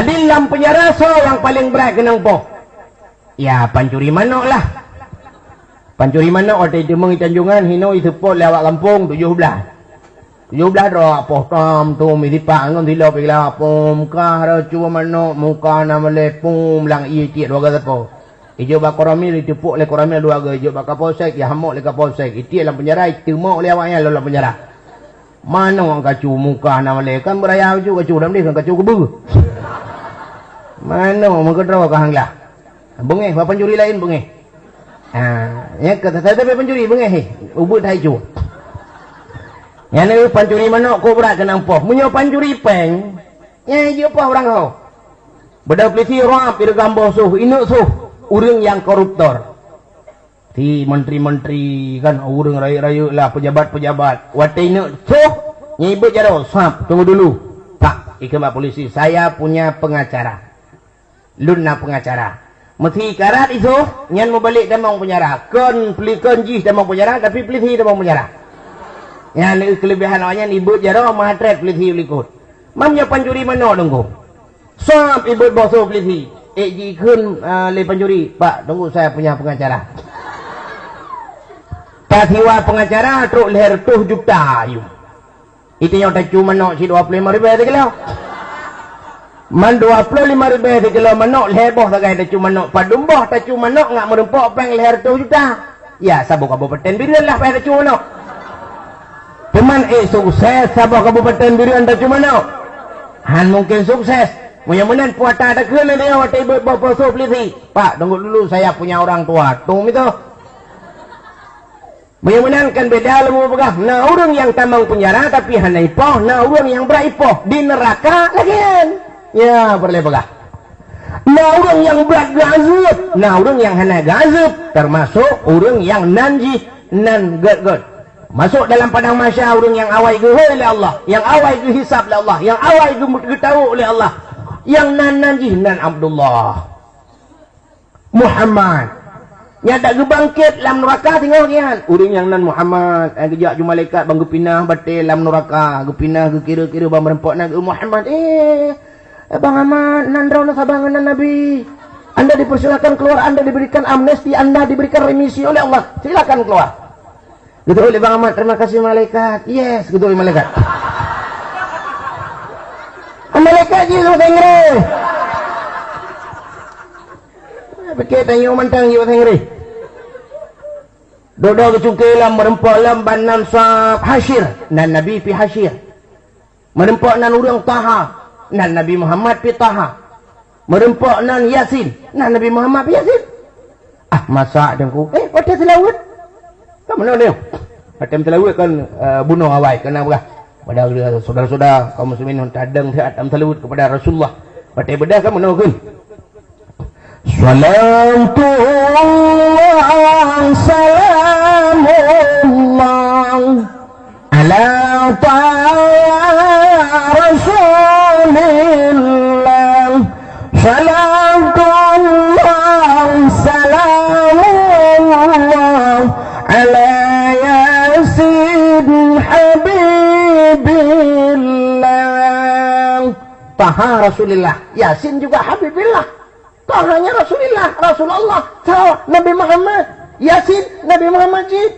dalam penjara so yang paling berat kenang po. Ya pancuri manok lah. Pancuri manok ada demeng Tanjungan hino itu po lewat kampung 17 dah po tam tu mi dipak ngon dilo pila pom ka ra cuma manok muka nama le pom lang i ti dua ga po. Ijo ba koramil ditepuk le koramil dua ga ijo ba kapolsek ya hamok le kapolsek. Itu dalam penjara itu mau le awaknya dalam penjara. Mana orang kacu muka nama le kan beraya kacu dalam ni kan kacu kebu. Mana orang mengedraw ka hanglah. Bengeh apa pencuri lain bengeh. Ya kata saya tapi pencuri bengeh he. Ubud hai cu. Yang ni pencuri manok ko berat kenang poh. Munyo pencuri peng. Ya dia apa orang kau. Beda polisi rap ira gambar suh, inuk suh. Urang yang koruptor. Ti menteri-menteri kan urang raya-raya lah pejabat-pejabat. Wate inuk suh. Nyai ibut jaro, sap, tunggu dulu. Pak, ikhmat polisi, saya punya pengacara. Luna pengacara. Mesti karat itu, nyan mau balik damang penjara. Kon pelikon jih damang penjara, tapi peliti damang penjara. Yang kelebihan awaknya ibut jaro matret peliti ulikut. Mamnya pancuri mana tunggu. Sop ibut boso peliti. Ji kun le pancuri. Pak, tunggu saya punya pengacara. Pasiwa pengacara truk leher 2 juta. Itu yang tak cuma nak si 25,000 kilo. Man 25,000 kilo manok leboh sagai tak cuma nak padumbah tak cuma nak ngak merempok peng leher 2 juta. Ya sabuk kabupaten Birian lah pada cuma nak. Teman sukses sabuk kabupaten Birian tak cuma nak. Han mungkin sukses. Mudah-mudahan puasa tak kena dia waktu ibu bapa so peliti. Pak tunggu dulu saya punya orang tua. Tung itu. Mudah-mudahan kan beda lemu begah. Nah orang yang tamang penjara tapi hana ipoh. Nah orang yang beripoh di neraka lagian. Ya boleh begah. Nah orang yang berat gazub. Nah orang yang hana gazub termasuk orang yang nanji nan gad. Masuk dalam padang mahsyar orang yang awai gehe oleh Allah, yang awai gehisab oleh Allah, yang awai getau oleh Allah, yang nan nanji nan Abdullah Muhammad. Yang tak gebangkit dalam neraka tinggal kian. Orang yang nan Muhammad, kejak jumpa malaikat bang gepinah batil dalam neraka, gepinah ke kira-kira bang merempok nak Muhammad. Bang Ahmad, nandraw na sabangan na Nabi. Anda dipersilakan keluar, Anda diberikan amnesti, Anda diberikan remisi oleh Allah. Silakan keluar. Gitu oleh Bang Ahmad, terima kasih malaikat. Yes, gitu oleh malaikat. Malaikat je sama tengre. Pakai tanya mantang je tengre. Dodo kecukilam merempok lam banan sab hasyir. Nan Nabi pi hasyir. Merempok nan urang taha. Nan Nabi Muhammad pi taha. Merempok nan Yasin. Nan Nabi Muhammad pi Yasin. Masak dengku. Hotel selawat. Kamu mana dia? Hotel selawat kan bunuh awai. Kenapa? Pada saudara-saudara kaum muslimin tadang atam selawat kepada Rasulullah. Hotel bedah kamu mana kan? Salatullah salamullah ala ta'a Rasulillah. Salatullah salamullah ala Yasin Habibillah. Taha Rasulillah, Yasin juga Habibillah. Tahanya Rasulillah, Rasulullah, Nabi Muhammad, Yasin, Nabi Muhammad Jid.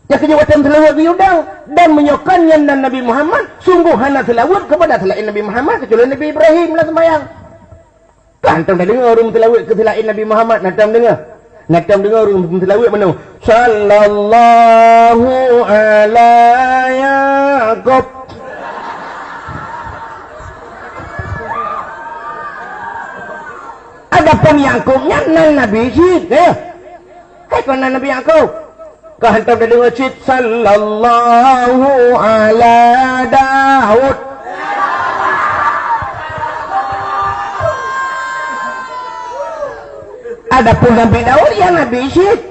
Ya kejawatan selawat diundang dan menyokannya dan Nabi Muhammad sungguh hana selawat kepada selain Nabi Muhammad kecuali Nabi Ibrahim lah sembahyang. Nantam dengar orang selawat ke selain Nabi Muhammad, nantam dengar orang selawat mana? Sallallahu ala Yaqub. Adapun Yakubnya nan Nabi Syed. Hai kan nan Nabi Yakub. Kau hantar dia dengar Syed sallallahu ala Daud. Adapun Nabi Daud ya Nabi Syed.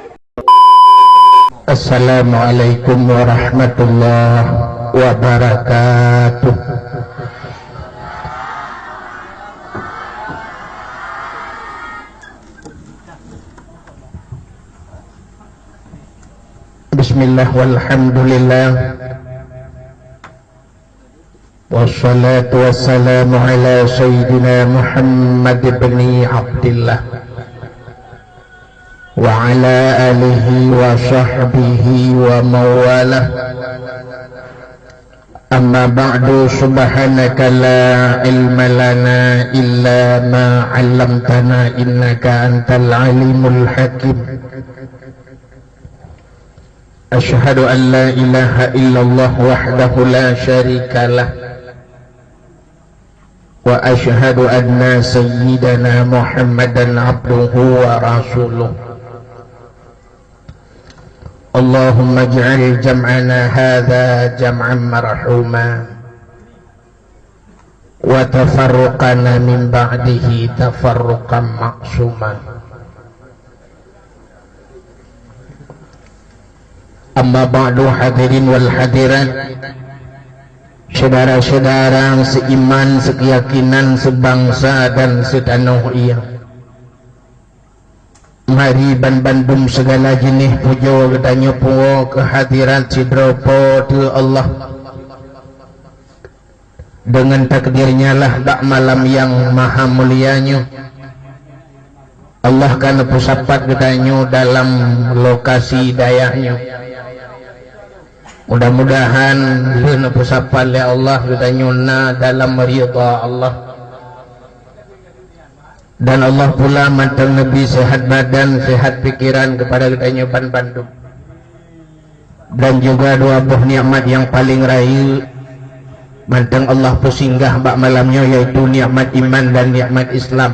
Assalamualaikum warahmatullahi wabarakatuh. Bismillah walhamdulillah والصلاة والسلام على سيدنا محمد بن عبد الله وعلى آله وصحبه ومن والاه. أما بعد سبحانك لا علم لنا إلا ما علمتنا إنك أنت العليم الحكيم. أشهد أن لا إله إلا الله وحده لا شريك له وأشهد أن سيدنا محمدا عبده ورسوله. اللهم اجعل جمعنا هذا جمعا مرحوما وتفرقنا من بعده تفرقا معصوما. Amma ba'du, hadirin wal hadirat, saudara-saudara seiman, sekeyakinan, sebangsa dan setanah iya. Mari bandum segala jenis pujo katanya puo kehadiran sidropo tu Allah. Dengan takdirnya lah dak malam yang maha mulianya Allah kan pusapat katanya dalam lokasi dayahnya. Mudah-mudahan luna pusapan oleh Allah katanya na dalam ridha Allah. Dan Allah pula mantang Nabi sehat badan, sehat pikiran kepada katanya Bandung. Dan juga dua buah nikmat yang paling raya mantang Allah pesinggah bak malamnya, yaitu nikmat iman dan nikmat Islam.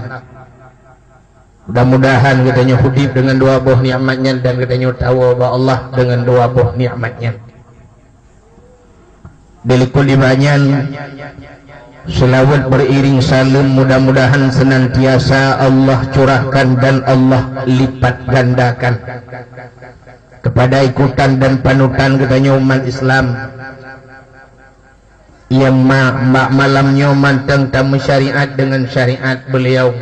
Mudah-mudahan katanya hidup dengan dua buah nikmatnya dan katanya tahu bahwa Allah dengan dua buah nikmatnya. Delikul ibanyan selawat beriring salam, mudah-mudahan senantiasa Allah curahkan dan Allah lipat gandakan kepada ikutan dan panutan katanya umat Islam yang malamnya manteng tamu syariat dengan syariat beliau,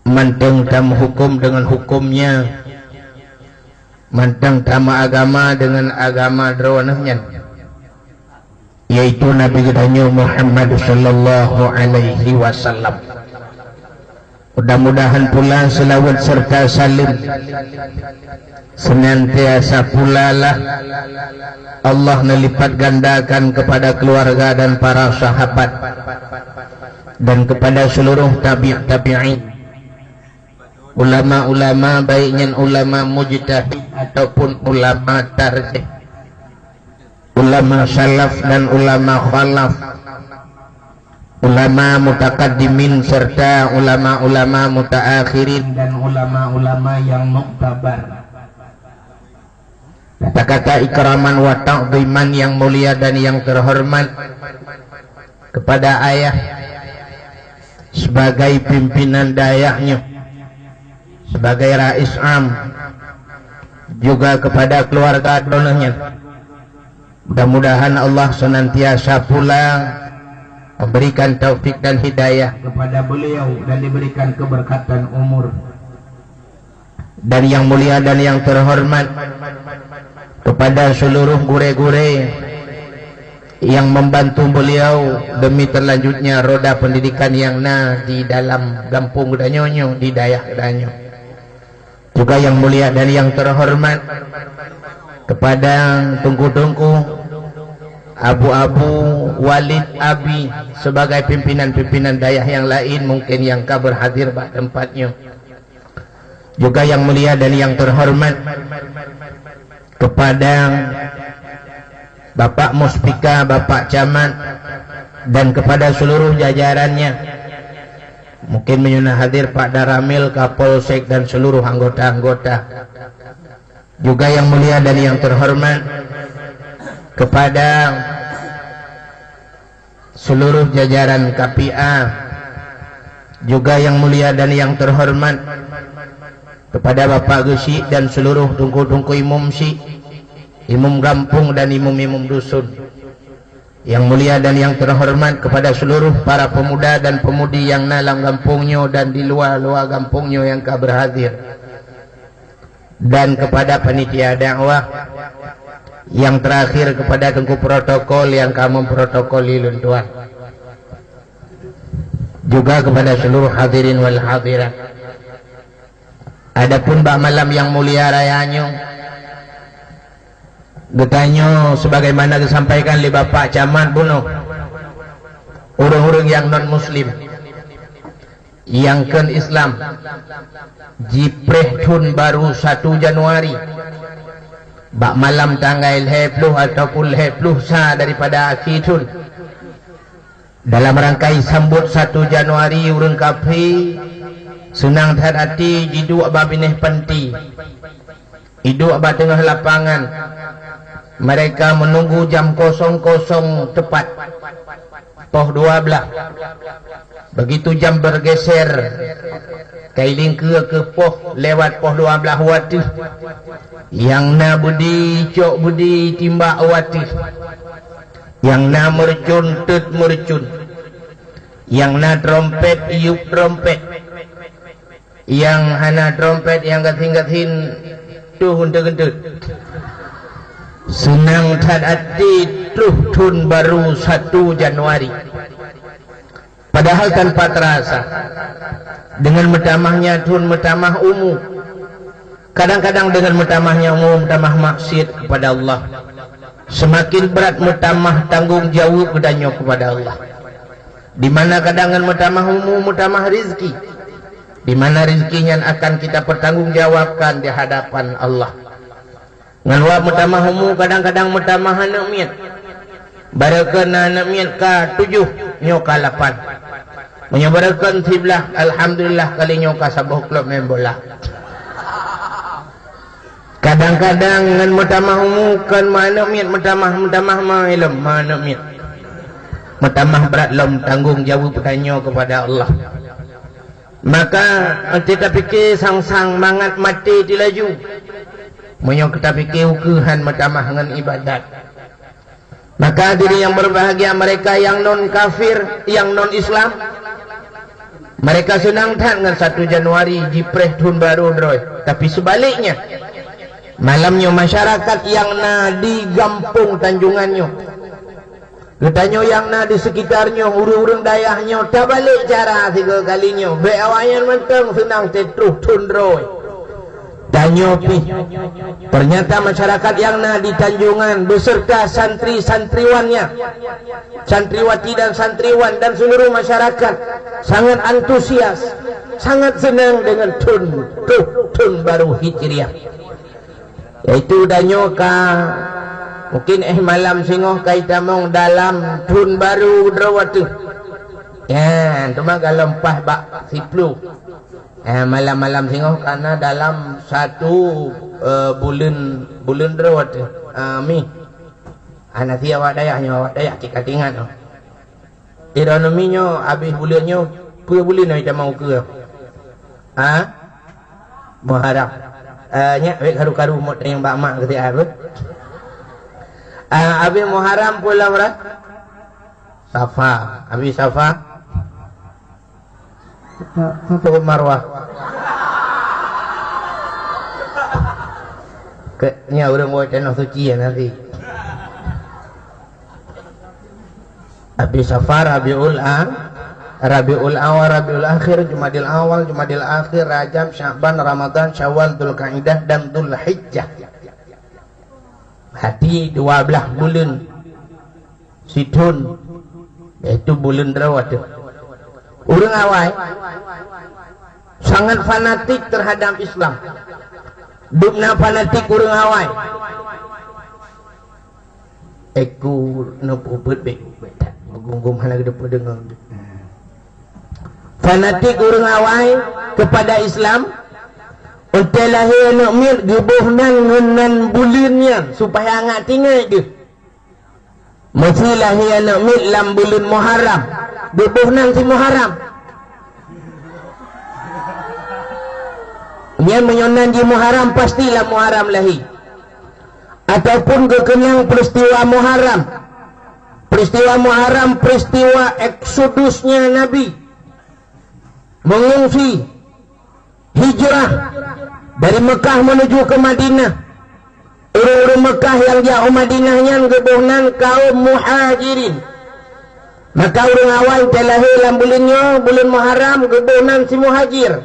manteng tamu hukum dengan hukumnya, manteng tamu agama dengan agama dronahnya, yaitu Nabi katanya Muhammad sallallahu alaihi wasallam. Mudah-mudahan pula selawat serta salim senantiasa pula lah Allah melipat gandakan kepada keluarga dan para sahabat dan kepada seluruh tabi'in, ulama-ulama baiknya ulama mujtahid ataupun ulama tarjih, ulama salaf dan ulama khalaf, ulama mutakaddimin serta ulama-ulama mutaakhirin dan ulama-ulama yang muktabar. Kata-kata ikraman wa ta'ziman yang mulia dan yang terhormat kepada ayah sebagai pimpinan dayahnya, sebagai rais am, juga kepada keluarga donahnya. Mudah-mudahan Allah senantiasa pula memberikan taufik dan hidayah kepada beliau dan diberikan keberkatan umur. Dan yang mulia dan yang terhormat kepada seluruh gure-gure yang membantu beliau demi terlanjutnya roda pendidikan yang di dalam kampung Gedanyonyo, di daerah Gedanyo. Juga yang mulia dan yang terhormat kepada tungku-tungku abu-abu Walid Abi sebagai pimpinan-pimpinan dayah yang lain mungkin yang kabar hadir pada tempatnya. Juga yang mulia dan yang terhormat kepada Bapak Muspika, Bapak Camat dan kepada seluruh jajarannya, mungkin menyunah hadir Pak Daramil, Kapolsek dan seluruh anggota-anggota. Juga yang mulia dan yang terhormat kepada seluruh jajaran KPA. Juga yang mulia dan yang terhormat kepada Bapak Gesi dan seluruh tungku-tungku imum si, imum kampung dan imum-imum dusun. Yang mulia dan yang terhormat kepada seluruh para pemuda dan pemudi yang dalam kampungnya dan di luar-luar kampungnya yang berhadir. Dan kepada panitia dakwah Yang terakhir kepada tengku protokol yang kamu protokoli luntuan. Juga kepada seluruh hadirin wal hadirat. Adapun bak malam yang mulia rayanyo, getanyo sebagaimana disampaikan oleh Bapak Camat bunuh urang-urang yang non muslim yang ken Islam jipreh tun baru 1 Januari bak malam tanggal 10 ataupun 10 sa daripada akidun dalam rangkai sambut 1 Januari urang kafi senang hati hidup abah bineh penti hidup abah tengah lapangan mereka menunggu jam 00 tepat poh 12 begitu jam bergeser kailing ke poh lewat poh 12 wati yang na budi cok budi timbak wati yang na mercun tut mercun yang na trompet iup trompet yang hana trompet yang gatin-gatin tuh gendut senang hati tuh tun baru 1 Januari padahal tanpa terasa dengan metamahnya tun metamah umum kadang-kadang dengan metamahnya umum metamah maksiat kepada Allah semakin berat metamah tanggung jawab kedanyo kepada Allah di mana kadang metamah umum metamah rizki di mana rizkinya akan kita pertanggungjawabkan di hadapan Allah nganwa metamah umum kadang-kadang metamah anak miat barakan anak miat ka 7 nyoka 8 menyebarakan tiblah alhamdulillah kali nyoka sabuh klub main bola kadang-kadang dengan metamah umum kan mana miat metamah mailem mana miat metamah berat lom tanggung jawab bertanya kepada Allah maka kita fikir sang-sang mangat mati di laju menyok kita fikir ukuhan metamah dengan ibadat maka diri yang berbahagia mereka yang non kafir yang non Islam mereka senang tan dengan 1 Januari jipreh tahun baru droy tapi sebaliknya malamnya masyarakat yang na di gampung tanjungannya getanyo yang na di sekitarnya urung-urung dayahnya tak balik cara 3 kalinya be awayan menteng senang tetruh tundroy danyo pi ternyata masyarakat yang na di Tanjungan beserta santri-santriwannya santriwati dan santriwan dan seluruh masyarakat sangat antusias sangat senang dengan tun baru hijriah yaitu danyo ka mungkin malam singoh kaita mong dalam tun baru drawatu ya cuma kalau empah bak siplu malam-malam singoh karena dalam 1 bulan drawatu mi anak sia wadayahnya wadayah cikatingan ironominya habis bulannya bulan kita mau ke Muharram nya wek karu-karu mot yang bak mak ketika apa Abi Muharram pula berat Safa Abi Safa Safa Marwah nya orang buat tanah suci ya nanti Abi Safar Rabiul Awal Rabiul Akhir Jumadil Awal Jumadil Akhir Rajab Sya'ban Ramadan Syawal Dzulqa'dah dan Dzulhijjah hati 12 bulan situn yaitu bulan Drawat orang awal sangat fanatik terhadap Islam dukna fanatik orang awal aku nopo berbek menggum hana gede dengan fanatik orang awal kepada Islam untuk lahir anak mir gebuhnan dengan bulannya supaya angkat tinggal je mesti lahir anak mir dalam bulan Muharram gebuhnan si Muharram yang menyonan di Muharram pastilah Muharram lahir ataupun kekenang peristiwa Muharram peristiwa eksodusnya Nabi mengungsi hijrah dari Mekah menuju ke Madinah Orang-orang Mekah yang jauh Madinahnya gebuhnan kaum muhajirin. Maka orang awal telah hilang bulan Muharram gebuhnan si muhajir.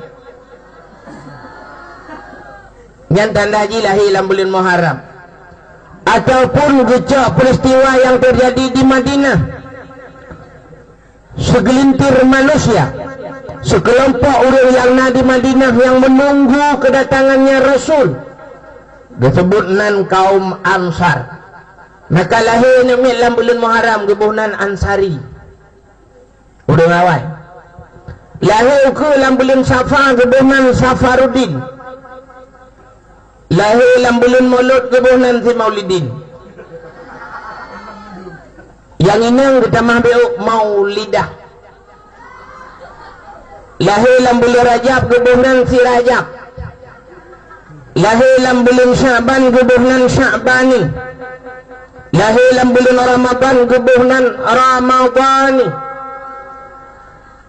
Yang tanda jilah hilang bulan Muharram. Ataupun gecak peristiwa yang terjadi di Madinah. Segelintir manusia, sekelompok orang yang ada di Madinah yang menunggu kedatangannya Rasul, disebut nan kaum Ansar. Maka lahir nama dalam bulan Muharram gebuhnan Ansari. Orang awal. Lahir ke dalam bulan Safar gebuhnan Safaruddin. Lahir dalam bulan Maulud gebuhnan si Maulidin. Yang ini kita mahbiuk Maulidah. Lahir dalam bulan Rajab gebuhnan si Rajab. Lahir dalam bulan Syaban gebuhnan Syabani. Lahir dalam bulan Ramadan gebuhnan Ramadani.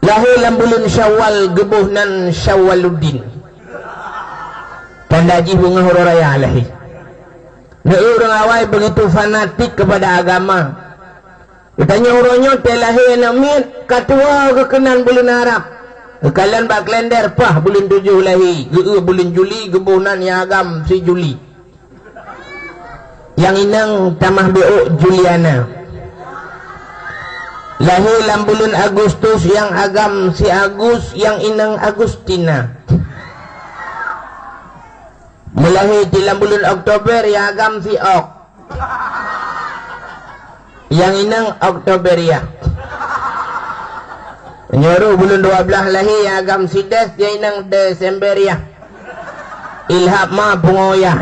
Lahir dalam bulan Syawal gebuhnan Syawaluddin. Tanda haji bunga huru raya lahir. Orang awal begitu fanatik kepada agama. Katanya orangnya telahir namit katua kekenan bulan Arab. Kalian bak kalender pah bulan 7 lahir. Bulan Juli gebuhnan yang agam si Juli. Yang inang tamah bi'uk Juliana. Lahir dalam bulan Agustus yang agam si Agus, yang inang Agustina. Melahir dalam bulan Oktober yang agam si Ok. Yang inang Oktoberia. Nyoru bulan 12 lahir yang agam si Des, yang inang Desemberia. Ilham ma bungoyah.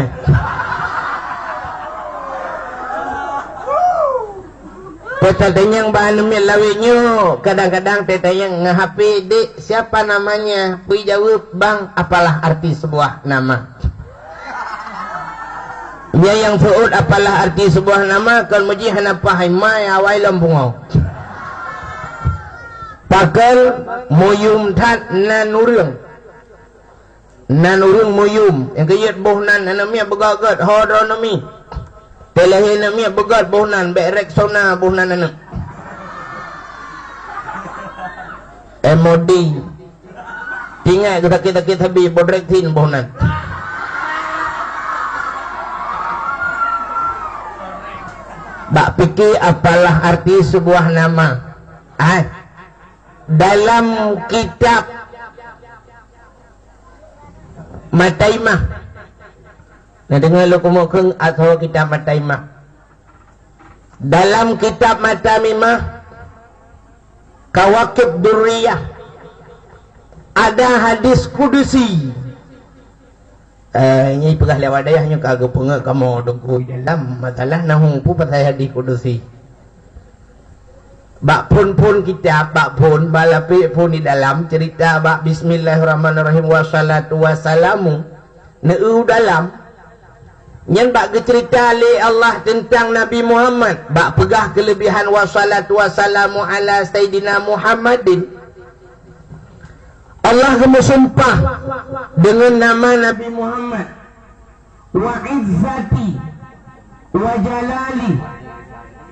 Tetanyang bahan namanya lawinyo. Kadang-kadang tetanyang ngahapi dik siapa namanya. Pui jawab bang apalah arti sebuah nama. Dia yang suud apalah arti sebuah nama. Kalau muji hanapahai mai awai lambungau. Pakal muyum tat nanurung. Nanurung muyum. Yang kayat bohnan namanya begagat hodronomi. Telahir namanya begat bohnan, berek sona bohnan anak. MOD. Tinggal kita habis bodrek tin bohnan. Bak fikir apalah arti sebuah nama. Dalam kitab Mataimah. Nah dengar lu kumukeng atau kitab Mataimah. Dalam kitab Mataimah Kawakib Durriyah ada hadis kudusi. Ini pegah lewat dayahnya kagak pengak kamu dengku dalam masalah nahu pu pasal hadis kudusi. Bak pun kitab bak pun balapi pun di dalam cerita bak Bismillahirrahmanirrahim wassalatu wassalamu neu dalam yang bak cerita li Allah tentang Nabi Muhammad. Bak pegah kelebihan wassalatu wassalamu ala Sayyidina Muhammadin. Allah kamu sumpah dengan nama Nabi Muhammad. Wa izzati wa jalali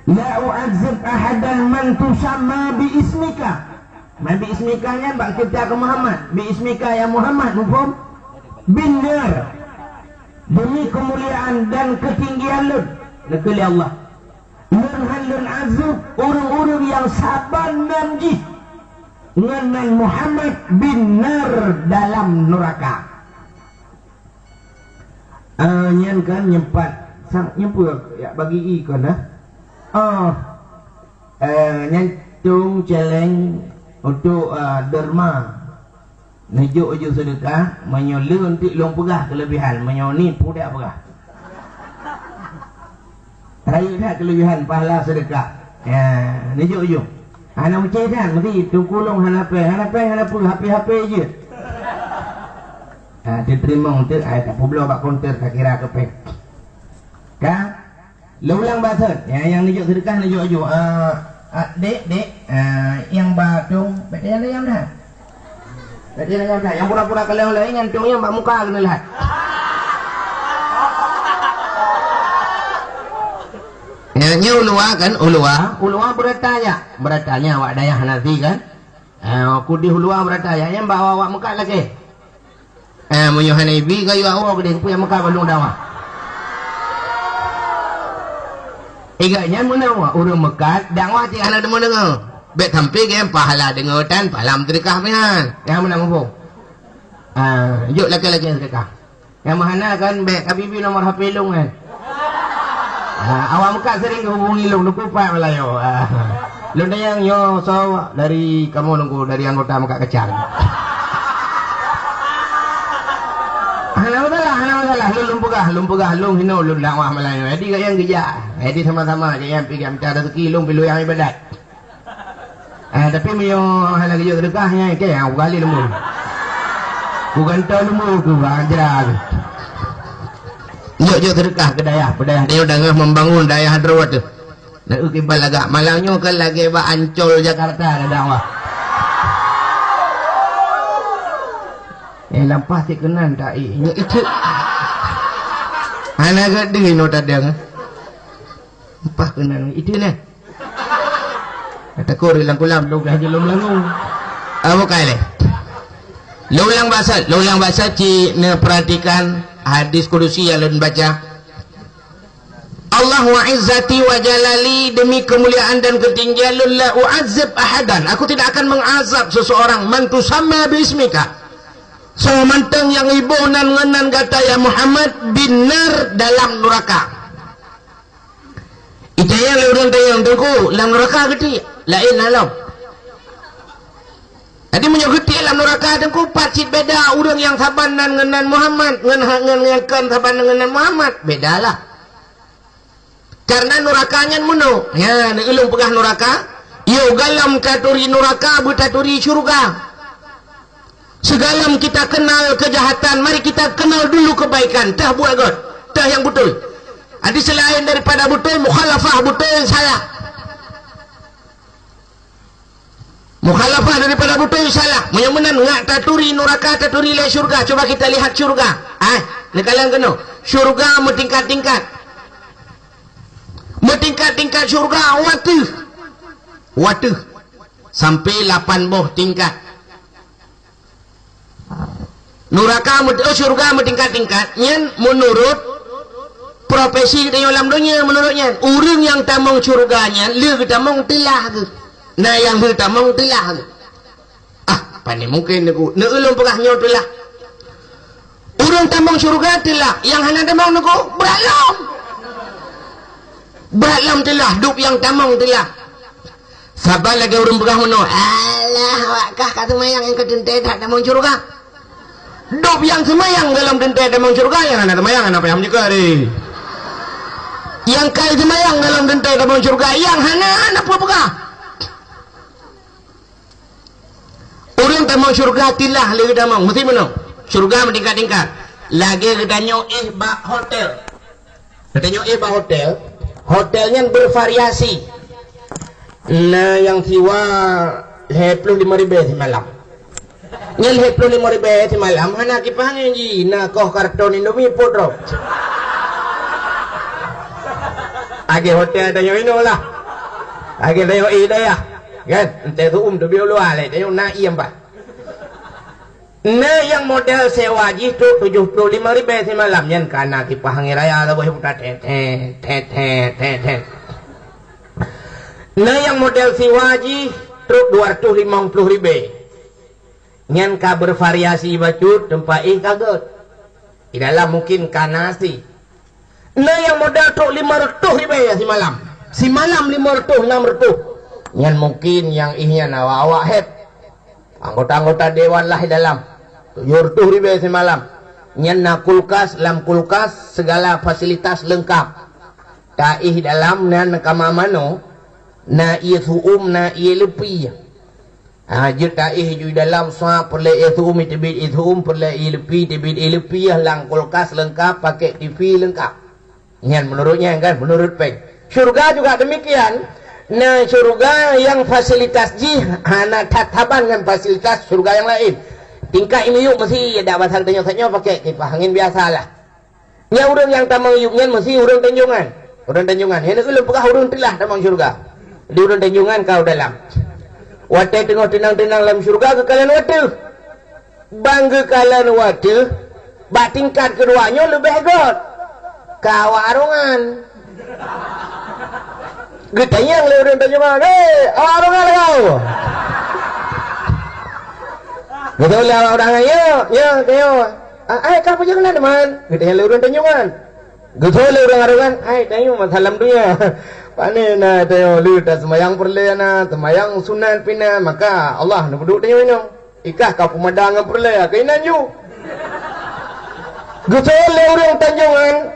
la u'azzib ahadan man tusamma bi ismika. Nabi ismikanya bak kita ke Muhammad. Bi ismika ya Muhammad mufhum? Binar. Demi kemuliaan dan ketinggian lu nekali Allah nurhalun azub urung-urung yang sabar namjih ngenai Muhammad bin nar dalam neraka. Nyen kan nyempat sang nyempur ya bagi ikon dah. Nyen tung celeng untuk derma Nejuk uju sedekah, menyoleh untuk long pegah kelebihan, menyoni pudak pegah. Raya dah kelebihan pahala sedekah. Ya, nejuk uju. Anak ucai kan, mesti tungkulong hanape HP je. Dia terima untuk, tak pula bak konter tak kira kepe. Kan? Leulang bahasa, ya, yang nejuk sedekah nejuk uju. Dek, yang batung, betul yang dah. Jadi yang pura-pura kalian lain yang cungnya mbak muka kena lihat. nya ulua kan, ulua beratanya awak daya Hanafi kan. Aku di ulua berataya yang bawa awak Mekah lagi. Munyo Hanafi kayu awak gede punya Mekah balung dawa. Iganya menawa urang Mekah dakwah ti Ana demo dengar. Bet sampai ke pahala dengotan, pahala sedekah pian. yang menang apa? Juk laki-laki sedekah. Yang mana kan bet Habibi nomor HP Long kan. Awak Mekah sering hubungi Long lupa Melayu. Long dayang yo so dari kamu nunggu dari anggota Mekah Kecang. Hana masalah lumpugah Long hino Long dakwah Melayu. Jadi yang geja. Jadi sama-sama je yang pergi minta rezeki Long pilu yang ibadat. Tapi meyo hala gejo sedekahnya ke yang kali lemu. Bukan tahu lemu ku ajar. Juk sedekah ke dayah. Dia udah membangun dayah Hadrawat tu. Nak ukibal agak malangnya kan lagi ba Ancol Jakarta ada dakwah. Lampah si kenan tak Itu. Ana gede no tadang. Lampah kenan itu ni. Kata kori lang kulam Lu gaji lu melangung. Apa kali? Lulang bahasa ci ne perhatikan hadis kudusi yang lu baca. Allah wa izzati wa jalali, demi kemuliaan dan ketinggian la u'azzib ahadan, aku tidak akan mengazab seseorang man tusamma bismika, semantang yang ibu nan ngenan kata ya Muhammad binar dalam neraka. Itu yang leureun teh yang tengku dalam neraka gede lain alam. Jadi menyogeti dalam neraka tengku pacit beda urang yang saban nan ngenan Muhammad ngen saban ngenan Muhammad bedalah. Karena nurakanya muno ya ilung pegah neraka yo galam katuri neraka butaturi surga. Segalam kita kenal kejahatan, mari kita kenal dulu kebaikan. Tah buat god, tah yang betul. Ada selain daripada betul, mukhalafah betul salah. Mukhalafah daripada betul salah. Menyemenan ngak taturi neraka, taturi le surga. Coba kita lihat surga. Ni kalian kena. Surga bertingkat-tingkat. Bertingkat-tingkat surga watuh sampai 8 buah tingkat. Neraka surga bertingkat-tingkat nyen menurut profesi di dalam dunia menurutnya urang yang tamong surganya le tamong telah ke nah yang le tamong telah ke pandai mungkin aku ne ulun pegah nyo telah urang tamong surga telah yang hana tamong aku Balam telah, dup yang tamang telah. Sabar lagi urang pegah mono. Allah, wakkah kata mayang yang kedente tak tamang surga. Dup yang semayang dalam dente tamang surga yang ana semayang ana payam juga ni. Yang kai semayang dalam dente tamang surga yang hana ana apa pegah. Urang tamang surga telah lagi tamang mesti mono. Surga meningkat-tingkat. Lagi katanya ba hotel. Katanya ba hotel. Hotelnya bervariasi. Nah yang siwa 25.000 semalam. Yang 25.000 semalam. Mana kipangin ji? Nah koh karton Indomie podrop. Agi hotel tanya ini lah. Agi tanya idaya. Kan? Entah tu tu biar luar lah. Tanya nak iam pak. Nah yang model sewa ji tu 75.000 semalam. Yang kana kipangin raya tak boleh putar Nah yang model siwaji truk 250.000. Nyan ka bervariasi bacut tempat kaget. Di dalam mungkin kanasi. Nah yang model truk 500.000 ya si malam 500 600. Nyan mungkin yang ihnya awak head. Anggota-anggota dewan lah di dalam. 700.000 si malam. Nyan na kulkas, lam kulkas segala fasilitas lengkap. Taih dalam nan kamamano. Na iya suum na iya lepi. Juta ju dalam soal perle suum tebit suum perle lepi tebit lepi lang kulkas lengkap pakai TV lengkap. Yang menurutnya kan menurut peng. Surga juga demikian. Nah surga yang fasilitas ji hana tataban dengan fasilitas surga yang lain. Tingkat ini yuk mesti ada pasal tanya-tanya pakai kipas angin biasalah. Nya urang yang tamang yuknya mesti urang tanjungan. Urang tanjungan. Yang ulun pegah urang telah dalam syurga. Di urang tanjungan kau dalam. Watai tengah tenang-tenang dalam syurga kekalian watu. Bangga kalian watu. Bak tingkat keduanya lebih hebat. Kau arungan. Getanya yang le urang tanjungan. Arungan kau. Betul lah orang ya kayo. Kau jangan teman. Getanya le urang tanjungan. Gusole orang arangan, tayo masalam dunia. Pane na tayo luta semayang perle na, semayang sunat pina, maka Allah na buduk tayo ino. Ikah ka pumadang perle, kainan yu. Gusole orang tanjungan.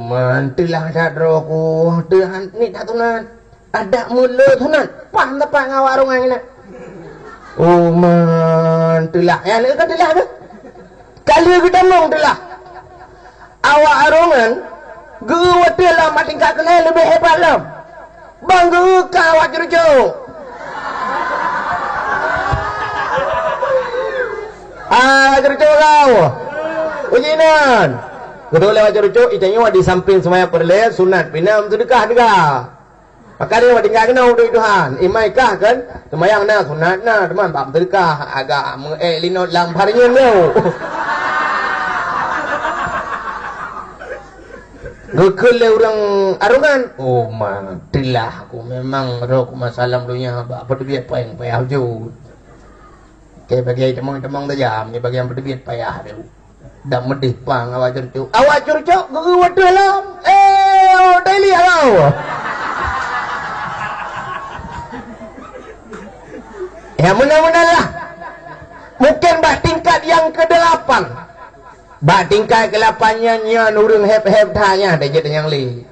Mantilah sadro ko, Tuhan ni tak tunat. Ada mula tunat, pah dapat ngawarungan ina. Mantilah, ya ni ka telah ke? Kali kita mong telah. Awak arungan gua telah matingkat kena lebih hebat lah. Bangga ka awak cucu. Cucu kau. Ujinan. Betul lewat cucu itanya di samping semaya perle sunat pinam tu dekah. Maka dia tinggal kena untuk Tuhan. Imai kah kan? Semayang na sunat na teman bab dekah agak linot lamparnya tu. Gekele orang arungan. Matilah aku memang rok masalah dunia apa berdebat payah payah jauh. Ke bagi temang-temang tajam ni bagi yang berdebat payah dia. Dak medih pang awak curcuk. Awak curcuk guru waduh lah. Daily kau. Ya mudah-mudahlah. Mungkin bah tingkat yang ke-8. Bak tingkat ke-8-nya nyan urang hep-hep tanya dah jadi yang li.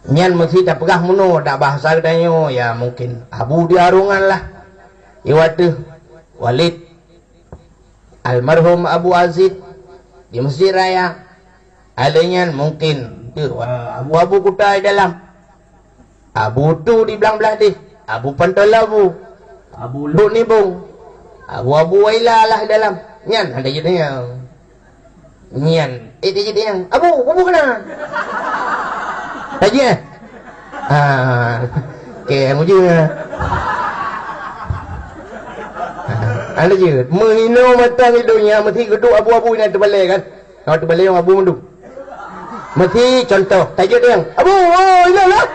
Nyan mesti tak pegah muno dak bahasa danyo ya mungkin abu di arungan lah. Iwatu Walid almarhum Abu Aziz di Masjid Raya. Alanya mungkin abu-abu kutai dalam. Abu tu di belah-belah di. Abu Pantalabu. Abu Lut Nibung. Abu-abu Waila lah dalam. Nyan ada jadinya. Nyan, dia jadi yang abu kena. Tadi okay, yang ujung ada je, menghina mata hidungnya, mesti geduk abu-abu ni terbalik kan. Kalau terbalik yang abu menduk. Mesti contoh, tajuk dia yang abu, ilalah.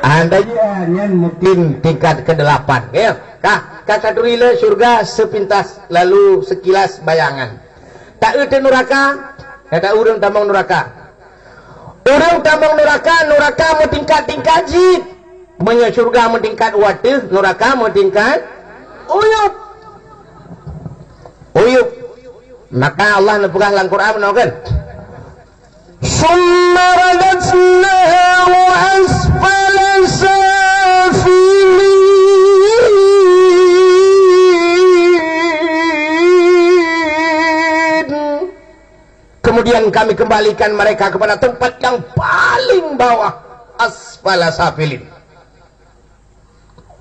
Anda nyan mungkin tingkat ke-8, ya. Kata durila syurga sepintas lalu sekilas bayangan. Tak ada neraka, kata urang tambang neraka. Urang tambang neraka mau tingkat-tingkat jid. Punya syurga mau tingkat watu, neraka mau tingkat uyup. Uyup. Maka Allah nak pegang dalam Quran kan? Summa radatnahu asfala safilin. Kemudian kami kembalikan mereka kepada tempat yang paling bawah, asfala safilin.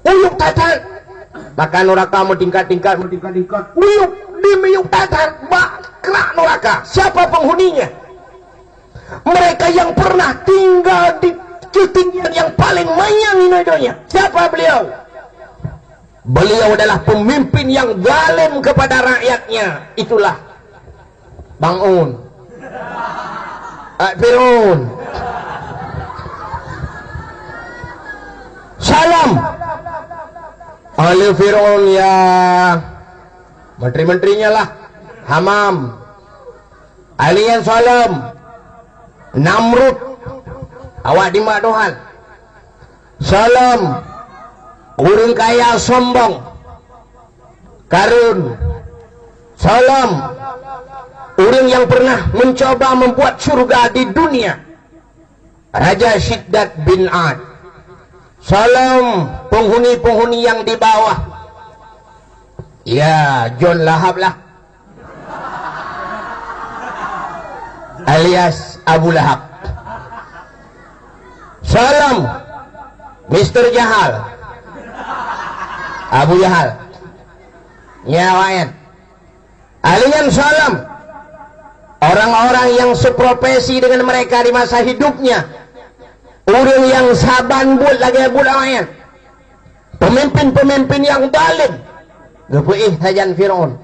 Uyuk tatan. Maka neraka mau tingkat-tingkat. Uyuk di miyuk tatan. Bakrak neraka. Siapa penghuninya? Mereka yang pernah tinggal di ketinggian yang paling mayang ini. Siapa beliau? Beliau adalah pemimpin yang zalim kepada rakyatnya. Itulah Bang Un. Fir'aun. Salam oleh Fir'aun ya menteri-menterinya lah. Hamam. Alian salam. Namrud. Awak di mak Tuhan. Salam. Orang kaya sombong. Karun. Salam. Orang yang pernah mencoba membuat surga di dunia. Raja Syiddat bin Ad. Salam penghuni-penghuni yang di bawah. Ya, John Lahab lah. Alias Abu Lahab. Salam Mr. Jahal. Abu Jahal. Ya, wayan. Alian salam orang-orang yang seprofesi dengan mereka di masa hidupnya, orang yang saban buat lagi buat ayat, pemimpin-pemimpin yang zalim, gepuih sajan Firaun,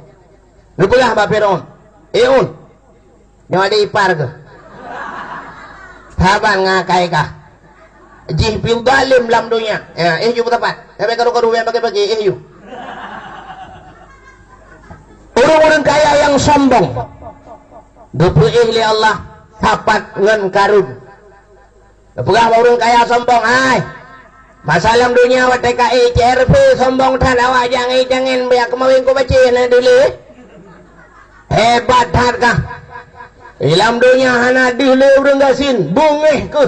gepulah ba Firaun, yang ada ipar ke, saban ngakai kah, jih piu zalim dalam dunia, juga tepat, sampai kadu-kadu yang bagi-bagi, yuk. Orang-orang kaya yang sombong, gepuih li Allah, dapat ngan karun. Pegah orang kaya sombong, hai. Masalah dunia wa TKI CRP sombong tan awak jangan biar kemawin ko baca na dulu. Hebat harga. Dalam dunia hana dulu urang gasin, bungeh ke.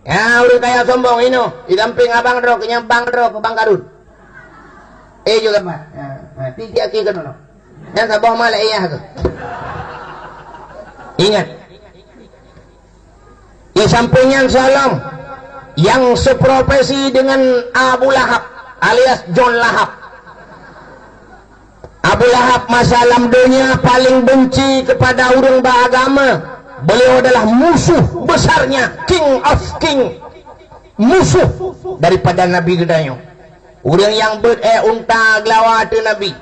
Ya orang kaya sombong ini, di samping abang ro kenyambang ro ke Bang Karun. Juga Pak. Ya, tiga ki kan no. Dan sabah malah iya ke. Ingat. Di sampingnya salam yang seprofesi dengan Abu Lahab alias John Lahab. Abu Lahab masa alam dunia paling benci kepada orang beragama. Beliau adalah musuh besarnya, king of king, musuh daripada Nabi Gedayo. Orang yang unta gelawa tu Nabi.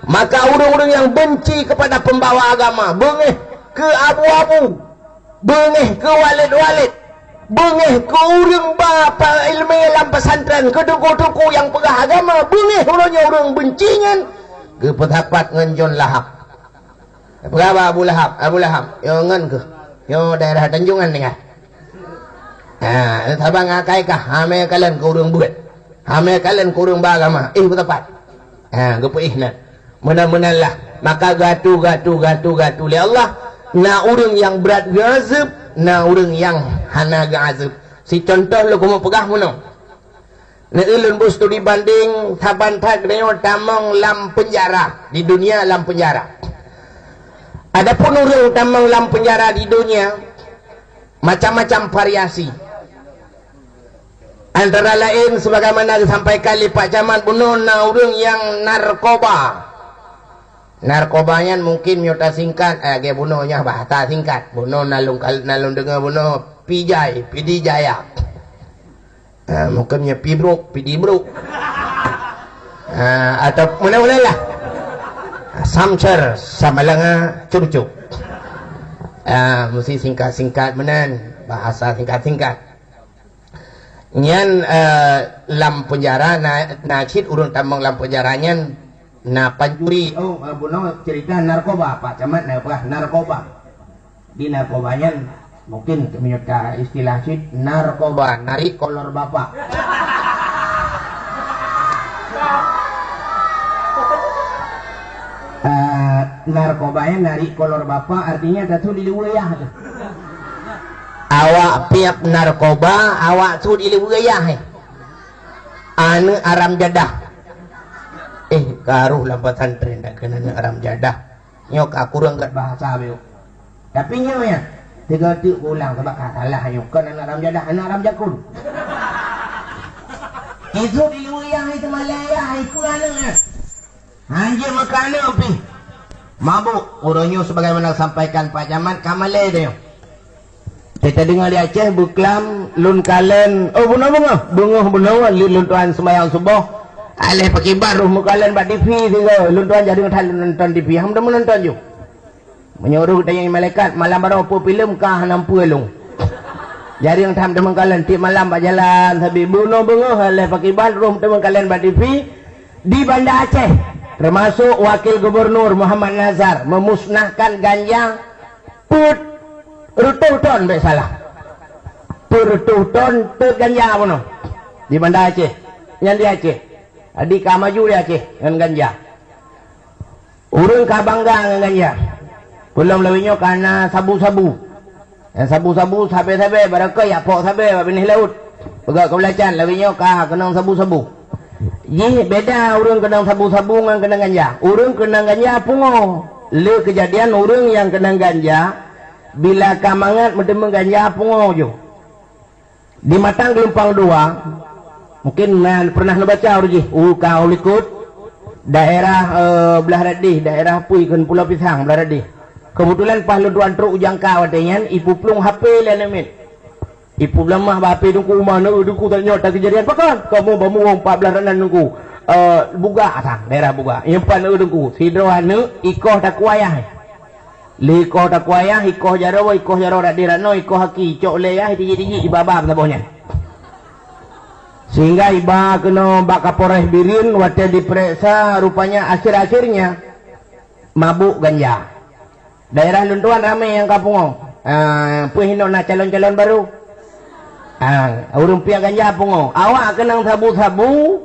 Maka orang-orang yang benci kepada pembawa agama, bengeh ke abu-abu, bengeh ke walid-walid, bengeh ke orang bapa ilmu dalam pesantren, ke duku-duku yang pegah agama, bengeh orangnya orang bencingan ke petapat ngenjon Lahab. Berapa Abu Lahab yo ngen ke yo daerah Tanjungan dengar. Sabang ngakai kah ame kalian ke orang buat, ame kalian ke orang beragama, petapat gepuih na menang-menanglah. Maka gatu li Allah na orang yang berat gazib, na orang yang hana gazib. Si contoh lu kumu pegah muno na ilun bus tu dibanding taban tag dengan tamang lam penjara di dunia, lam penjara. Adapun orang tamang lam penjara di dunia macam-macam variasi. Antara lain sebagaimana disampaikan oleh Pak Camat bunuh na orang yang narkoba. Narkobanya mungkin nyota singkat, ge bunuhnya bahasa singkat. Bunuh nalung dengar bunuh pijay, pidi jaya. Mungkinnya pibruk, pidi bruk. Atau mana-mana lah. Samcer, samalanga curcuk. Mesti singkat-singkat menan, bahasa singkat-singkat. Nyan lam penjara na cit urun tambang lam penjaranya na pancuri. Bunuh cerita narkoba Pak Camat narkoba. Di narkobanya mungkin menyuka istilah cit narkoba, narik kolor bapak. Narkobanya narik kolor bapak artinya datu di wilayah. Awak piap narkoba, awak tu di wilayah. Anu aram jadah. Karuh lambatan tren dak kena aram jadah. Nyok aku renggat bahasa beu. Tapi nyo ya, tiga tu ulang sebab salah nyok kan aram jadah, aram jakun. Itu di wilayah itu Malaya, itu anu. Anjir makan apa? Mabuk. Orangnya sebagaimana sampaikan Pak Camat Kamale tu. Kita dengar di Aceh buklam lun kalen. Bunga lun tuan sembahyang subuh. Alih pakai baru mukalen bak TV tiga. Lun tuan jadi nonton TV. Hamdan menonton ju. Menyuruh kita yang malaikat malam baru apa film kah nampu elung. Jadi yang tham teman kalian tiap malam bak jalan sabi bunga alih pakai baru teman kalian bak TV di Banda Aceh. Termasuk Wakil Gubernur Muhammad Nazar memusnahkan ganja rutuh ton baik salah. Rutuh ton ganja apa di Banda Aceh. Yang di Aceh. Adik maju di Aceh dengan ganja. Urang ka bangga dengan ganja. Belum lebihnya karena sabu-sabu. Yang sabu-sabu sabe-sabe barakah ya pok sabe benih laut. Pegak kebelacan lebihnya ka kenang sabu-sabu. Ye beda urang kenang sabu-sabu dengan kenang ganja. Urang kenang ganja pungo. Le kejadian urang yang kenang ganja bila kamangat mendemen ganja pungo jo. Di Matang Gelompang 2 mungkin pernah baca urji kau likut daerah belah radih, daerah Pui kan Pulau Pisang belah radih. Kebetulan pas lu tuan truk jangka watenya ibu plung HP lah namin. Ibu lemah HP dungku mana dungku tanya tak kejadian pakan. Kamu bamu 14 ranan dungku. Buga asang daerah buga. Impan dungku. Sidrohane ikoh tak kuayah. Likoh tak kuayah ikoh jaro dak dirano ikoh haki cok le ya tinggi-tinggi di babab tabohnya. Sehingga iba kena bak Kapolres Birin waktu diperiksa rupanya akhir-akhirnya mabuk ganja. Daerah Luntuan ramai yang kampung. Puhino nak calon-calon baru. Urung pihak ganja pungo. Awak kenang sabu-sabu.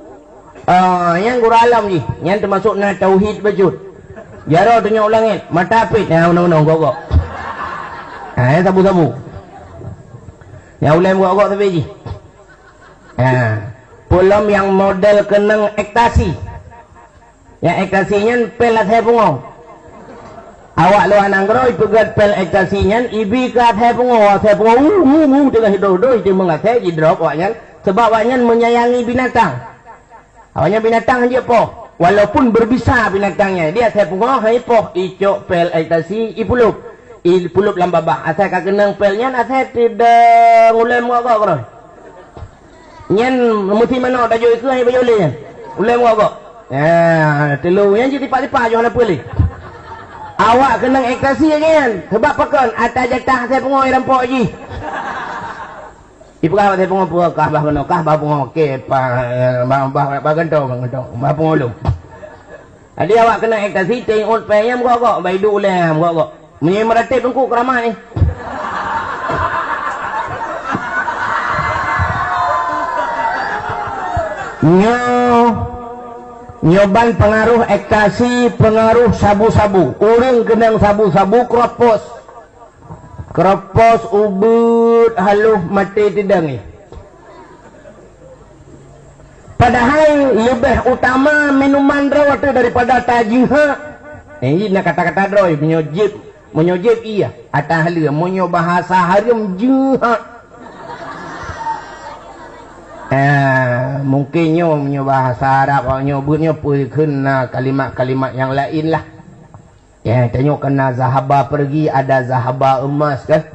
Yang guralam ji. Yang termasuk na tauhid bejut. Jaro tunjuk langit. Mata apit. Unang-unang gogok. Yang sabu-sabu. Yang ulem gogok tapi ji. Pulam yang model kenang ekstasi. Yang ekstasinya pelat saya pungo. Awak lu ananggro itu gad pel ekstasinya ibi kat saya pungo dengan hidup itu mengasih jidrop awaknya sebab awaknya menyayangi binatang. Awaknya binatang aja poh. Walaupun berbisa binatangnya dia saya pungo hai poh icok pel ekstasi ipulup lambabah asal kakenang pelnya asal tidak ngulem gogok kro. Nyen mesti mana dak jo iku hai bayole nya. Ulem gogok. Telu yang jadi tipa-tipa jo hana pulih. Awak kena ekstasi kan sebab pakon atas jatah saya pengoi rampok je ibu kah saya pengoi kah bah kena kah bah pengoi ke bah gentong bah pengolong jadi awak kena ekstasi tengok payam gogok baidu ulem gogok menye meratip tungku keramah ni nyoban pengaruh ekstasi, pengaruh sabu-sabu. Urang kenang sabu-sabu kropos ubud haluh mati tidang ni. Padahal lebih utama minuman rawat daripada tajingha. Ini nak kata-kata droy menyojib iya. Atah halia menyo bahasa harum jihad. Mungkin nyo bahasa Arab nyobutnya pun kalimat-kalimat yang lain lah. Ya, tanya kena zahaba pergi ada zahaba emas kan.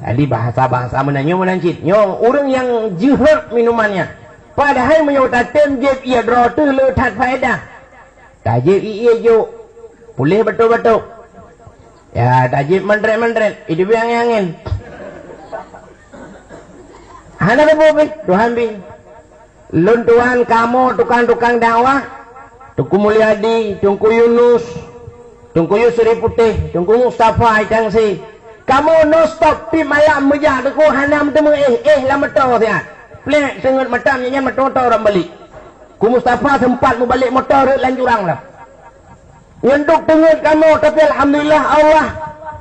Jadi bahasa-bahasa menanyo menancit. Nyo orang yang jihad minumannya. Padahal menyo tatem jeb ia drotu le tat faedah. Tajib iya jo. Boleh betul-betul. Ya, tajib mendret-mendret. Itu yang angin. Hana bobek Tuhan bin. Luntuan kamu tukang-tukang dakwah, Tuku Mulyadi, Tungku Yunus, Tungku Yusri Putih, Tungku Mustafa Itangsi. Kamu no stop pi malam mejah tuku hanam temu lama tau siat. Plek sengat matam nyanyi motor orang balik. Ku Mustafa sempat mau balik motor lanjurang lah. Nyenduk tengok kamu tapi alhamdulillah Allah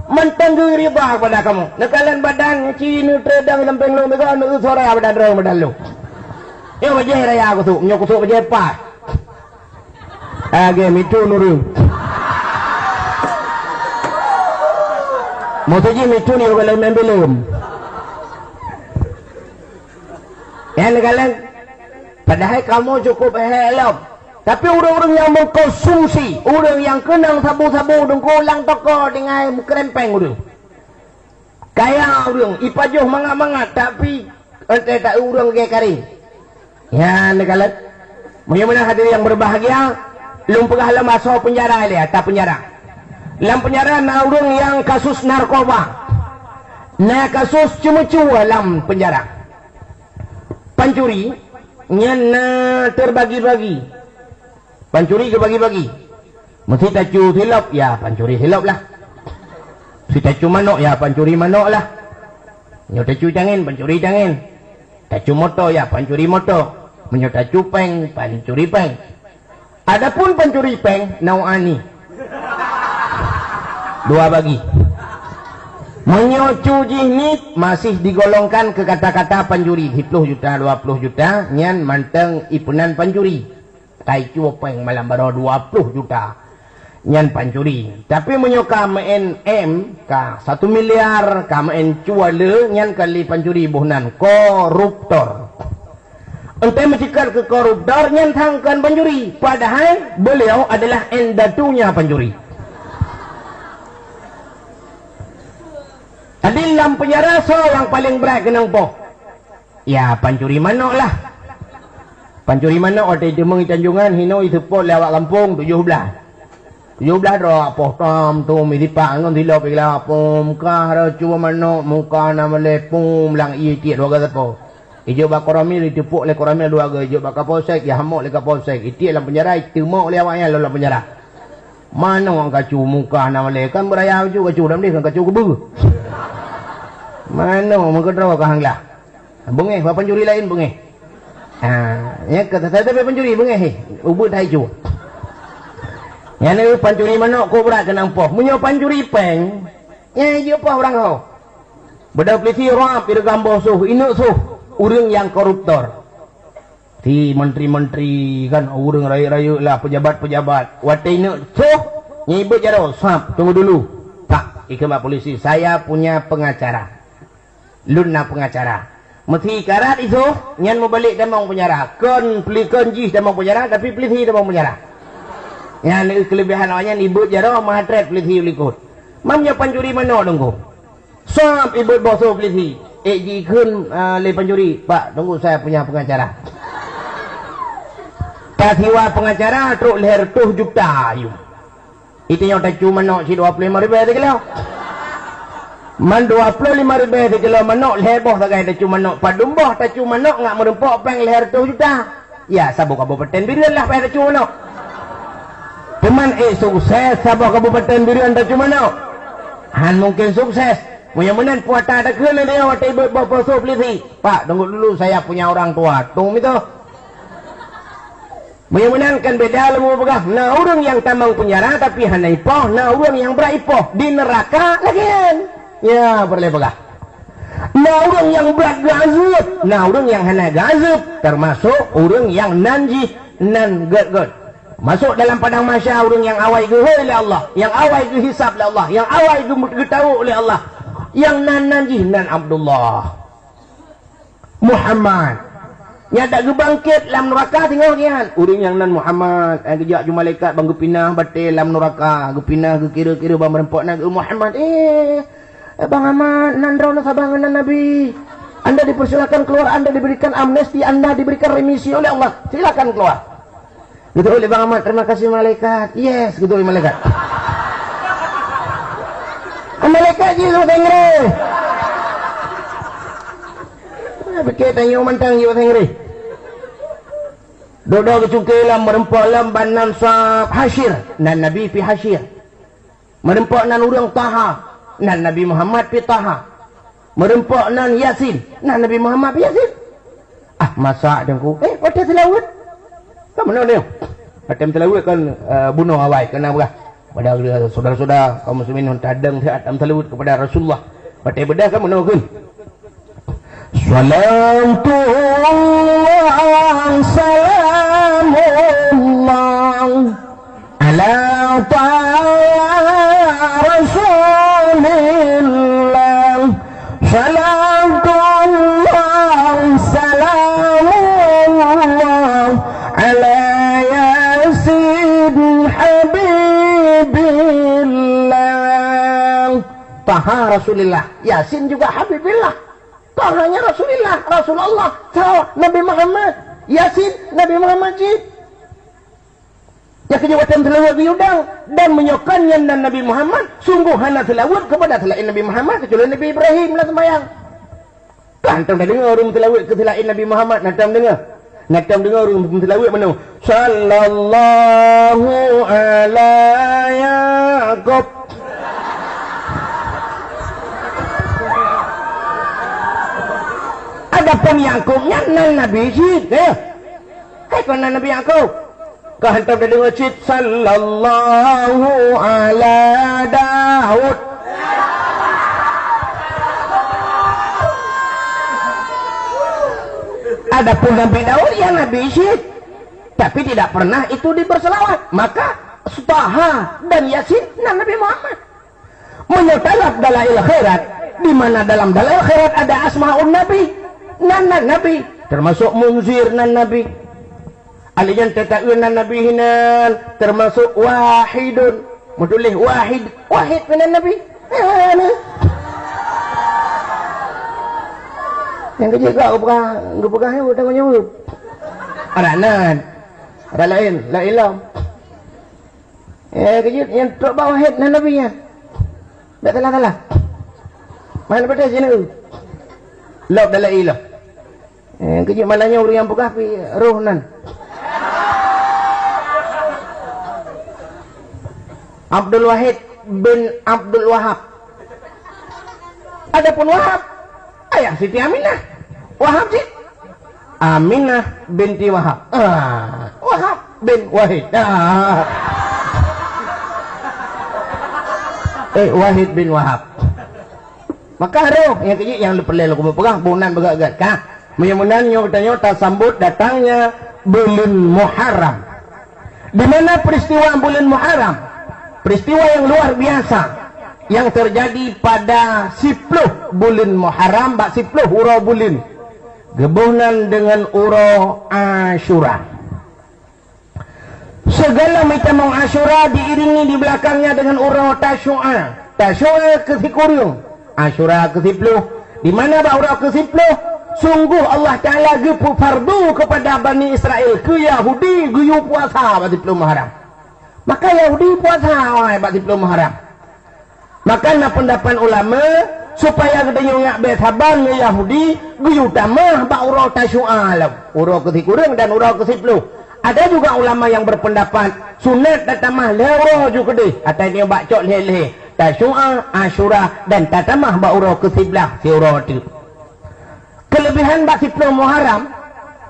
mentenggu riba kepada kamu. Nekalan badan Cina terdang lempeng lu mega nu sore badan rong badan lu. Yo baje raya aku tu, nyok tu baje pat. Age mitu nuru. Motoji mitu ni kalau membelum. Yang nekalan padahal kamu cukup help. Tapi orang-orang yang mengkonsumsi, orang yang kenang sabu-sabu dengkulang toko dengan kerempeng orang. Kaya orang, ipajuh mangat-mangat tapi tak orang ke kari. Ya, nekalat. Bagaimana hadirin yang berbahagia, lumpah lah masuk penjara dia, tak penjara. Dalam penjara na orang yang kasus narkoba. Na kasus cuma-cuma dalam penjara. Pancuri, nyana terbagi-bagi. Pancuri ke bagi-bagi. Mesti tacu silap, ya pancuri silap lah. Si tacu manok, ya pancuri manok lah. Nyo tacu cangin, pancuri cangin. Tacu motor, ya pancuri motor. Menyo tacu peng, pancuri peng. Adapun pancuri peng, nau'ani. Dua bagi. Menyo cuci ni masih digolongkan ke kata-kata pancuri. 10 juta, 20 juta. Nyan manteng ipunan pancuri. Tai cuo peng malam baru 20 juta nyan pancuri. Tapi menyoka main ka 1 miliar ka main cua le nyan kali pancuri bohnan koruptor. Ente mencikat ke koruptor nyan tangkan pancuri. Padahal beliau adalah endatunya pancuri. Tadi dalam penjara so yang paling berat kena po. Ya pancuri manok lah. Pancuri manok ada Demeng Tanjungan hino itu pot lewat kampung 17 dah potong tu miripak ngon tilo pigla pom kah ra cuba manok muka nama le pom lang i tiet dua gata po. Ijo ba koramil ditepuk le koramil dua ga ijo ba kapolsek ya hamok le kapolsek itiet dalam penjara temok le awaknya dalam penjara. Mana orang kacu muka nama le kan beraya kacu dalam dia kan kacu kebu. Mana orang kedra ka hanglah. Bengeh ba pencuri lain bengeh. Ya kata saya tapi pencuri bengeh he. Ubut hai cu. Yang ni pencuri manok ko berat kena poh. Munyo pencuri peng. Ya je poh orang kau. Beda polisi rap ira gambar suh, inuk suh. Urang yang koruptor. Ti menteri-menteri kan urang raya-raya lah pejabat-pejabat. Wate inuk suh. Nyibut jaro, sap, tunggu dulu. Tak, ikut polisi. Saya punya pengacara. Luna pengacara. Mesti karat itu nyan mau balik damang penjara. Kon pelikan jih damang penjara tapi peliti damang penjara. Yang kelebihan awaknya ibut jaro mahatret peliti ulikut. Mamnya pencuri mana tunggu. Sop ibut boso peliti. Ji kun le pencuri. Pak tunggu saya punya pengacara. Tatiwa pengacara truk leher 2 juta ayu. Itu yang tak cuma nak si 25,000 kilo. Man 25,000 kilo manok leher boh tak ada cuma nak padumbah tak cuma nak ngak merempok peng leher 2 juta. Ya sabuk kabupaten Birian lah pada cuma nak. Teman sukses sabuk kabupaten Birian tak cuma nak. Han mungkin sukses. Mudah-mudahan puasa tak kena dia waktu ibu bawa so peliti. Pak tunggu dulu saya punya orang tua. Tunggu itu. Mudah-mudahan kan beda lemu begah. Nah orang yang tamang penjara tapi hana ipoh. Nah orang yang beripoh di neraka lagian. Ya boleh begah. Nah orang yang berat gazub. Nah orang yang hana gazub termasuk orang yang nanji nan gad. Masuk dalam padang mahsyar orang yang awai gehe oleh Allah, yang awai gehisab oleh Allah, yang awai getau oleh Allah, yang nanji nan Abdullah Muhammad. Yang tak gebangkit dalam neraka tengok kian. Orang yang nan Muhammad, kejak ju malaikat bang gepinah batil dalam neraka, gepinah kira-kira bang merempok nan Muhammad. Bang Ahmad, nan rauna sabangan nan Nabi. Anda dipersilakan keluar, Anda diberikan amnesti, Anda diberikan remisi oleh Allah. Silakan keluar. Gitu oleh Bang Ahmad, terima kasih malaikat. Yes, gitu oleh malaikat. Malaikat je so tengre. Pikir tanya mantang je tengre. Dodo kecukai lam merempok lam banan sahab hasyir. Nan Nabi pi hasyir. Merempok nan urang Taha. Nan Nabi Muhammad pi Taha. Merempok nan Yasin. Nan Nabi Muhammad pi Yasin. Masak dengku. Hotel selawat. Kamu nak dia? Hotel selawat kan bunuh awai. Kenapa? Pada saudara-saudara kaum muslimin tadang atam selawat kepada Rasulullah. Hotel bedah kamu nak kan? Salatullah salamullah ala ta'a rasulillah. Salatullah salamullah ala yasin habibillah. Taha Rasulillah, Yasin juga Habibillah. Hanya Rasulullah, Rasulullah, Nabi Muhammad, Yasin, Nabi Muhammad Jid. Yang kejawatan selawat diundang dan menyokannya dan Nabi Muhammad sungguh hana selawat kepada selain Nabi Muhammad kecuali Nabi Ibrahim lah sembahyang. Nanti dengar orang selawat ke selain Nabi Muhammad, nanti dengar orang selawat mana? Sallallahu ala Yaqub. Adapun Yakubnya nan Nabi Syed. Hai kau nan Nabi Yakub. Kau hantar dia dengar Syed. Sallallahu ala Daud. Adapun Nabi Daud ya Nabi Syed. Tapi tidak pernah itu diberselawat. Maka Taha dan Yasin nan Nabi Muhammad. Menyetalaf dalail khairat. Di mana dalam dalail khairat ada asma'un Nabi. Nan Nabi termasuk munzir nan Nabi alijan tetaun nan Nabi hinan termasuk wahidun mudulih wahid minan Nabi Yang kerja kau pegang yang tengok nyawa. Aranan. Ada lain lah. Kerja yang tak bawa head nan Nabi nya. Tak salah. Mana pada sini. Lop dalam ilah. Kerja malahnya orang yang pegang roh nan. Abdul Wahid bin Abdul Wahab. Adapun Wahab, ayah Siti Aminah. Wahab sih. Aminah binti Wahab. Wahab bin Wahid. Wahid bin Wahab. Maka roh yang kecil yang lepelel aku pegang bulan begat-gat kah. Mudah-mudahan nyata sambut datangnya bulan Muharram. Di mana peristiwa bulan Muharram? Peristiwa yang luar biasa yang terjadi pada 10 bulan Muharram, 10 ura bulan gabungan dengan ura Asyura. Segala macam Asyura diiringi di belakangnya dengan ura Tasyu'a. Tasyu'a ke-10, Asyura ke-10. Di mana ura ke-10 sungguh Allah Ta'ala gepu fardu kepada Bani Israel ke Yahudi guyu puasa 10 Muharram. Maka Yahudi puasa bagi 10 Muharram. Maka na pendapat ulama supaya kita ngak besaban Yahudi guyu tamah ba ura tasyu'a ura ke-10 dan ura ke-10. Ada juga ulama yang berpendapat sunat tatamah ura juga deh. Atau dia bacok leh tasyu'a, Asyura dan tatamah ba ura ke-11 si ura itu. Kelebihan ba 10 Muharram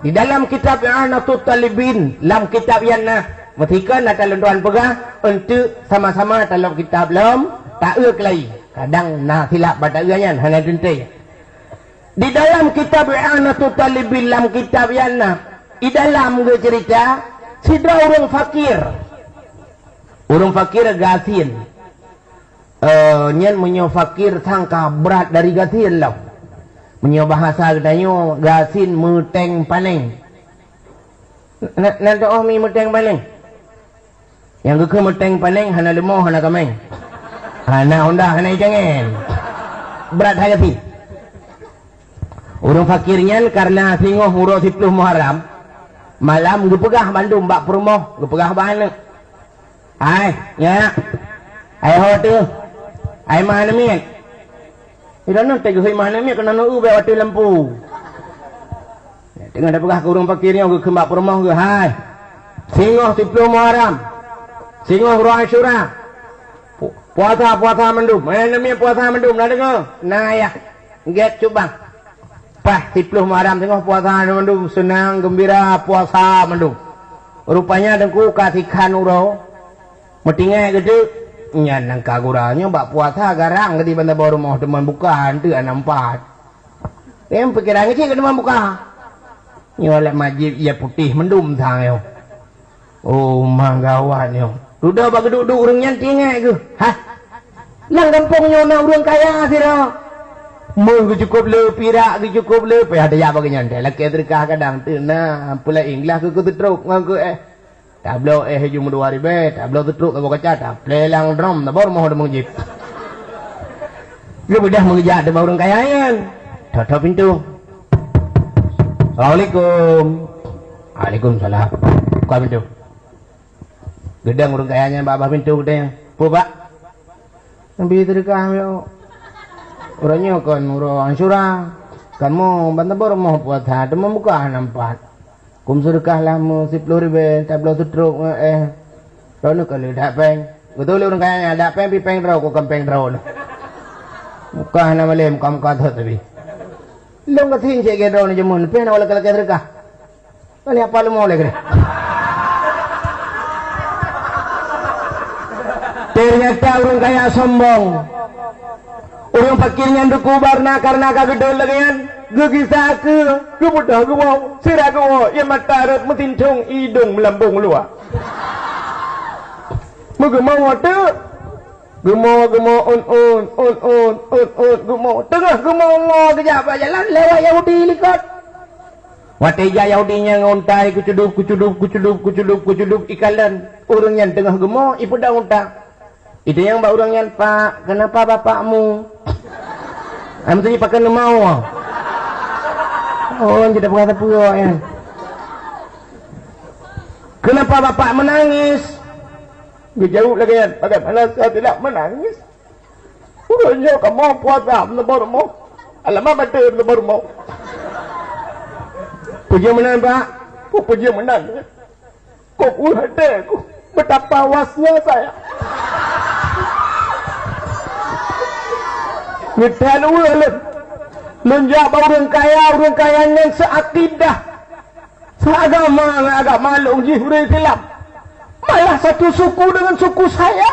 di dalam kitab I'anatul Talibin, dalam kitab Yana ketika nak tuan pegang untuk sama-sama dalam kitab lam tak kelai. Kadang nak silap pada ganyan hanya tentu. Di dalam kitab I'anatul Talibin, dalam kitab Yana, di dalam cerita sidra orang fakir. Orang fakir gasin. Nyen menyo fakir sangka berat dari gasin lah. Menyo bahasa katanya gasin meteng paling. Nak doa mi meteng paling. Yang ke meteng paling hana lemah hana kameng. Hana honda hana jangan. Berat hati. Orang fakirnya karena singoh huruf 10 Muharram malam gepegah bandung bak perumah, gepegah bahan. Ai, ya. Ai ho tu. Ai mana mi? Ida nak tegu hai mana mi kena nu be waktu lampu. Tengah dah pegah ke orang fakirnya ke bak perumah ke hai. Singoh 10 Muharram. Singoh huruf Asyura. Puasa mendum. Mana mi puasa mendum nak dengar? Nah ya. Get coba. Pas 10 Muharram tengok puasa mendum senang gembira puasa mendum. Rupanya dengku kasihkan uro. Metingnya gede. Nya nang kaguranya bak puasa garang gede benda baru mau teman bukan tu anak 4. Em pikirannya sih ke teman buka. Nyolek majib ia putih mendum thang yo. Oh manggawat yo. Sudah bagi duduk orang nyantingnya ke. Hah? Lang kampungnya nak orang kaya sih dah. Mau cukup le pirak cukup le payah ada ya bagi nyantai. Laki terkah kadang tu nah pula Inggeris ke teruk ngaku tablo hujung 2000 tablo teruk ke kaca tablo lang drum tabor mau ada mujib. Dia mudah mengejar ada orang kaya kan. Tutup pintu. Assalamualaikum. Waalaikumsalam. Buka pintu. Gedang orang kayanya babah pintu gedang. Pu pak. Nabi terkah yo. Orangnya kan orang Asyura. Kamu bantabor mau puasa, demo buka nampak. Kum sedekah lah mu 10.000 tablo tutruk rono kalau dak peng. Betul orang kayanya dak peng pi peng draw ko kampeng draw. Muka nama lem kam kata tapi. Long katin cek draw ni jemun pe na wala kala sedekah. Kali apa lu mau lagi? Ternyata orang kaya sombong. Orang fakirnya duku barna karena kagedol lagian. Gugisa ke mudah ke mau. Sirah ke mau. Ia mata rut metincung hidung melambung luar. Gemau tu. Gemau on. Gemau. Tengah gemau kejap jalan lewat Yahudi likat. Watija Yahudinya ngontai kucudup ikalan. Orang yang tengah gemau ipu dah unta. Itu yang mbak orang yang pak, kenapa bapakmu? Am tu pakai mau. Oh, tidak berkata pura ya. Kenapa bapak menangis? Dia jawab lagi kan, bagaimana saya tidak menangis? Urangnya kamu puasa baru mau. Alamak betul baru mau. Puji menang pak, kok puji menang? Kok hatiku betapa wasnya saya. Ngedan ulun. Menjak orang kaya yang seakidah, seagama malu Jibril Islam. Malah satu suku dengan suku saya.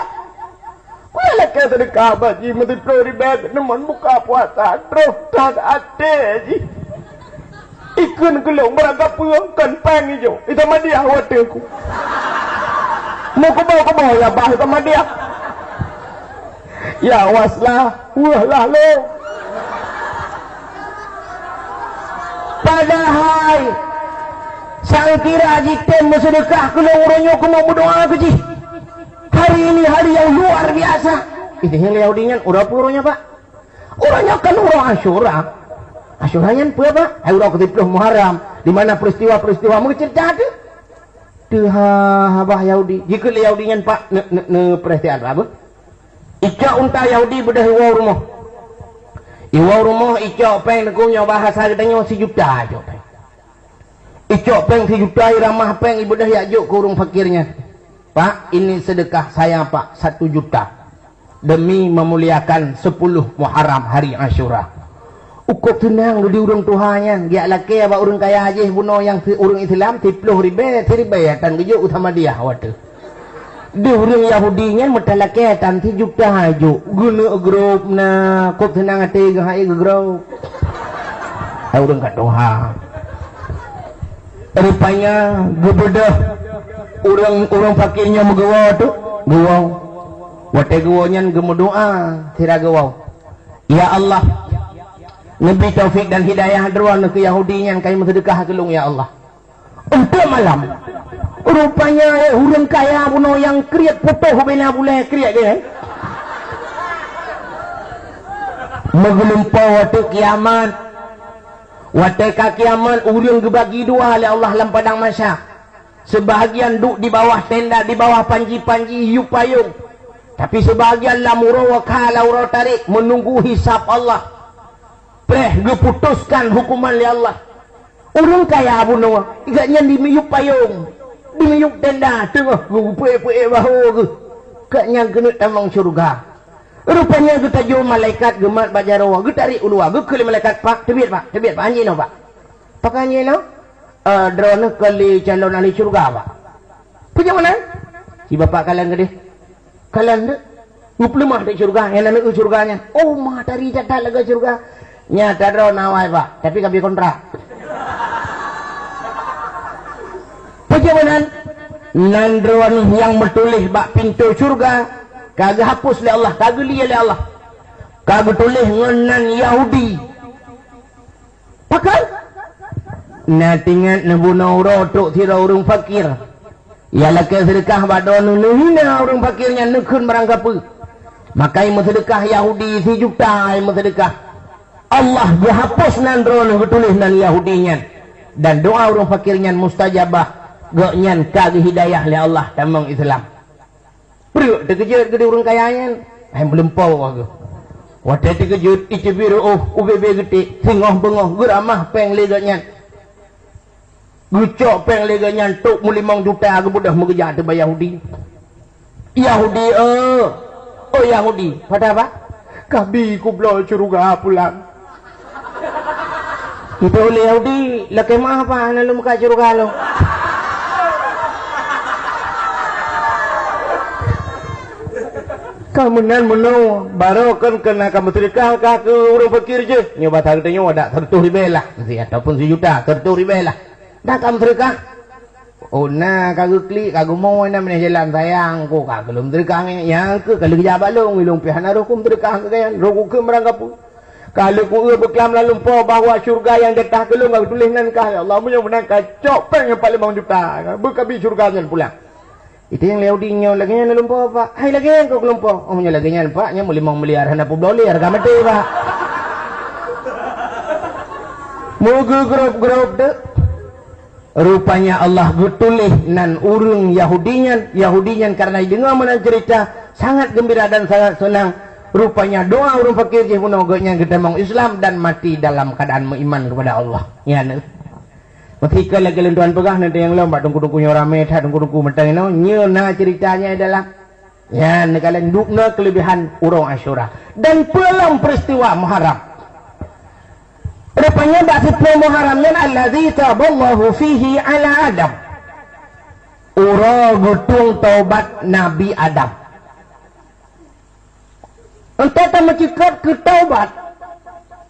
Kuala kaya sedekah baji menteri pribadi namun buka puasa terus tak ada ji. Ikun gelung beragam puyangkan peng hijau. Itu sama dia wataku. Mau ke bawah ya bah sama dia. Ya waslah, wah lalu. Padahal sang kira jitem bersedekah kalau orangnya aku mau berdoa ke ji. Hari ini hari yang luar biasa. Itu yang liaudinya udah purunya pak. Orangnya kan orang Asyura. Asyuranya apa pak? Orang ke-10 Muharram. Di mana peristiwa-peristiwa mengecil jadi. Tuh abah Yahudi. Jika liaudinya pak ne peristiwa apa? Ika unta Yahudi bedah iwa rumah. Iwa rumah ika peng negunya bahasa katanya 1 juta aja peng. Ika peng 1 juta ramah peng ibadah yajuk ke urung fakirnya. Pak, ini sedekah saya pak 1 juta demi memuliakan 10 Muharram hari Asyura. Ukuk tenang di urung Tuhannya. Dia laki apa urung kaya aja buno yang urung Islam 10 ribayatan gejuk utama dia waktu. Di urung Yahudinya metalakatan 3 juta aja. Guna grup na kok tenang hati gahai grup. Urung kat Tuhan. Rupanya gebedah orang fakirnya menggawau tu gawau wate gawaunya gemudoa tira gawau. Ya Allah Nabi taufik dan hidayah hadrawan ke Yahudinya kaya sedekah kelung ya Allah. Untuk malam rupanya orang kaya buno yang kriat foto bela boleh kriat dia mengelumpau waktu kiamat. Waktu kiamat orang gebagi dua oleh Allah dalam padang mahsyar. Sebahagian duduk di bawah tenda, di bawah panji-panji hiup payung. Tapi sebahagian lamuro wakalau tarik menunggu hisab Allah. Preh geputuskan hukuman oleh Allah. Orang kaya bunuh, igaknya di miyup payung, di miyup tenda, tengah gupe-gupe bahu ke. Kaknya kena tamang syurga. Rupanya kita jual malaikat gemat bajarawa, getari ulua, gekeli malaikat pak, tebiat pak, anjing no pak. Pak anjing no? Drone kali calon ahli syurga pak. Punya mana? Si bapak kalian gede. Kalian dek. Ngup lemah di syurga, yang namanya syurganya. Oh mah tadi jatah lega syurga. Nyata drone awal pak, tapi kami kontrak. Punya mana? Nandron yang bertulis bak pintu syurga. Kagak hapus oleh Allah, kagak lihat oleh Allah. Kagak tulis ngenan Yahudi. Pakai? Natingat nabunaw rotok tira urung fakir. Ialah kesedekah badon nuhina urung fakirnya nekun merangkapu. Makai sedekah Yahudi 1 juta sedekah. Allah dihapus nandron betulis nan Yahudinya. Dan doa urung fakirnya mustajabah. Goknyan kagak hidayah oleh Allah tamang Islam. Perut terkejut gede orang kayanya. Belum pau aku. Waktu terkejut itu biru UBB gede. Tengah bengah geramah peng leganya. Gucok peng leganya tuk mu 5 juta aku budak mengejar tu Yahudi. Yahudi oh Yahudi. Pada apa? Kami kublo curuga pulang. Itu oleh Yahudi. Laki mah apa? Lalu muka curuga lo. Kamu nan menau baru kan kena kamu sedekah ke orang fakir je. Nyoba hartanya ada 100 ribu lah. Ataupun 1 juta 100 ribu lah. Dah kamu sedekah. Oh nah kagak klik kagak mau namanya jalan sayang ko kagak belum sedekah yang ke kalau jabat long ilung pihana hukum sedekah ke kan roku ke merangkap. Kalau ku berkelam lalu po bahawa syurga yang dekat ke long kagak tulis nan kah ya Allah punya menang kacok peng yang paling 5 juta. Berkabi syurganya pulang. Itu yang Yahudinya lagi nya lumpur pak. Hai lagi yang kau lumpur. Oh punya lagi nya pak nya 5 miliar hendak $10 harga mati pak. Muga grup-grup dek. Rupanya Allah getulih nan urung Yahudinya karena dengar menang cerita sangat gembira dan sangat senang. Rupanya doa urung fakir je punoganya kita mau Islam dan mati dalam keadaan beriman kepada Allah. Ya ne. Ketika lagi lentuan pegah nanti yang lomba tungku-tungkunya rame dah tungku-tungku mentang ini nyena ceritanya adalah ya ne kalian dukna kelebihan urung Asyura dan pelang peristiwa Muharram. Rupanya baksudnya Muharram yang allazi taballahu fihi ala Adam. Ura gutung taubat Nabi Adam. Entah mencikat ke taubat.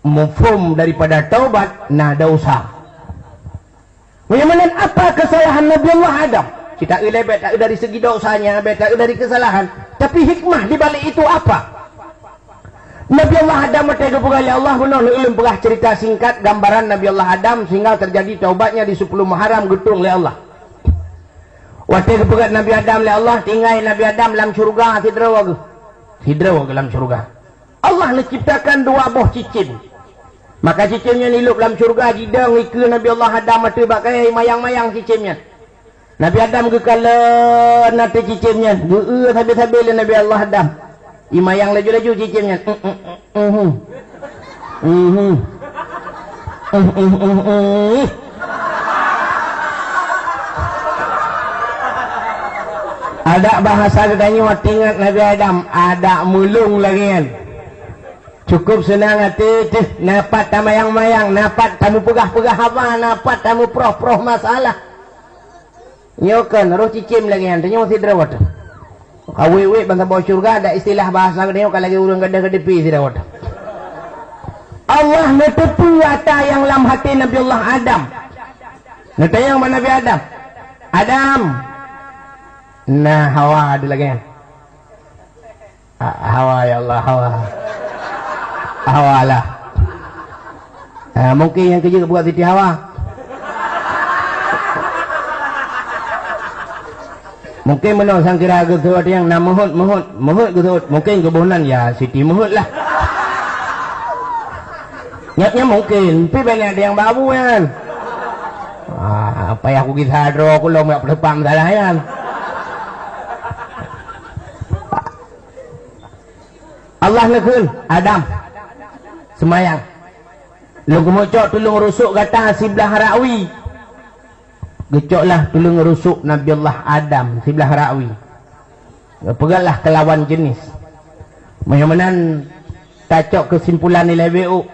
Mufhum daripada taubat na dosa. Bagaimana apa kesalahan Nabi Allah Adam? Kita ilai tak dari segi dosanya, tak dari kesalahan. Tapi hikmah di balik itu apa? Nabi Allah Adam bertega oleh Allah menolak ilmu pegah cerita singkat gambaran Nabi Allah Adam sehingga terjadi taubatnya di 10 Muharram getung oleh Allah. Waktu kepegat Nabi Adam oleh Allah tinggal Nabi Adam dalam syurga hidrawa dalam syurga. Allah menciptakan 2 buah cicim. Maka cicimnya hidup dalam syurga jidang ke Nabi Allah Adam mata bakai mayang-mayang cicimnya. Nabi Adam kekala nanti cicimnya. Habis-habis Nabi Allah Adam. Imayang laju-laju cicimnya. Ada bahasa katanya ingat Nabi Adam ada mulung lagi kan. Cukup senang hati napat tamayang-mayang, napat tamu pegah-pegah apa, napat tamu proh-proh masalah. Nyokan roh cicim lagi kan, tanya masih derawat. Kawe-we bangsa bawah syurga ada istilah bahasa katanya kalau lagi urang gede-gede derawat. Allah menepu apa yang dalam hati Nabi Allah Adam. Nanti yang mana Nabi Adam? Adam. Nah Hawa ada lagi kan? Hawa ya Allah Hawa. Hawa lah. Mungkin yang kerja buat Siti Hawa. Mungkin menurut sang kira gitu ada yang nak mohon gitu. Mungkin kebohongan ya Siti mohon lah. Nyatnya mungkin, tapi banyak ada yang babu kan. Apa yang aku kisah dro, aku lo nggak pelepam salah kan. Allah nekun Adam semayang. Lu kemocok tulung rusuk kata sebelah Rawi. Gecoklah tulung rusuk Nabi Allah Adam sebelah Rawi. Peganglah kelawan jenis. Macam-macam tacok kesimpulan nilai BU.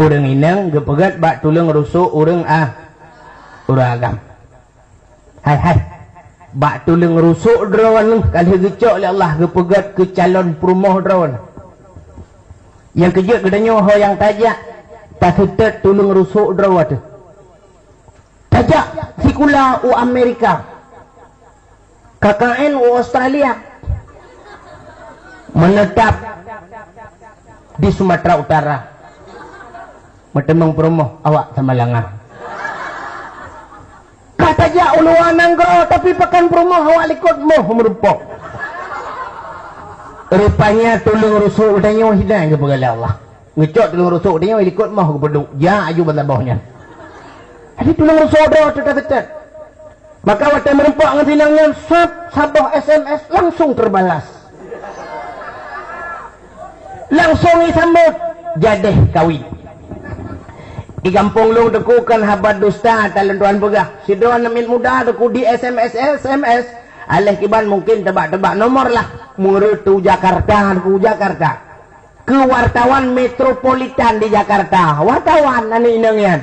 Orang inang gepegat bak tulung rusuk orang agam. Hai. Bak tulung rusuk drawan kalau gecok oleh Allah gepegat ke calon perumoh drawan. Yang kejut katanya ho yang tajak pasutet tulung rusuk drawan tu. Tajak sikula u Amerika. KKN u Australia. Menetap di Sumatera Utara. Metemang perumoh awak sama langar. Kata ja uluan nanggro tapi pakan perumoh awak likut moh merupok. Rupanya tulung rusuk katanya hidang ke pegala Allah. Ngecok tulung rusuk katanya likut moh ke peduk. Ja aju bantal bawahnya. Jadi tulung rusuk dah tetap. Maka waktu merempok dengan sinangnya sabah SMS langsung terbalas. Langsung disambut jadeh kawin. Di kampung lu dekukan habat dusta talan tuan pegah. Si doan namil muda deku di SMS. Alih kiban mungkin tebak-tebak nomor lah. Murutu Jakarta. Ke wartawan metropolitan di Jakarta. Wartawan ani inangyan.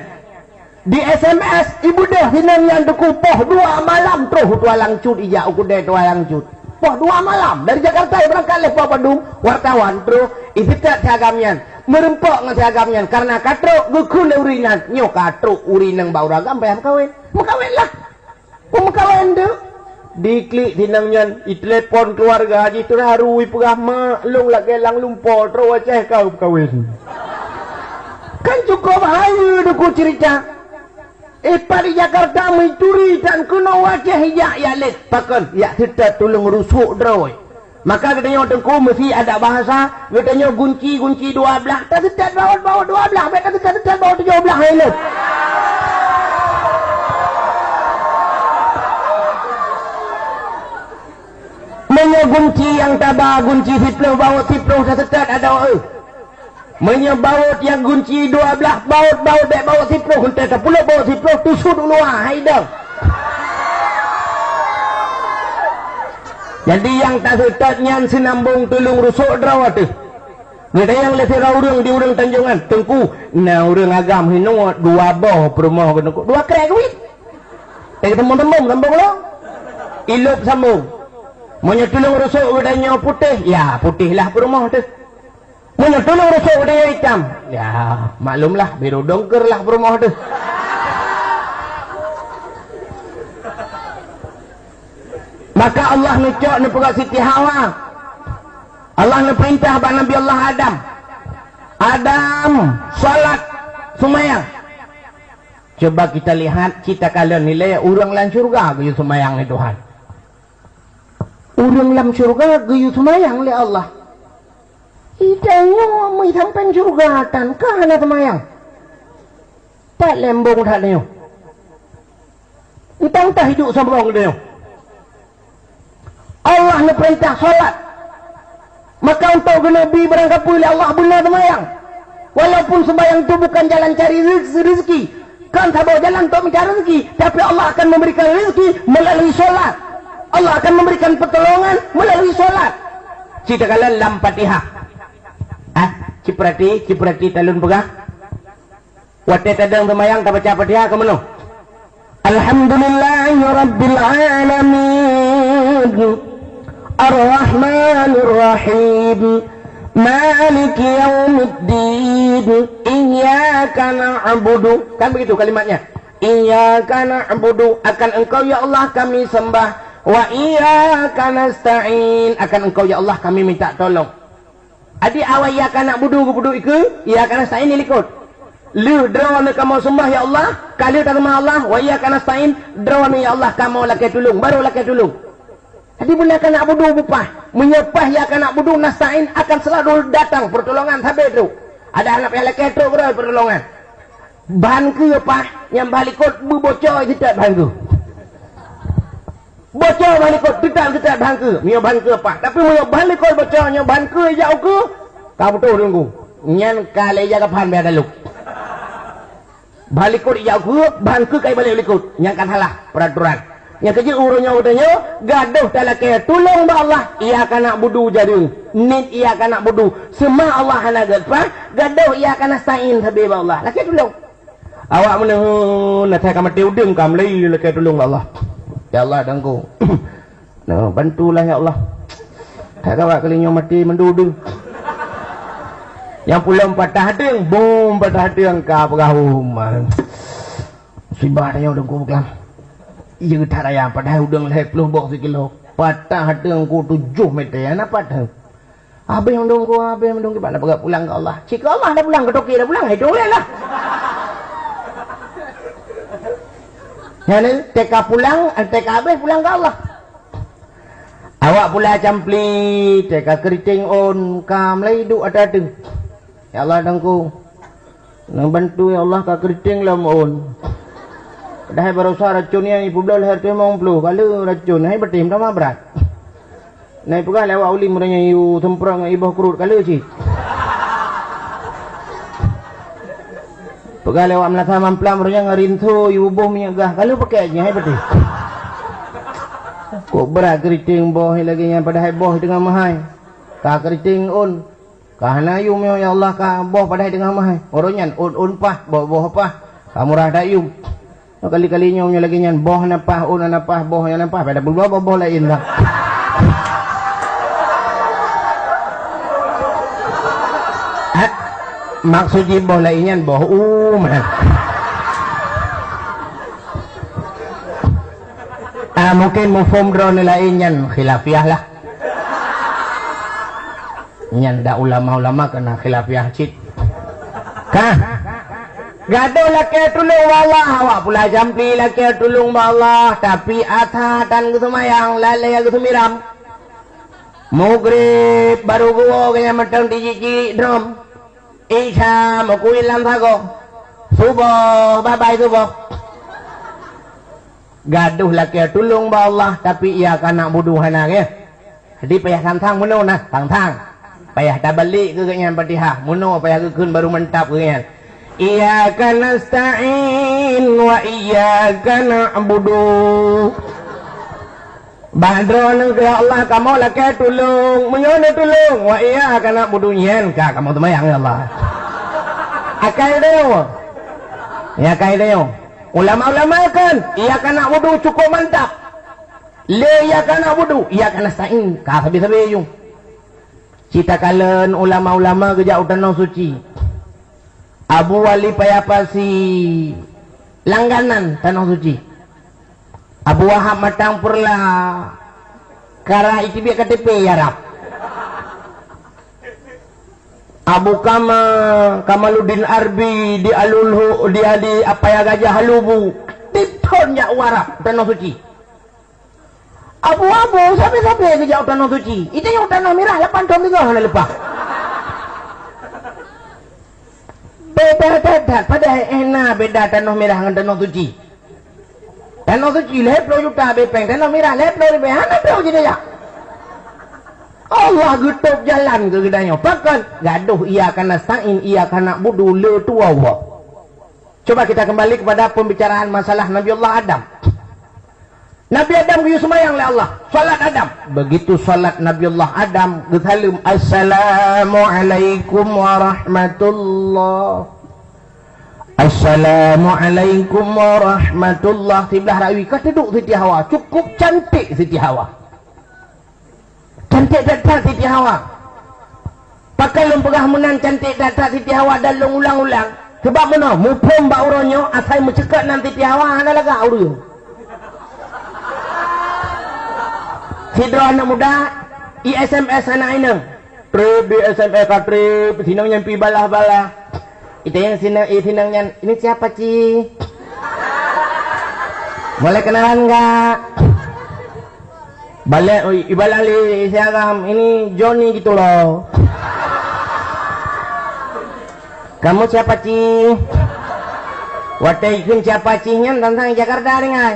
Di SMS ibu dah inangyan deku poh 2 malam terus tualang cut ija ukude tualang cut. Poh 2 malam dari Jakarta berangkat le poh Padung wartawan terus ifitat siagamyan. Merempok dengan siagamnya karena katruk gukun urinan nyo katruk urinang bau ragam bayar kawin mekawin lah mekawin tu diklik dinangnya telepon keluarga haji terharu pegah maklum lah gelang lumpur terus aceh kau kawin kan cukup hayu duku cerita pada Jakarta mencuri dan kena wajah hijak ya let pakan ya kita tolong rusuk drawai Maka katanya tengku mesti ada bahasa, katanya gunci 12, tak setat bawa 12, tak setat bawa 17 helot. Menyo gunci yang tabah gunci 10 bawa 10 tak setat ada menyo baut yang gunci 12 baut dek bawa 10 hentai tak pula bawa 10 tusuk dulu hai dah. Jadi yang tak setatnya senambung tulung rusuk drawat tu. Kita yang lesir urang di urang Tanjungan tengku na urang agam hinu 2 boh perumah tengku 2 krek duit. Tembung sambung lo. Ilup sambung. Munyo tulung rusuk udahnya putih, ya putihlah perumah tu. Munyo tulung rusuk udahnya hitam, ya maklumlah biru dongkerlah perumah tu. Maka Allah nucok ni pegat Siti Hawa. Allah ni perintah bak Nabi Allah Adam salat semayang. Coba kita lihat, kita kalau nilai orang dalam syurga gaya semayang ni Tuhan. Orang dalam syurga gaya semayang oleh Allah. Idanya mai sampai syurga tan kah nak semayang. Tak lembong tak dia. Entah hidup sambung dia. Allah nak perintah solat. Maka untuk Nabi berangkat oleh Allah benar semayang. Walaupun sembahyang itu bukan jalan cari rezeki. Kan tak bawa jalan untuk mencari rezeki. Tapi Allah akan memberikan rezeki melalui solat. Allah akan memberikan pertolongan melalui solat. Cerita kalian dalam Fatihah. Ciprati talun pegang. Waktu tadang semayang tak baca Fatihah ke mana? Alhamdulillahi Rabbil Alamin Ar-Rahmanir Rahim Maliki Yawmiddin Iyyaka na'budu. Kan begitu kalimatnya. Iyyaka na'budu, akan engkau ya Allah kami sembah. Wa iyyaka nasta'in, akan engkau ya Allah kami minta tolong. Adik awak iyyaka na'budu budu iku, iyyaka nasta'in ni likut. Lu drawana kamu sembah ya Allah, kalau tak sembah Allah, wa iyyaka nasta'in, drawana ya Allah kamu lakai tolong, baru lakai tolong. Jadi benda akan nak budu bupah, menyepah ya akan nak budu nasta'in akan selalu datang pertolongan sampai tu. Ada anak yang lakai tu berapa pertolongan. Bahan ke apa yang balikot bocor tidak bahan ke. Bocor balikot tidak bahan ke. Mio bahan ke apa? Tapi mio balikot bocornya bahan ke jauh ke. Kau betul tunggu. Nyan kali jaga bahan biar daluk. Balikot jauh ke bahan ke kai balik likut. Yang kan halah peraturan. Yang kerja urutnya gaduh dalam kaya tolong ba Allah ia akan nak budu jadi nit ia akan nak budu semua Allah nak gadpa gaduh ia akan nasta'in sabi ba Allah laki tolong awak mana nak saya mati udeng kam lai laki tolong ba Allah ya Allah dangku nah bantulah ya Allah tak awak kalinya mati mendudung yang pulang patah deng bom patah deng ka pegahum musibah dia udah ku kelam. Ia tak raya padahal udang leh 10 bok sekilo. Patah hadang ku 7 meter. Anak patah. Habis mendung ku, habis mendung ke mana pergi pulang ke Allah. Cik Allah dah pulang ke Toki dah pulang. Itu boleh lah. Yang teka pulang, teka habis pulang ke Allah. Awak pula campli, teka keriting on, kam lay duk ada tu. Ya Allah dangku. Nang bantu ya Allah ka keriting lam on. Dah baru sah racunnya ibu belah leher tu memang puluh kalau racun hai bertim sama berat. Naik pegang lewat uli muranya iu semprang ibu kurut kalau cik. Pegang lewat melaka mamplam muranya ngarintu ibu boh menyegah kalau pakainya hai bertim. Kok berat keriting boh lagi yang pada hai boh dengan mahai. Ka keriting on. Kahana iu ya Allah ka boh pada hai dengan mahai. Orangnya on pah boh pah. Kamu rah dayum. Kali-kalinya punya lagi nyan boh napah un napah boh yang napah pada berbuah boh lain dah. Maksudnya boh lainnya boh mungkin mufhum drone lainnya khilafiah lah. Nyan dak ulama-ulama kena khilafiah cik. Kah? Gaduh laki tolong Allah, awak pula jampi laki tolong Allah, tapi atha dan kesemayang lalai ke semiram. Maghrib baru gua kaya matang tiji drum. Isya mau kuil lam thago. Subuh bye-bye subuh. Gaduh laki tulung ba Allah tapi ia kana buduhana ke. Jadi payah tang muno nah, tang. Payah dah balik ke kenyan Fatihah. Muno payah keun baru mentap kenyan. Iyyaka nasta'in wa iyyaka na'budu. Badron ke Allah kamu laki tulung, menyono tulung wa iyyaka na'budu nyen ka kamu temayang ya Allah. Akai deo. Ya kai deo. Ulama-ulama kan iyyaka na'budu cukup mantap. Le iyyaka na'budu, iyyaka nasta'in ka sabi-sabi yung. Cita kalen ulama-ulama gejak tanah suci. Abu Wali payapasi langganan tanah suci. Abu Wahab matang purla kara itibia KTP yarap. Abu Kamaluddin Arbi di Alulhu di apa ya Gajah Halubu titonnya warap tanah suci. Abu-abu sampai ke jauh tanah suci. Itu yang tanah merah 8 tahun 3 hari lepas. Beda padahal enak beda tanah merah dengan tanah suci. Tanah suci leplo juta bepeng, tanah merah leplo ribe hana tau jadi ya. Allah getup jalan ke gedanya. Bahkan gaduh iyyaka nasta'in iyyaka na'budu le tua wa. Coba kita kembali kepada pembicaraan masalah Nabiullah Adam. Nabi Adam kuyu semayang oleh Allah. Salat Adam. Begitu salat Nabiullah Adam gesalim Assalamualaikum warahmatullah. Assalamualaikum warahmatullah. Sebelah rawi kau duduk Siti Hawa. Cukup cantik Siti Hawa. Cantik datang Siti Hawa. Pakai lempegah menang cantik datang Siti Hawa dan ulang-ulang. Sebab mana? Mupum bak uronyo asal mencekak nanti Siti Hawa anda laga urun. Sidro anak muda ISMS anak ini. Trip di SMS trip sinang nyampi balah-balah. Itu yang sinangnya ini siapa Ci? Boleh kenalan enggak? Balik ibalah li siagam ini Johnny gitu loh. Kamu siapa Ci? Watai ikun siapa Ci nya tentang Jakarta dengan.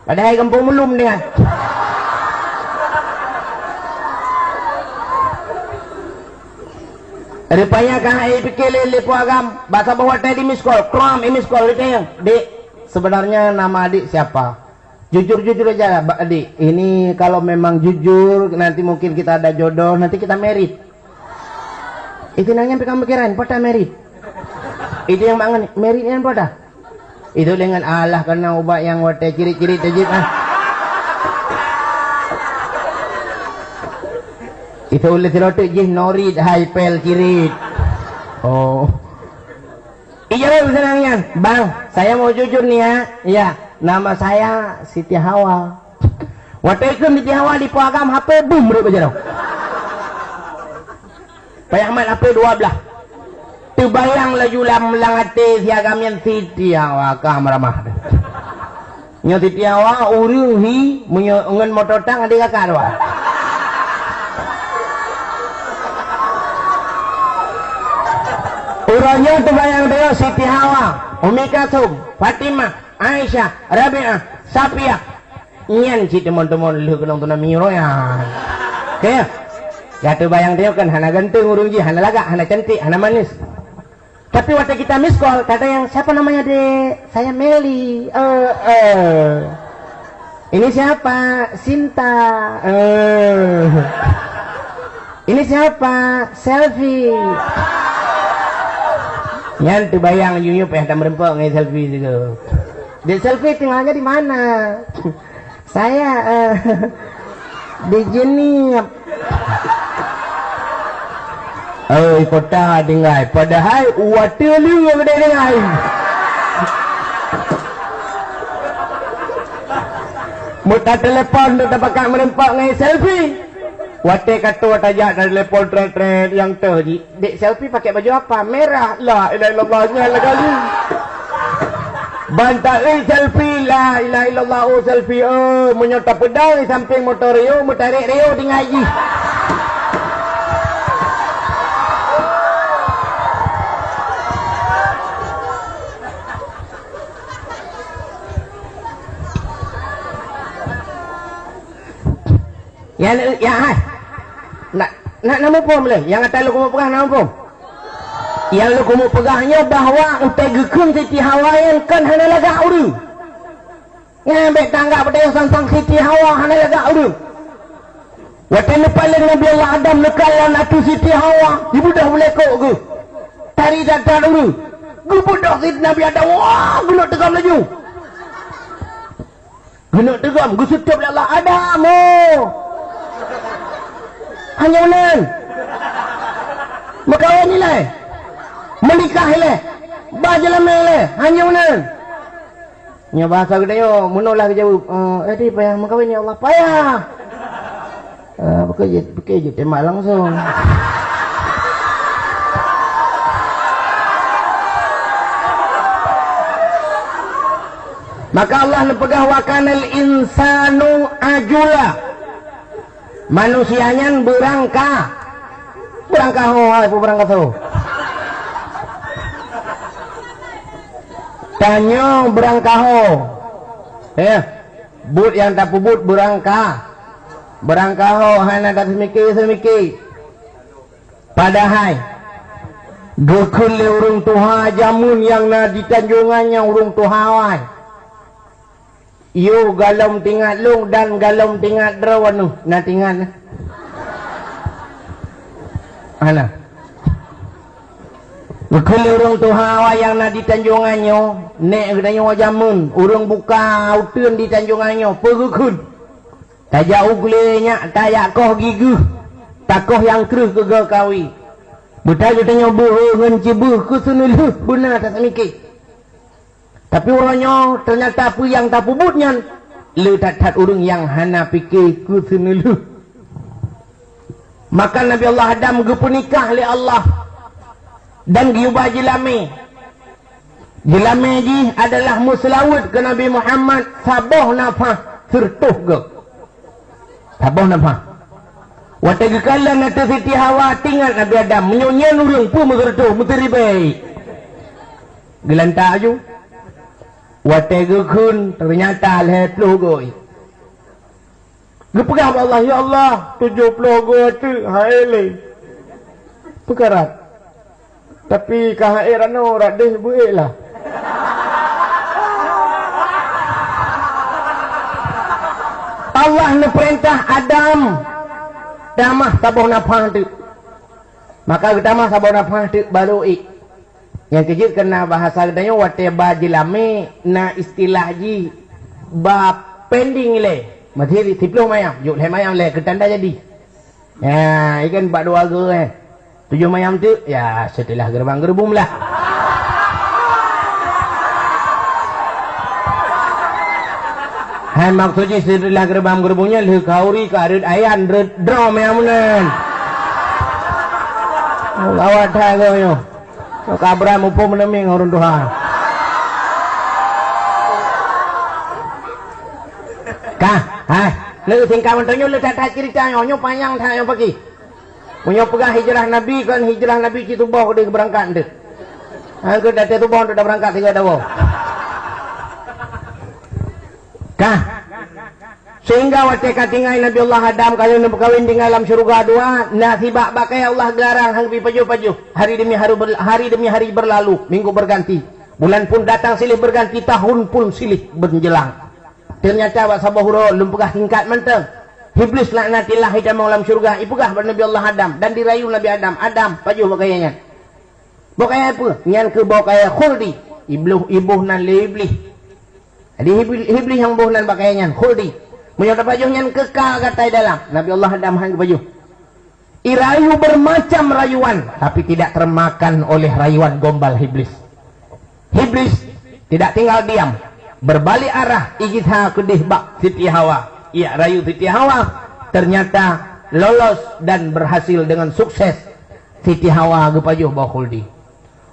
Padahal kampung belum dengan. Rupanya kan pikir lepo agam bahasa bawa tadi miskol krom miskol itu yang Dik sebenarnya nama adik siapa? Jujur aja adik, ini kalau memang jujur nanti mungkin kita ada jodoh, nanti kita merit. Itu nanya kamu pikiran pada merit. Itu yang mangan meritnya pada. Itu dengan Allah karena ubah yang wate ciri-ciri tajib Itu oleh tirotik jih norid haipel cirit. Oh. Iya senangnya. Bang, saya mau jujur nih ya. Iya, nama saya Siti Hawa. Waktu itu Siti Hawa di Puagam HP boom bro aja dong. Payah mat HP 12. Terbayang laju lam hati siagam yang Siti Hawa kamramah. Nyo Siti Hawa urung hi ngen motor tang ada kakak doa. Urangnya terbayang dia Siti Hawa, Umi Kasum, Fatimah, Aisyah, Rabi'ah, Safiah. Nyan si teman-teman lu kenong tu nami roya. Oke. Ya terbayang dia kan hana ganteng urung ji, hana lagak, hana cantik, hana manis. Tapi waktu kita miss call, kata yang siapa namanya Dek? Saya Meli. Ini siapa? Sinta. Ini siapa? Selfie. Yang terbayang Yuyup ya dan merempok ngai selfie juga. Di selfie tinggalnya di mana? Saya di Jenip. Oh, kota dengai. Padahal water lu yang gede dengai. Muta telepon tu dapat kak merempok ngai selfie. Wate kata tajak dari lepol tret yang tu. Dek selfie pakai baju apa? Merah lah. Ilah ilallahnya lah kali. bantai selfie la ilaha illallah selfie menyota pedang di samping motor Rio mutarik Rio di ngaji. Nak nama pun boleh. Yang kata lu kumu pegang nama pun. Yang lu kumu pegangnya bahawa entai gekun Siti Hawa yang kan hana lagak uru. Ngambek tangga pada yang sang Siti Hawa hana lagak uru. Watan paling Nabi Allah Adam lekalan atu Siti Hawa. Ibu dah boleh kok ke. Tari datar uru. Ibu dah Siti Nabi Adam. Wah, genuk tegam laju. Genuk tegam. Gusutup Allah Adam. Hanya unan berkawan nilai menikah nilai bajalan nilai hanya unan nya bahasa gedanya menolak jauh tadi payah berkawin ya Allah payah bekerja tembak langsung maka Allah nepegah wa kanal insanu ajula manusianya berangka apa berangka tu tanya berangka but yang tak pubut berangka hanya tak semikir padahal gekun le urung tuha jamun yang na di tanjungannya urung tuhawai yo galom tingkat long dan galom tingkat drawanu na tingkat ana bekul urang tuha yang na di tanjungannya nek gedanya wajamun urang buka uteun di tanjungannya pegukun tajak uglenya tayak koh giguh takoh yang kerus gegel kawi betal gedanya beungeun cibuh ku sunuluh beuna tak mikir. Tapi orangnya ternyata apa yang tak pubutnya letat urung yang hana fikir ku sunuluh. Maka Nabi Allah Adam gepu nikah oleh Allah dan giubah jilame. Jilame ji adalah muslawat ke Nabi Muhammad saboh nafah sertuh ge. Saboh nafah. Wata gekala nata Siti Hawa tinggal Nabi Adam menyonyan urung pun mengertuh muteribai. Gelantak aju. Watai gekun ternyata lehet logoi. Gepegah Allah ya Allah 70 goi tu haile. Pekarat. Tapi kahair anu radih buik lah. Allah ne perintah Adam damah saboh nafah tu. Maka damah saboh nafah tu baru yang kejut kena bahasa gedanya wate bajilame na istilah ji ba pending le materi tiplo mayam juk le mayam le ketanda jadi ya ikan bak dua ge 7 mayam tu ya setelah gerbang gerbum lah han maksudnya setelah gerbang gerbungnya le kauri ka arid ayan drum yamunan awat thagoyo kabra mupo meneming orang Tuhan. Lu tingkah mentonyo lu tak cerita nyo panjang tanya pagi. Punya pegang hijrah Nabi kan hijrah Nabi itu bawa dia berangkat deh. Aku dah tu bawa dah berangkat tiga dah. Sehingga waktu katingai Nabi Allah Adam kalau nak berkahwin di alam syurga dua nasibak bakai Allah gelarang hang pi paju-paju hari demi hari berlalu minggu berganti bulan pun datang silih berganti tahun pun silih berjelang ternyata wak sabahuro lumpugah tingkat menteng iblis laknatillah hitam alam syurga ipugah Nabi Allah Adam dan dirayu Nabi Adam paju bakainya bakai apa nyan ke bakai khuldi ibuh nan iblis jadi iblis yang buh nan bakainya khuldi menyota pajuhnya kekal katai dalam Nabi Allah Adam hang pajuh irayu bermacam rayuan tapi tidak termakan oleh rayuan gombal iblis tidak tinggal diam berbalik arah igitha kedih bak Siti Hawa ia rayu Siti Hawa ternyata lolos dan berhasil dengan sukses Siti Hawa gepajuh bawa khuldi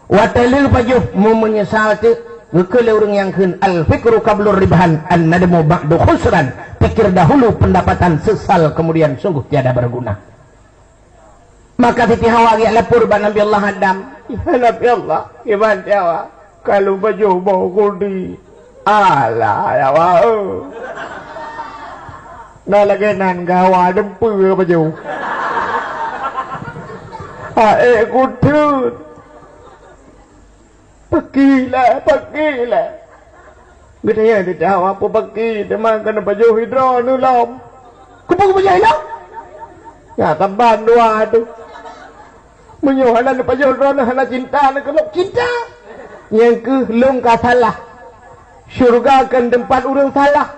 watalu pajuh mu menyesal tu Ngekele orang yang kun al-fikru qablur ribahan an-nadmu ba'du khusran. Pikir dahulu pendapatan, sesal kemudian sungguh tiada berguna. Maka Siti Hawa lapor pada Nabi Allah Adam. Ya Nabi Allah, gimana Jawa? Kalau baju bau kudi, alah Jawa. Nah lagi nan gawa dempu baju. Kudut. Pergilah. Gede Siti Hawa apa pergi? Teman kena baju hidro nulom. Kupu baju hidro? Ya tambahan dua tu. Menyuhanan pajoran hana cinta nak kelok cinta. Yang ke long ka salah. Syurga kan tempat orang salah.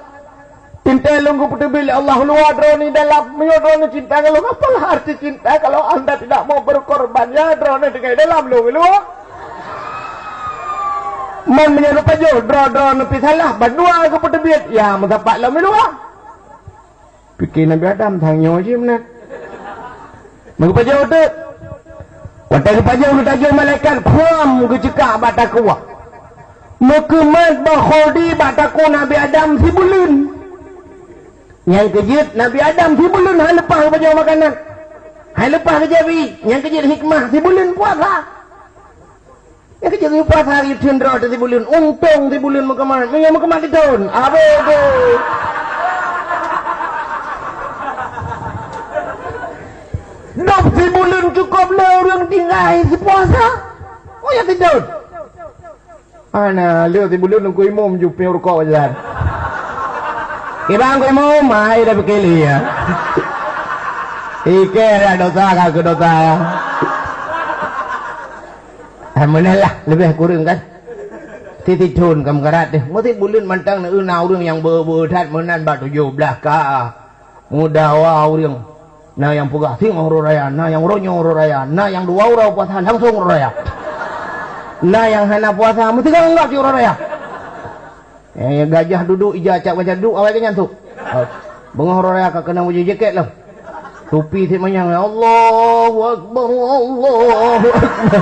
Cinta long ku putu bila Allah luar drone dalam menyuhanan cinta kalau apalah arti cinta kalau anda tidak mau berkorban ya drone dengan dalam long luar. Man menyeru pajo drone pi salah bandua ku putu bil ya mengapak long luar. Fikir Nabi Adam thanyo je mana. Mengapajo tu Watai pajang lu tajul malaikat kuam gejekak batakuwa. Mekemat bakhodi bataku Nabi Adam si bulun. Yang kejit Nabi Adam si bulun hal lepas pajang makanan. Hal lepas kejabi. Yang kejit hikmah si bulun puasa. Yang kejit puasa hari cendera si bulun. Untung si bulun mekemat. Mekemat di tahun. Apa tu? Dok si bulan cukup lah orang tinggal si puasa. Oh ya tidak. Ana lihat si bulan aku imam jupi rokok jalan. Ibang aku imam mai dah berkeli ya. Ike ada dosa kau dosa. Menalah lebih kurang kan. Titi tun kamu karat deh. Mesti bulan mantang nak unau orang yang berbuat menan batu jublah ka. Mudah wah orang. Nah yang pugah sing orang raya, nah yang ronyo orang raya, nah yang dua orang puasa langsung orang raya. Nah yang hana puasa mesti kan enggak orang raya. Yang gajah duduk, ija acak gajah duduk, awalnya nyantuk. Bengah orang raya kena wujud jaket lah. Topi si manyang, Allahu Akbar, Allahu Akbar.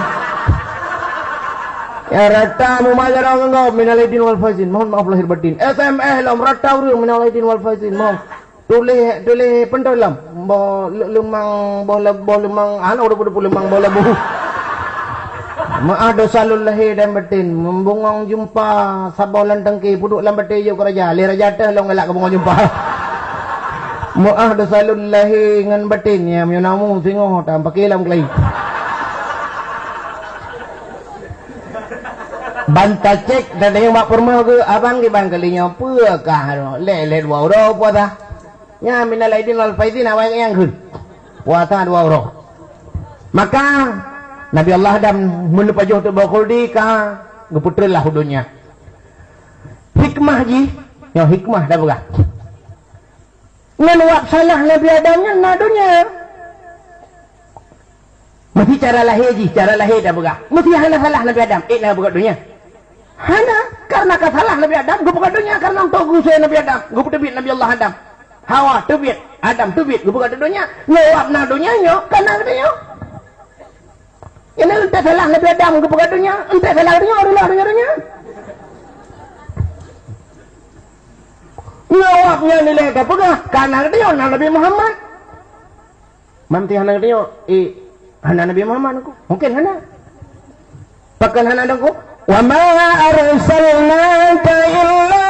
Ya rata mumajar orang engkau minal aidin wal faizin. Mohon maaf lahir batin. SMS lam rata orang minal aidin wal faizin. Mohon. Tulis pendolam lemang lemang udah lemang bola buhu. Maaf dosa lahir dan batin membungong jumpa sabolan tengki puduk lam batin yo keraja le raja teh long galak kebungong jumpa. Maaf dosa lahir ngan batin ya menamu singo tam pakai lam kelai. Banta cek dan yang mak perma ke abang di bang kalinya apa kah le dua orang puasa. Ya minal aidin wal faizin awak yang kun. Puasa 2 orang. Maka Nabi Allah Adam menupajuh tu bakhuldi ka geputrlah hudunya. Hikmah ji, ya hikmah dah berah. Ngan wak salah Nabi Adamnya nadunya. Mesti cara lahir ji, cara lahir dah berah. Mesti hana salah Nabi Adam, nak buka dunia. Hana karena kasalah Nabi Adam, gue buka dunia karena untuk gue Nabi Adam, gue putih Nabi Allah Adam. Hawa tubit, Adam tubit, gue buka dunia, ngewap na dunia nyo, karena dia. Ini entah salah Nabi Adam, gue buka dunia, entah salah dunia. Ngewapnya nilai ke pegah, karena dia, Nabi Muhammad. Mamti hana dia, hana Nabi Muhammad aku, mungkin hana. Pakai hana aku. Wa ma arsalnaka illa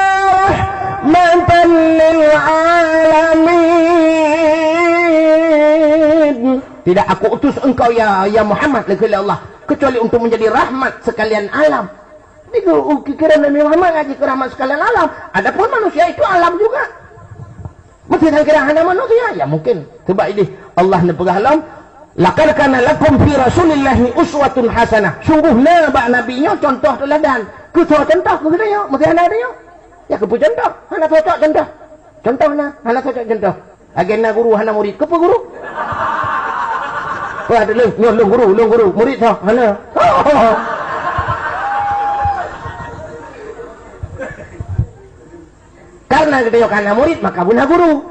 rahmatan lil alamin. Tidak aku utus engkau ya Muhammad oleh Allah kecuali untuk menjadi rahmat sekalian alam. Itu kira Nabi Muhammad ngaji ke rahmat sekalian alam. Adapun manusia itu alam juga. Mesti kira hanya manusia ya mungkin. Sebab ini Allah nepegah alam. Laqad kana lakum fi Rasulillahi uswatun hasanah. Sungguh nabak nabinya contoh teladan. Ketua contoh begitu mesti hana dia. Ya kepu contoh, hana cocok contoh. Contohnya hana cocok contoh. Agenda guru hana murid, kepu guru. Wah, ada lu guru, murid sah, hana. Karena kita karena murid maka buna guru.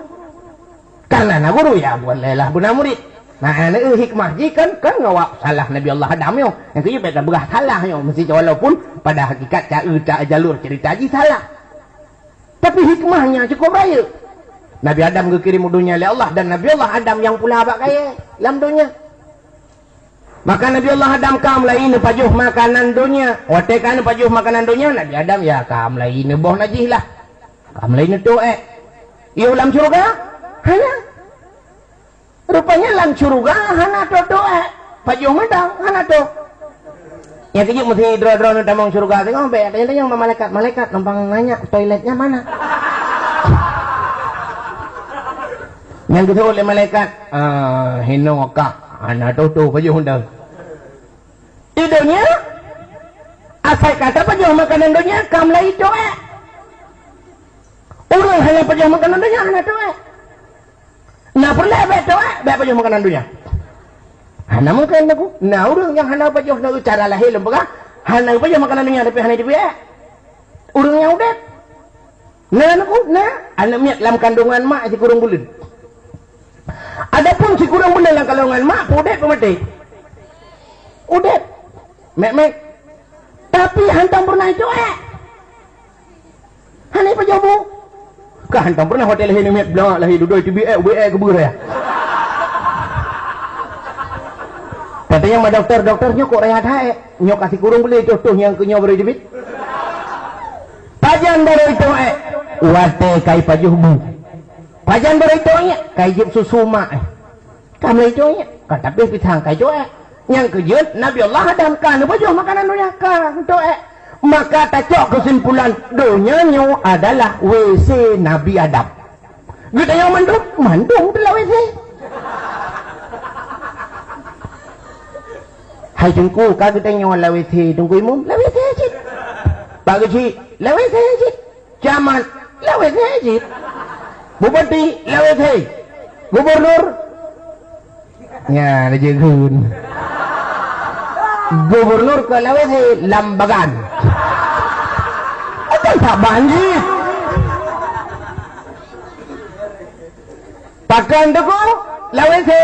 Karena na guru ya bolehlah buna murid. Nah, ini hikmah ji kan ngawak salah Nabi Allah Adam yo. Yang kedua beta berah salah yo, mesti walaupun pada hakikat jalur cerita ji salah. Tapi hikmahnya cukup baik. Nabi Adam dikirim dunia oleh Allah dan Nabi Allah Adam yang pula abak kaya dalam dunia. Maka Nabi Allah Adam kam lain pajuh makanan dunia. Watekan pajuh makanan dunia Nabi Adam ya kam lain boh najih lah. Kam lain tu Iyo dalam surga. Hana. Rupanya dalam surga hana tu pajuh madang hana tu. Yang kejut mesti dro-dro nu tamang surga tengok be tanya-tanya sama malaikat numpang nanya toiletnya mana. Yang kita oleh malaikat hino kak anak tu pajuh dah. Idenya asal kata pajuh makanan dunia kam lai tu orang hanya pajuh makanan dunia anak tu nah perlu be pajuh makanan dunia. Hana mungkin aku. Nah orang yang hana pajuh nak cara lahir lembaga hana pajuh makanan dunia tapi hana dia. Orang yang udah. Nah aku anak miat dalam kandungan mak si kurang bulan. Adapun si kurang bulan dalam kandungan mak udah mati. Udah. Mek. Tapi hantam pernah itu hana pajuh bu. Kah hantam pernah hotel lahir miat belak lahir duduk itu BE kebur ya. Katanya sama dokternya kok rehat hae. Nyok kasih kurung beli contoh yang ke nyok beri debit. Pajan baru itu wate kai pajuh bu. Pajan baru itu kai jip susu mak Kami itu tapi pitang kai itu yang kejut Nabi Allah Adam kan pajuh makanan dunia kan itu maka tacok kesimpulan dunia adalah WC Nabi Adam. Kita yang mandung telah WC. Hai tungku kagak tanya lawe the tungku imum lawe the cik bagi cik lawe the cik camat lawe the cik bupati lawe the gubernur ya ada jegun gubernur ke lawe the lambagan apa tak banjir pakan tuku lawe the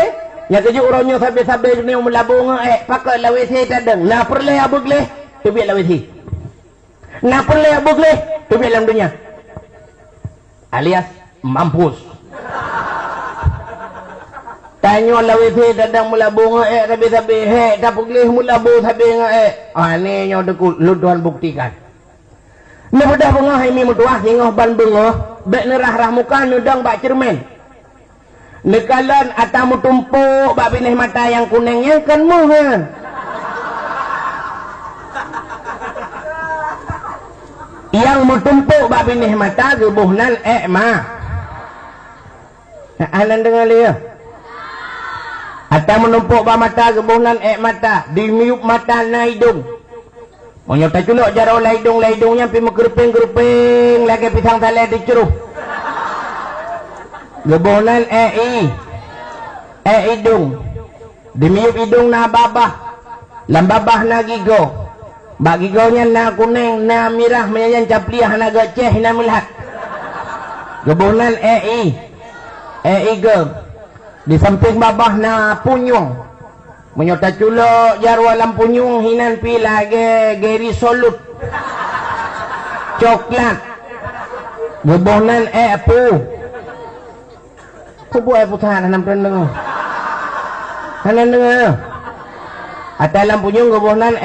ya keju orangnya sampai ni melabung pakai lawesi tadeng na perle abugleh tu biar lawesi na perle abugleh tu biar dalam dunia alias mampus tanya lawesi tadeng melabung sampai tak bugleh melabung sampai ni nyo deku luduan buktikan ni bedah bengah ini mutuah singoh ban bengah bek nerah muka nudang bak cermen nekalan atamu tumpuk bak binih mata yang kuningnya kan muha. Yang mutumpuk bak binih mata gebuhnan mah. Alan dengar dia. Atamu numpuk bak mata gebuhnan mata dimiup mata na hidung. Monyo tak culuk jaro la hidungnya pi megerping lagi pisang tale diceruh. Gebunan hidung dimiup hidung na babah lam babah na gigo bak gigonya na kuning na mirah menyanyan capliah na gaceh na melihat gebunan ge di samping babah na punyung menyota culuk jarwa lam punyung hinan pi lagi geri solut coklat gebunan pu kubu putahan hanam rendeng hanan dengar atas lampunyung gebuhnan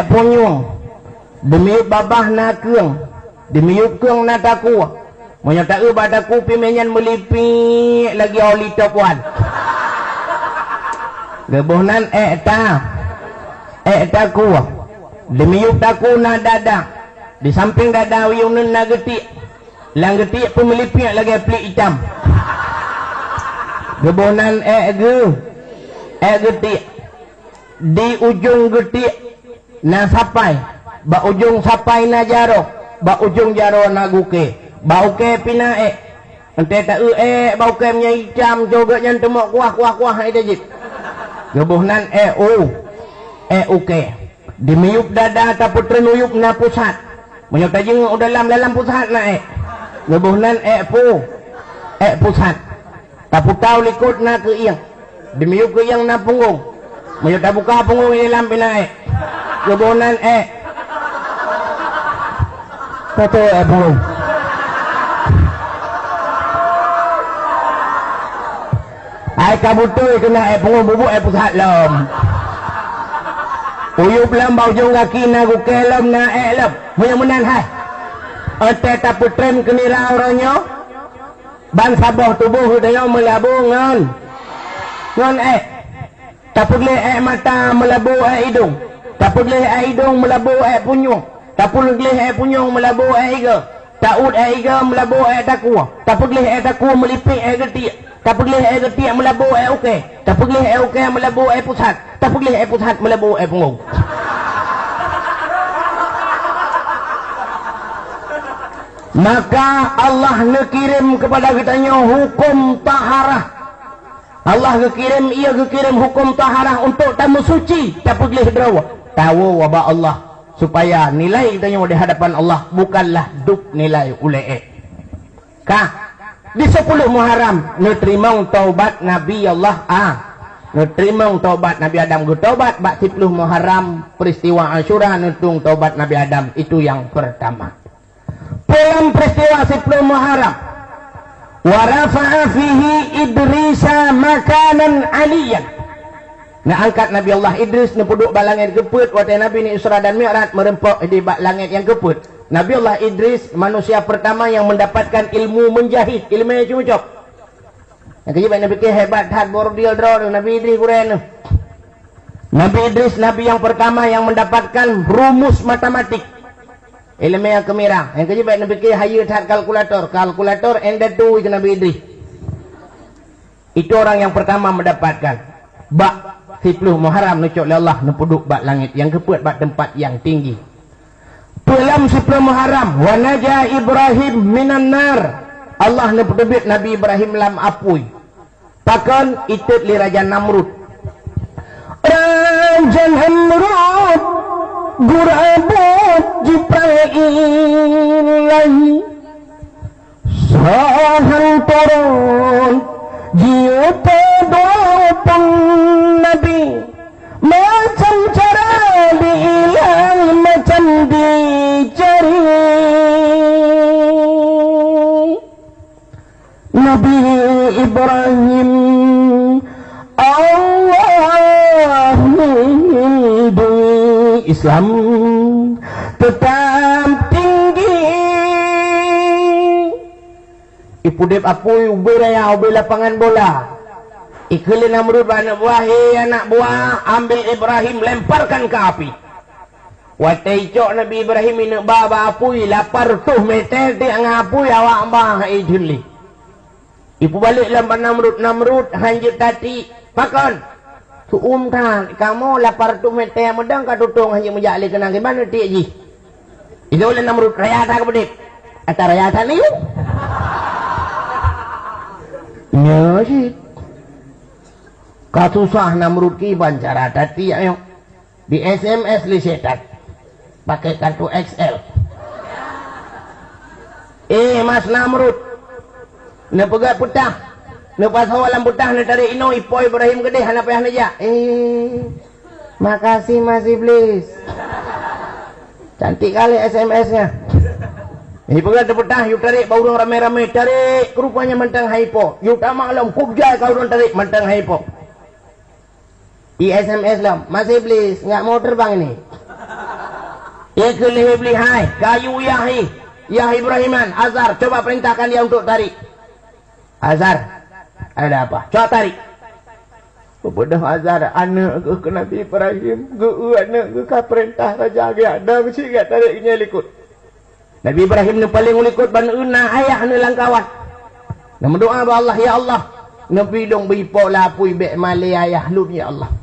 punyung demiup babah na keung demiup keung na taku menyata badaku pimenyan melipi lagi oli topuan gebuhnan taku demiup taku na dada di samping dada wiyunun na getik lang getik pemelipiak lagi pelik hitam gebunan getik di ujung getik na sapai ba ujung sapai na jaro ba ujung jaro na guke ba uke pina ente ta ba uke nya hitam juga nyan temok kuah ide jip gebunan uke dimiup dada ta putrenuyup na pusat menyota jeng dalam pusat na gebuhnan pusat Tapi tahu likut nak ke yang. Demi ke yang nak punggung. Mayu tak buka punggung ini lampi naik. Kebonan Toto punggung. Ai kabutoi kena punggung bubuk pusat lom. Uyup lam bau jong kaki na gukelom na lom. Mudah-mudahan hai. Ote tapu tren kenira orangnya. Ban sabah tubuh dayo melabung ngon. Ngon Taput le mata melabu hidung. Taput le hidung melabu punyung. Taput le punyung melabu iga. Taud iga melabu takua. Taput le takua melipik getik. Taput le getik melabu okey. Taput le okey melabu pusat. Taput le pusat melabu punggung. Maka Allah ngekirim kepada kitanya hukum taharah. Allah kekirim hukum taharah untuk tamu suci. Tak boleh berawa. Tahu wabah Allah supaya nilai kitanya di hadapan Allah bukanlah duk nilai ulai. Di 10 Muharram nerima taubat Nabi Allah. Nerima taubat Nabi Adam. Taubat bak 10 Muharram peristiwa Asyura netung taubat Nabi Adam itu yang pertama. Dalam peristiwa 10 Muharram warafa'a fihi Idrisa makanan aliyan. Nak angkat Nabi Allah Idris ni puduk bak langit keput waktu Nabi ni Isra dan Mi'raj merempok di bak langit yang keput. Nabi Allah Idris manusia pertama yang mendapatkan ilmu menjahit, ilmu yang cucuk. Yang kejibat Nabi ke hebat hat bordil draw Nabi Idris kuren. Nabi Idris Nabi yang pertama yang mendapatkan rumus matematik. Ilmu yang kemirang. Yang kejibat Nabi ke hayat hat kalkulator and that do itu Nabi Idris. Itu orang yang pertama mendapatkan. Bak 10 Muharram nucuk oleh Allah nepuduk bak langit yang keput bak tempat yang tinggi. Dalam 10 Muharram wa naja Ibrahim minan nar. Allah nepuduk Nabi Ibrahim lam apui. Takkan itut li Raja Namrud. Raja Namrud gurabut Jibrailahi sahan turun jiuta doang Nabi macam cara diilang macam dicari Nabi Ibrahim Allah lindungi Islam tetap tinggi. Ipudip apui uberaya ubel lapangan bola. Ikhli Namrud anak buah, anak buah, ambil Ibrahim lemparkan ke api. Watai cok Nabi Ibrahim ini baba apui lapar tuh meter di ngapui awak bah ijuli. Ibu balik lampan Namrud hanjut tadi makan. Kan kamu lapar tu meter medang ka tutung hanya menjali kenang gimana ti ji. Itu oleh Namrud raya tak kebedik. Atau raya tak ni? Ya sih. Kasusah Namrud ki bancara tadi ayo. Di SMS li setat. Pakai kartu XL. Mas Namrud. Ne pegat putah. Lepas awalan putah ni tarik ino ipo Ibrahim gede hana payah naja. Makasih Mas Iblis. Cantik kali SMS-nya. Ini pegat putah yuk tarik baurang rame-rame tarik rupanya mentang haipo. Yuk tak maklum kubjai kau orang tarik mentang haipo. Di SMS lah Mas Iblis enggak mau terbang ini. Ya kelih Iblis hai kayu yahi ya Ibrahiman Azhar coba perintahkan dia untuk tarik. Azhar ada apa? Coba tarik. Kepada Azhar anak ke Nabi Ibrahim ke anak ke perintah raja ada mesti gak tariknya likut. Nabi Ibrahim ni paling likut ban una ayah ni langkawan. Nama doa ba Allah ya Allah. Nabi dong bipo lapui be male ayah lu ya Allah.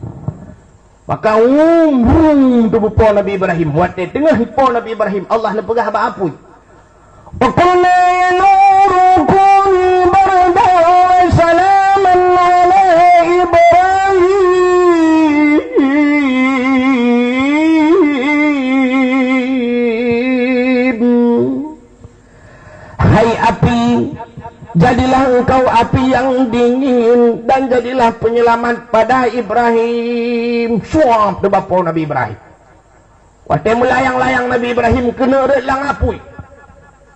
Maka tu bipo Nabi Ibrahim wate tengah bipo Nabi Ibrahim Allah ni pegah ba apui. Qulna ya nuru kun barda salaman ala Ibrahim. Hai api Jadilah engkau api yang dingin dan jadilah penyelamat pada Ibrahim. Suap tu bapa Nabi Ibrahim. Waktu melayang-layang Nabi Ibrahim kena relang apui.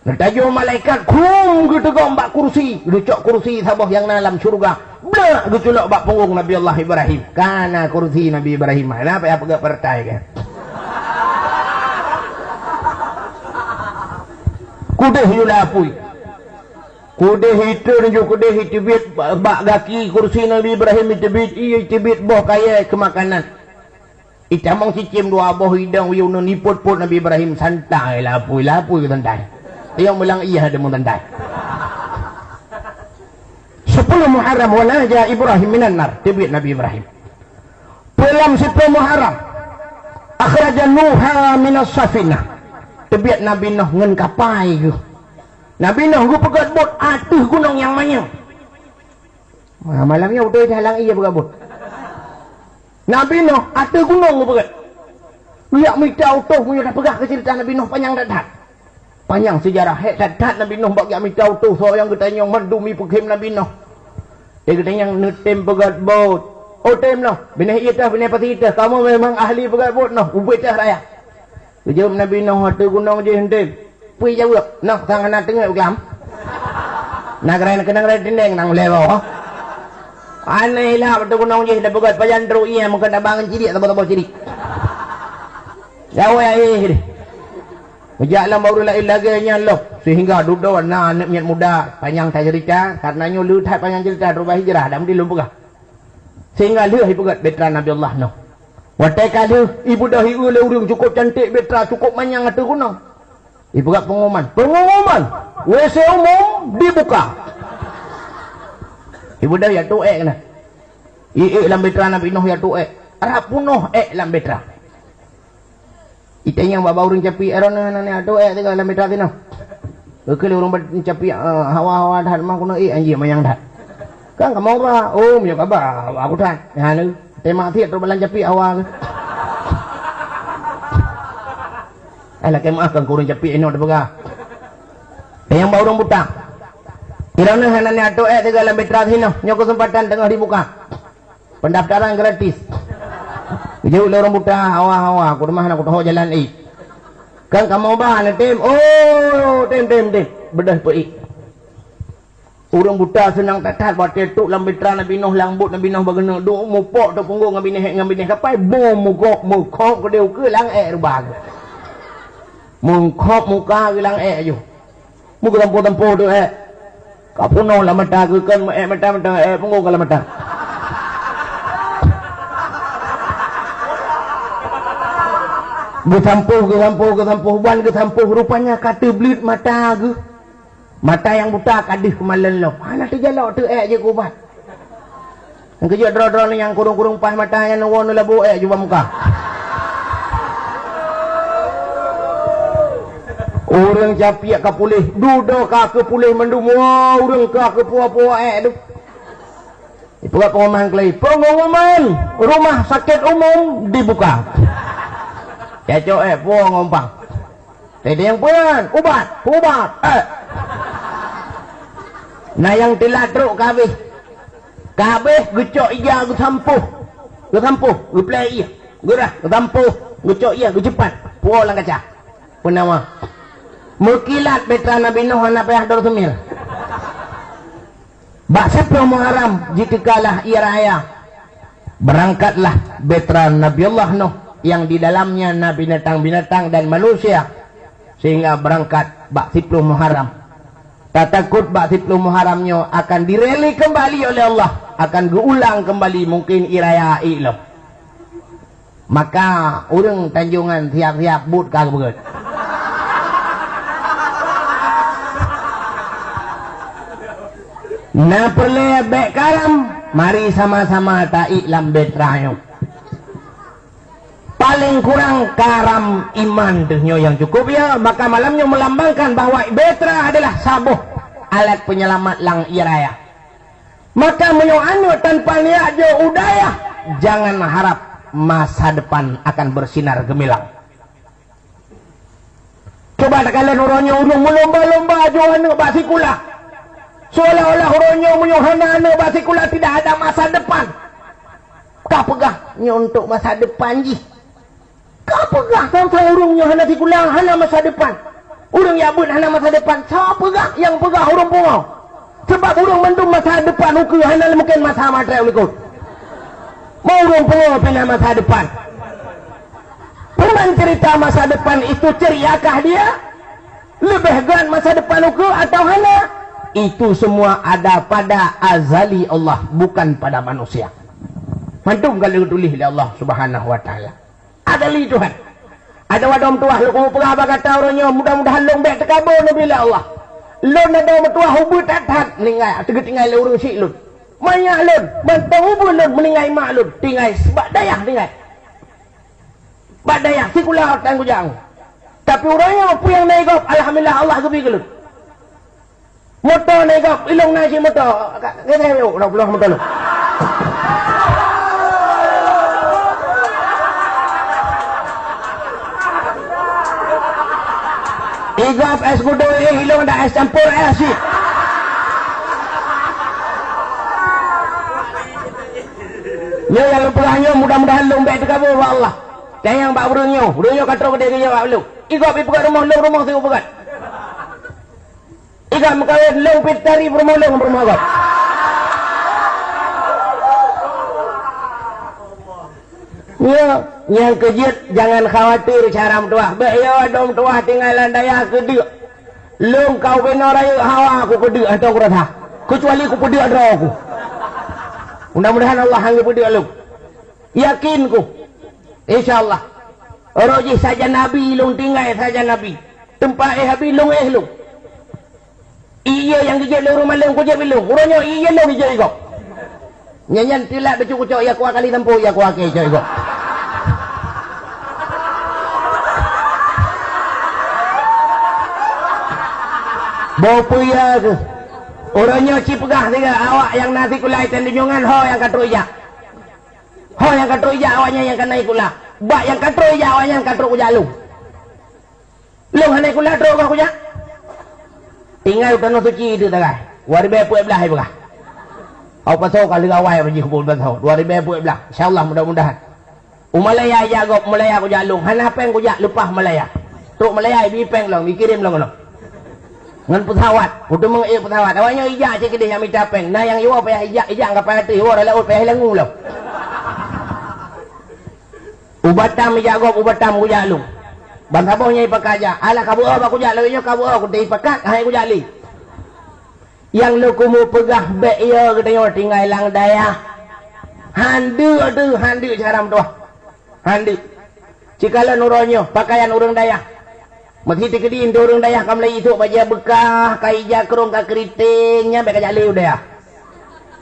Netajo malaikat kum gitu gombak kursi, lucok kursi sabah yang dalam surga. Blak gitu lok bak punggung Nabi Allah Ibrahim. Karena kursi Nabi Ibrahim. Kenapa ya pegak pertai kan? Kudah yulah apui. Kudah hitur jo kudah hitibit bak gaki kursi Nabi Ibrahim hitibit hitibit boh kaya kemakanan. Itamang cicim dua boh hidang wiyun niput-put Nabi Ibrahim santai lapui santai. Yang bilang iya ada menandai. 10 Muharram walaja Ibrahim minan nar tibit Nabi Ibrahim. Dalam 10 Muharram akhraja Nuha minas safinah. Tibit Nabi Nuh ngen kapai ke. Nabi Nuh gu pegat bot atuh gunung yang manyang. Malamnya udah halang iya pegat bot. Nabi Nuh atuh gunung gu pegat. Lihat minta utuh punya dah pegah ke cerita Nabi Nuh panjang dadak. Panjang sejarah dat Nabi Nuh bagi kami tahu tu so yang kita yang mendumi pekim Nabi Nuh. Dia kata yang netem pegat bot. Oh tem noh. Bina kita bina pati kita. Kamu memang ahli pegat bot noh. Ubit dah raya. Kejam Nabi Nuh hatu gunung je hentim. Pui jauh. Noh tangan nak tengok belam. Nak raya kenang raya tindeng nang lewo. Aneh lah hatu gunung je dah pegat pajan teruk iya mungkin dah bangun cidik atau cidik. Jauh ya ini. Jalan baru lain lagi loh sehingga duduk anak niat muda panjang tak cerita karenanya lu tak panjang cerita rubah hijrah dan belum pegah sehingga lu pegat betra Nabi Allah no watai kali ibu dah hiu le urang cukup cantik betra cukup manyang atu gunung ibu pegat pengumuman WC umum dibuka ibu dah ya tu kena lam betra Nabi Nuh ya tu arah punuh lam betra itanya bawa urang capi erona nane ado tiga dalam metra tino. Kekali urang capi hawa-hawa dah mah kuno anjing mayang dah. Kan kamu apa? Oh, punya kabar aku dah. Ya nu tema tiat tu balan capi hawa. Alah kemah kan urang capi eno dah pegah. Yang bawa urang buta. Irana nane ado tiga dalam metra tino. Nyo kesempatan tengah dibuka. Pendaftaran gratis. Jauh orang buta hawa-hawa aku rumah nak tahu jalan kan kamu bahan tim tim bedah pei orang buta senang tatat batik tu lam betra Nabi Nuh langbut Nabi Nuh bagena duk mupok tu punggung ngabineh kapai bom mukok ke deu ke lang rubah mukok muka ke lang ju muka tempo tu kapuno la mata ke kan mata punggung ke la mata Gesampuh rupanya kata belit mata ke mata yang buta kadih kemalan lo mana tu jalak tu je kubat yang kerja dro-dro ni yang kurung-kurung pas mata yang nawan labu juga muka orang capiak ke pulih duduk ke pulih mendumua orang ke puah-puah tu itulah pengumuman rumah sakit umum dibuka Keco puang ngompang. Tidak yang puan, ubat. Nah yang telah teruk kabeh gecok iya gesampuh, geplay iya, gerah, gesampuh, gecok iya, gecepat, puang lang kaca. Penawa. Mukilat betra Nabi Nuh anak payah dor semil. Bak 10 Muharram jitikalah ia raya. Berangkatlah betra Nabi Allah Nuh yang di dalamnya binatang-binatang dan manusia sehingga berangkat bak 10 Muharram. Tak takut bak 10 Muharramnya akan direli kembali oleh Allah, akan diulang kembali mungkin iraya ilah. Maka orang Tanjungan siap-siap but kagak begitu. Nah perlu bek karam, mari sama-sama ta'i lam betrayo. Paling kurang karam iman tuhnya yang cukup ya, maka malamnya melambangkan bahwa betra adalah sabuh alat penyelamat lang iraya. Maka menyoanu tanpa niat jo udaya, jangan harap masa depan akan bersinar gemilang. Coba kalian orangnya ulung melomba-lomba jo anu bak sikulah. seolah-olah ronyo menyuhana basi kula tidak ada masa depan. Kau pegah untuk masa depan ji. Kau pegah sampai urung hana si kula hana masa depan. Urung yabun hana masa depan. Siapa pegah yang pegah urung pungo. Sebab urung mendung masa depan uku hana mungkin masa matre ulikut. Mau urung pungo pina masa depan. Perman cerita masa depan itu ceriakah dia? Lebih gan masa depan uku atau hana? Itu semua ada pada azali Allah, bukan pada manusia. Mantum kalau tulis oleh Allah Subhanahu wa taala. Ada li Tuhan. Ada wadom tuah lu kamu pegah kata orangnya mudah-mudahan long bek tekabur bila Allah. Lu ada tuah hubut tatat ningai tegetingai le urang si lu. Maya lu bantang hubut lu meningai mak lu tingai sebab dayah tingai. Bak dayah si kula tanggu jang. Tapi orangnya apa yang naikop alhamdulillah Allah gebi gelut. Motor naikop ilong nasi motor. Kata yo dah motor lu. Igap es kudo hilong dah es campur asid. Yo yang pulangnya mudah-mudahan long baik tekabur wa Allah. Dan yang bak burungnya kata ke dia jawab lu. Igap pi pegat rumah tengok pegat. Igap mekawin long pitari rumah gap. Ya, yang kejut jangan khawatir cara tuah. Bayo dom tuah tinggalan daya kedua. Long kau benar raya hawa aku kedua atau aku rasa. Kecuali aku pedua draw aku. Mudah-mudahan Allah hangga pedua lu. Yakin ku. Insyaallah. Roji saja Nabi long tinggal saja Nabi. Tempat habi long lu. Iya yang kejut lu rumah long kejut lu. Urangnya iya long kejut kau. Nyanyan tilak bercukup ya kuah kali tempuh ya kuah ke kau. Bawa puya ke orangnya cipegah tiga awak yang nasi kulai tendungan ho yang katruja awaknya yang kena kula bak yang katruja awaknya yang katru kuja lu hanai kula tro ka kuja tinggal utano suci itu tagai 2012 belah au pasau kali gawai pergi kubul pasau 2012 insyaallah mudah-mudahan umalaya jagop malaya kuja lu hanapeng kuja lupah malaya truk malaya bipeng long dikirim long ngan pesawat udah mengir pesawat awalnya ijak cik dia yang minta peng nah yang iwa payah ijak enggak payah tu iwa laut payah lengu lo ubatam ijak gop ubatam ku jalu ban sabohnya ipakaja ala kabu aku jalu nya kabu aku tei pakat hai ku jali yang lu kumu pegah be ya katanya tinggal lang daya handu caram tuh handu cikala nuronyo pakaian urang daya Makiti kedin dorong dayah kamlai itu baja bekah kaija kerong ka keritingnya beka jali udah ya.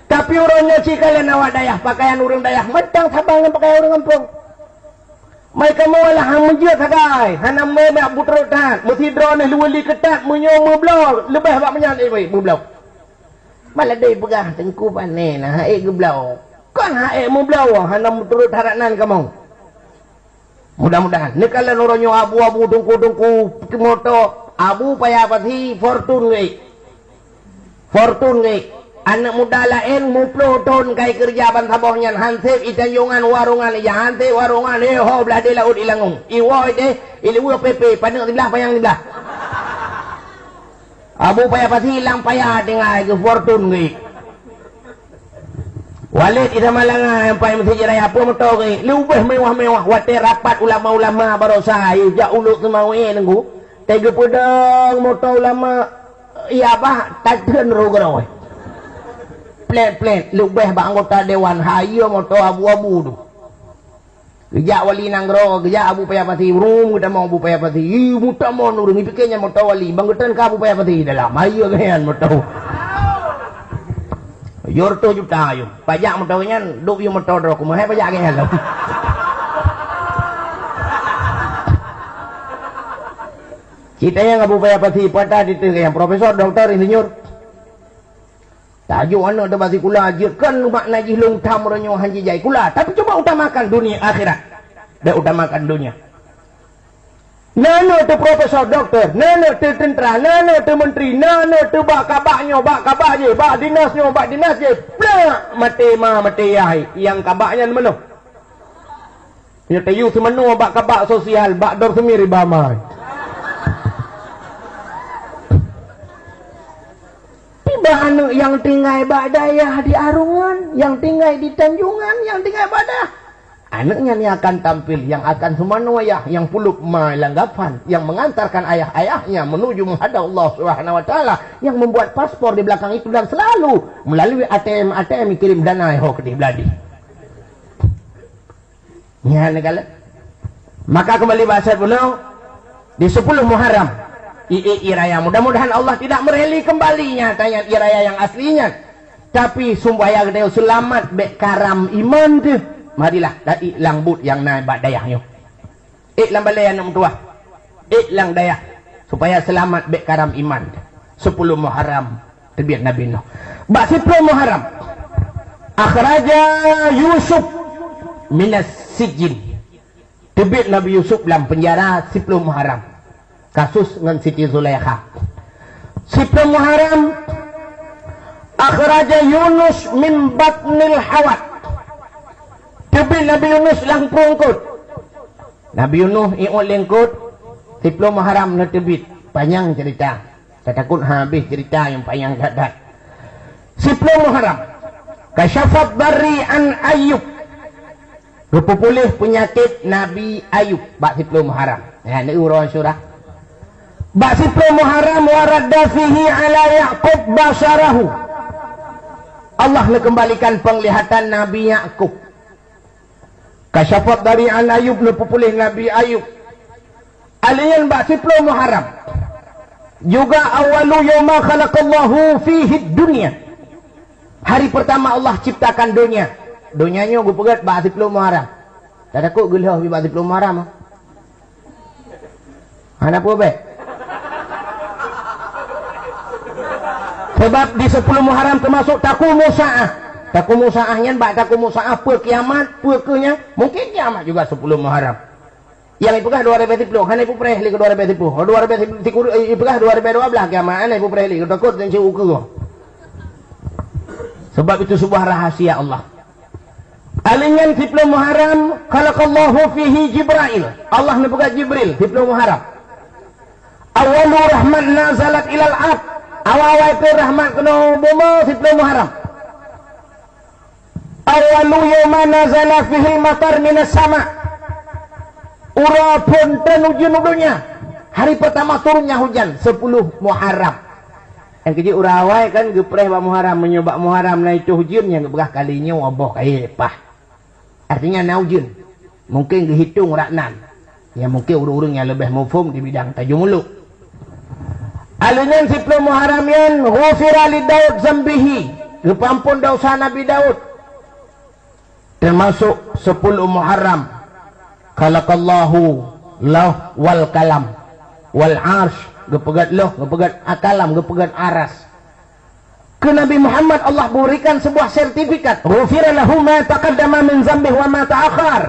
Tapi orangnya cikalen awak dayah pakaian urang dayah medang sabangan pakaian urang kampung. Mereka malah hamujud sagai hanam me butrotan mesti drone luweli ketat munyo meblor lebih bak menyan meblor. Malah dei begah tengku pane nah hae geblau. Kan hae meblor hanam butrot haranan kamu. Mudah-mudahan nekalan orangnya abu-abu dungku moto abu payah pati fortune anak muda lain muplo ton kai kerja ban sabohnya hansip itanjongan warungan ya hante warungan ho belah de laut ilangung iwo de ilu pp panek dibelah payang dibelah abu payah pati hilang payah dengan ke fortune Walid ida malanga yang paling mesti jerai apa motor ni lebih mewah-mewah wate rapat ulama-ulama barosa ja uluk semawe nenggu tega pedang motor ulama iya bah taden rogroy plet lebih ba anggota dewan hayo motor abu-abu tu gejak wali nanggro gejak abu payapati rum kita mau abu payapati muta mau nurung pikirnya motor wali banggetan ka abu payapati dalam hayo kan motor Yorto juta yo. Pajak motornya duk yo motor aku mah pajak ke hello. Kita yang abu payah pati pada itu yang profesor doktor insinyur. Tajuk anu ada basi kula ajarkan makna jilung tamronyo hanji jai kula tapi coba utamakan dunia akhirat. Dan utamakan dunia. Nana tu profesor doktor, nana tu tentera, nana tu menteri, nana tu bak kabaknya, bak kabaknya, bak dinasnya, bak dinasnya. Plak mati ai. Yang kabaknya mana? Ya tayu semenu bak kabak sosial, bak dor semiri bamai. Tiba anu yang tinggal bak dayah di Arungan, yang tinggal di Tanjungan, yang tinggal badah. Anaknya ni akan tampil, yang akan semanu ayah, yang puluk melanggapan, yang mengantarkan ayah-ayahnya menuju menghadap Allah Subhanahu Wa Taala, yang membuat paspor di belakang itu dan selalu melalui ATM kirim dana ke di beladi. Ya negala. Maka kembali bahasa beliau di 10 Muharram iraya. Mudah-mudahan Allah tidak mereli kembalinya tanya iraya yang aslinya. Tapi sumbaya gede selamat be karam iman tu. Marilah dari langbut yang naik bak dayahnya. Lang balai anak tua. Lang dayah supaya selamat be karam iman. 10 Muharram terbit Nabi Nuh. Bak 10 Muharram akhraja Yusuf minas sijin. Terbit Nabi Yusuf dalam penjara 10 Muharram. Kasus dengan Siti Zulaikha. 10 Muharram akhraja Yunus min batnil hawat. Terbit Nabi Yunus lang perungkut. Nabi Yunus iut lengkut 10 Muharram nak terbit. Panjang cerita. Saya takut habis cerita yang panjang dadat. 10 Muharram kasyafat dari an Ayub. Rupa pulih penyakit Nabi Ayub. Bak 10 Muharram. Ya, ini urang surah. Bak 10 Muharram waradda fihi ala Ya'qub basarahu. Allah nak kembalikan penglihatan Nabi Ya'qub. Kasyafat dari an Ayub, rupa pulih Nabi Ayub. Alian bak 10 Muharram. Juga awalu yawma khalaqallahu fihi dunia. Hari pertama Allah ciptakan dunia. Dunianya gue pegat bak 10 Muharram. Tak takut gelah bak 10 Muharram. Ada apa baik? Sebab di 10 Muharram termasuk takumu sa'ah. Takumu sa'ahnya bak takumu sa'ah apa kiamat, apa kenya. Mungkin kiamat juga 10 Muharram. Yang ipegah 2010, han ipu preh li ke 2010. 2010 ipegah 2012 kiamat, han ipu preh li ke takut dan ciu ke. Sebab itu sebuah rahasia Allah. Alingan 10 Muharram khalaqallahu fihi Jibril. Allah nepegat Jibril 10 Muharram. Awalu rahmat nazalat ilal ab. Awal-awal itu rahmat kena buma 10 Muharram. Awalu yawma nazala fihi matar minas sama. Ura pun tenuju nudunya. Hari pertama turunnya hujan 10 Muharram. Yang kecil ura awal kan gepreh bak Muharram menyobak Muharram na itu hujan yang gebah kalinya wabah kaya pah. Artinya naujun. Mungkin dihitung raknan. Ya mungkin urang-urang yang lebih mufhum di bidang tajumuluk. Alunan 10 Muharram yan ghufira li Daud zambihi. Dipampun dosa Nabi Daud. Termasuk 10 Muharram khalaqallahu law wal kalam wal arsh. Gepegat loh, gepegat akalam, gepegat aras. Ke Nabi Muhammad Allah berikan sebuah sertifikat. Ghufira lahu ma taqaddama min zambih wa ma ta'akhar.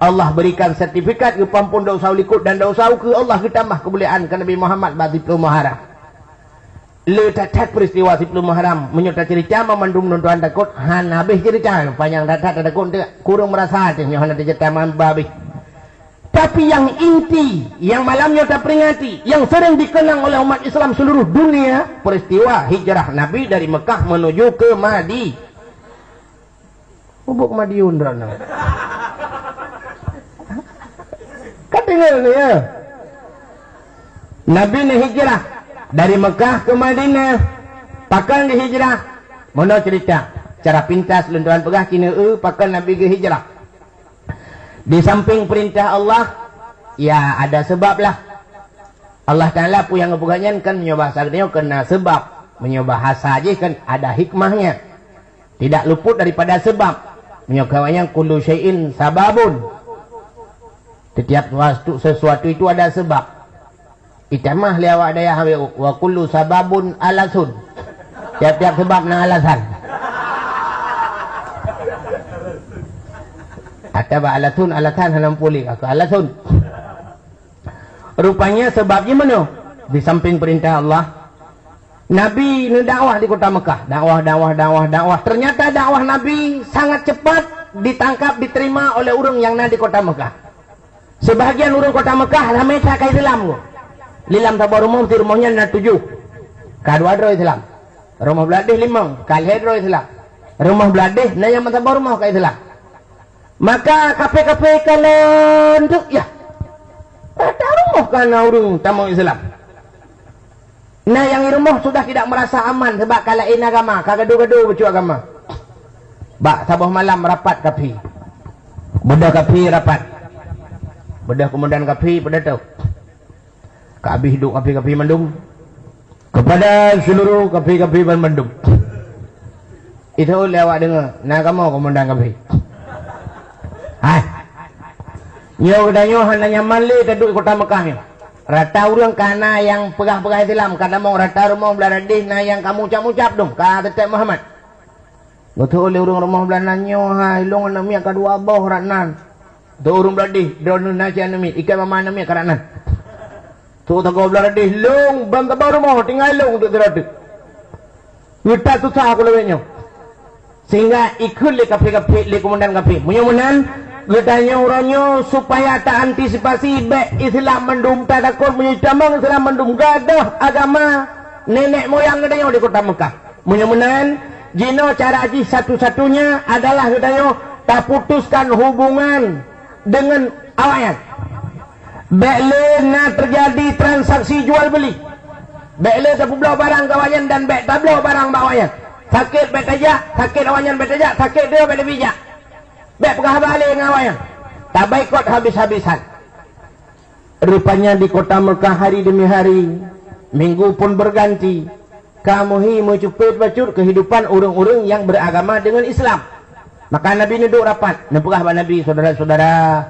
Allah berikan sertifikat ke pampun dosa likut dan dosa ke Allah ditambah kebolehan ke Nabi Muhammad bagi 10 Muharram. Letak peristiwa 10 Muharram menyertai cerita memandung nonton takut han habis cerita panjang datat takut kurang merasa hati yang ada cerita babi. Tapi yang inti, yang malamnya kita peringati, yang sering dikenang oleh umat Islam seluruh dunia, peristiwa hijrah Nabi dari Mekah menuju ke Madi. Ubuk Madiun rana. Kan dengar ni ya. Nabi ni hijrah dari Mekah ke Madinah. Pakal di hijrah. Mana cerita? Cara pintas lentuan pegah kina pakal Nabi ke hijrah. Di samping perintah Allah, ya ada sebab lah. Allah Ta'ala pun yang ngebukannya kan menyobah sagdeo kena sebab. Menyobah saja kan ada hikmahnya. Tidak luput daripada sebab. Menyokawanya kullu syai'in sababun. Setiap sesuatu itu ada sebab. Itamah liawak daya wa kullu sababun alasun. Tiap-tiap sebab na alasan. Atau alasun alasan halam pulih aku alasun. Rupanya sebabnya mana? Di samping perintah Allah, Nabi ni dakwah di kota Mekah. Dakwah. Ternyata dakwah Nabi sangat cepat ditangkap, diterima oleh orang yang ada di kota Mekah. Sebahagian orang kota Mekah ramai tak kai Islam. Lilam tabar rumah mesti rumahnya na 7. Kadua dro Islam. Rumah beladih 5, kalih dro Islam. Rumah beladih na yang tabar rumah kai Islam. Maka kafe-kafe kalian tu ya. Ada rumah kana orang tamu Islam. Nah yang di rumah sudah tidak merasa aman sebab kalain agama, kagaduh-gaduh becu agama. Bak sabah malam rapat kapi. Bedah kapi rapat. Bedah kemudian kapi pada tahu. Kabi hidup kapi-kapi mendung. Kepada seluruh kapi-kapi mendung. Itu lewat dengar. Nah kamu komandan kapi. Hai. Nyo kedanyo hananya mali duduk kota Mekah ni. Rata orang kana yang pegah-pegah Islam, kada mau rata rumah beladih na yang kamu ucap-ucap dong, kata Tek Muhammad. Betul oleh orang rumah belananyo hai long anamia kadua boh ranan. Tu orang beladih, drone naci anami, ikan mama anami karanan. Tu tago beladih long bangga baru mau tinggal long untuk teradu. Kita susah aku lebihnya. Sehingga ikut le kafe-kafe le komandan kafe. Mudah-mudahan Getanya orangnya supaya tak antisipasi baik Islam mendum tak takut menyucamang Islam mendum gadah agama nenek moyang getanya di kota Mekah. Mudah-mudahan jino cara haji satu-satunya adalah getanya tak putuskan hubungan dengan awayan. Baik na terjadi transaksi jual beli. Baik tak belau barang kawayan dan baik tak belau barang bawayan. Sakit baik tajak, sakit awayan baik tajak, sakit dia baik bijak. Baik pegah balik ngawayang. Tak baik kot habis-habisan. Rupanya di kota Mekah hari demi hari, minggu pun berganti. Kamuhi mencupit bacur kehidupan orang-orang yang beragama dengan Islam. Maka Nabi duduk rapat. Nepegah Nabi saudara-saudara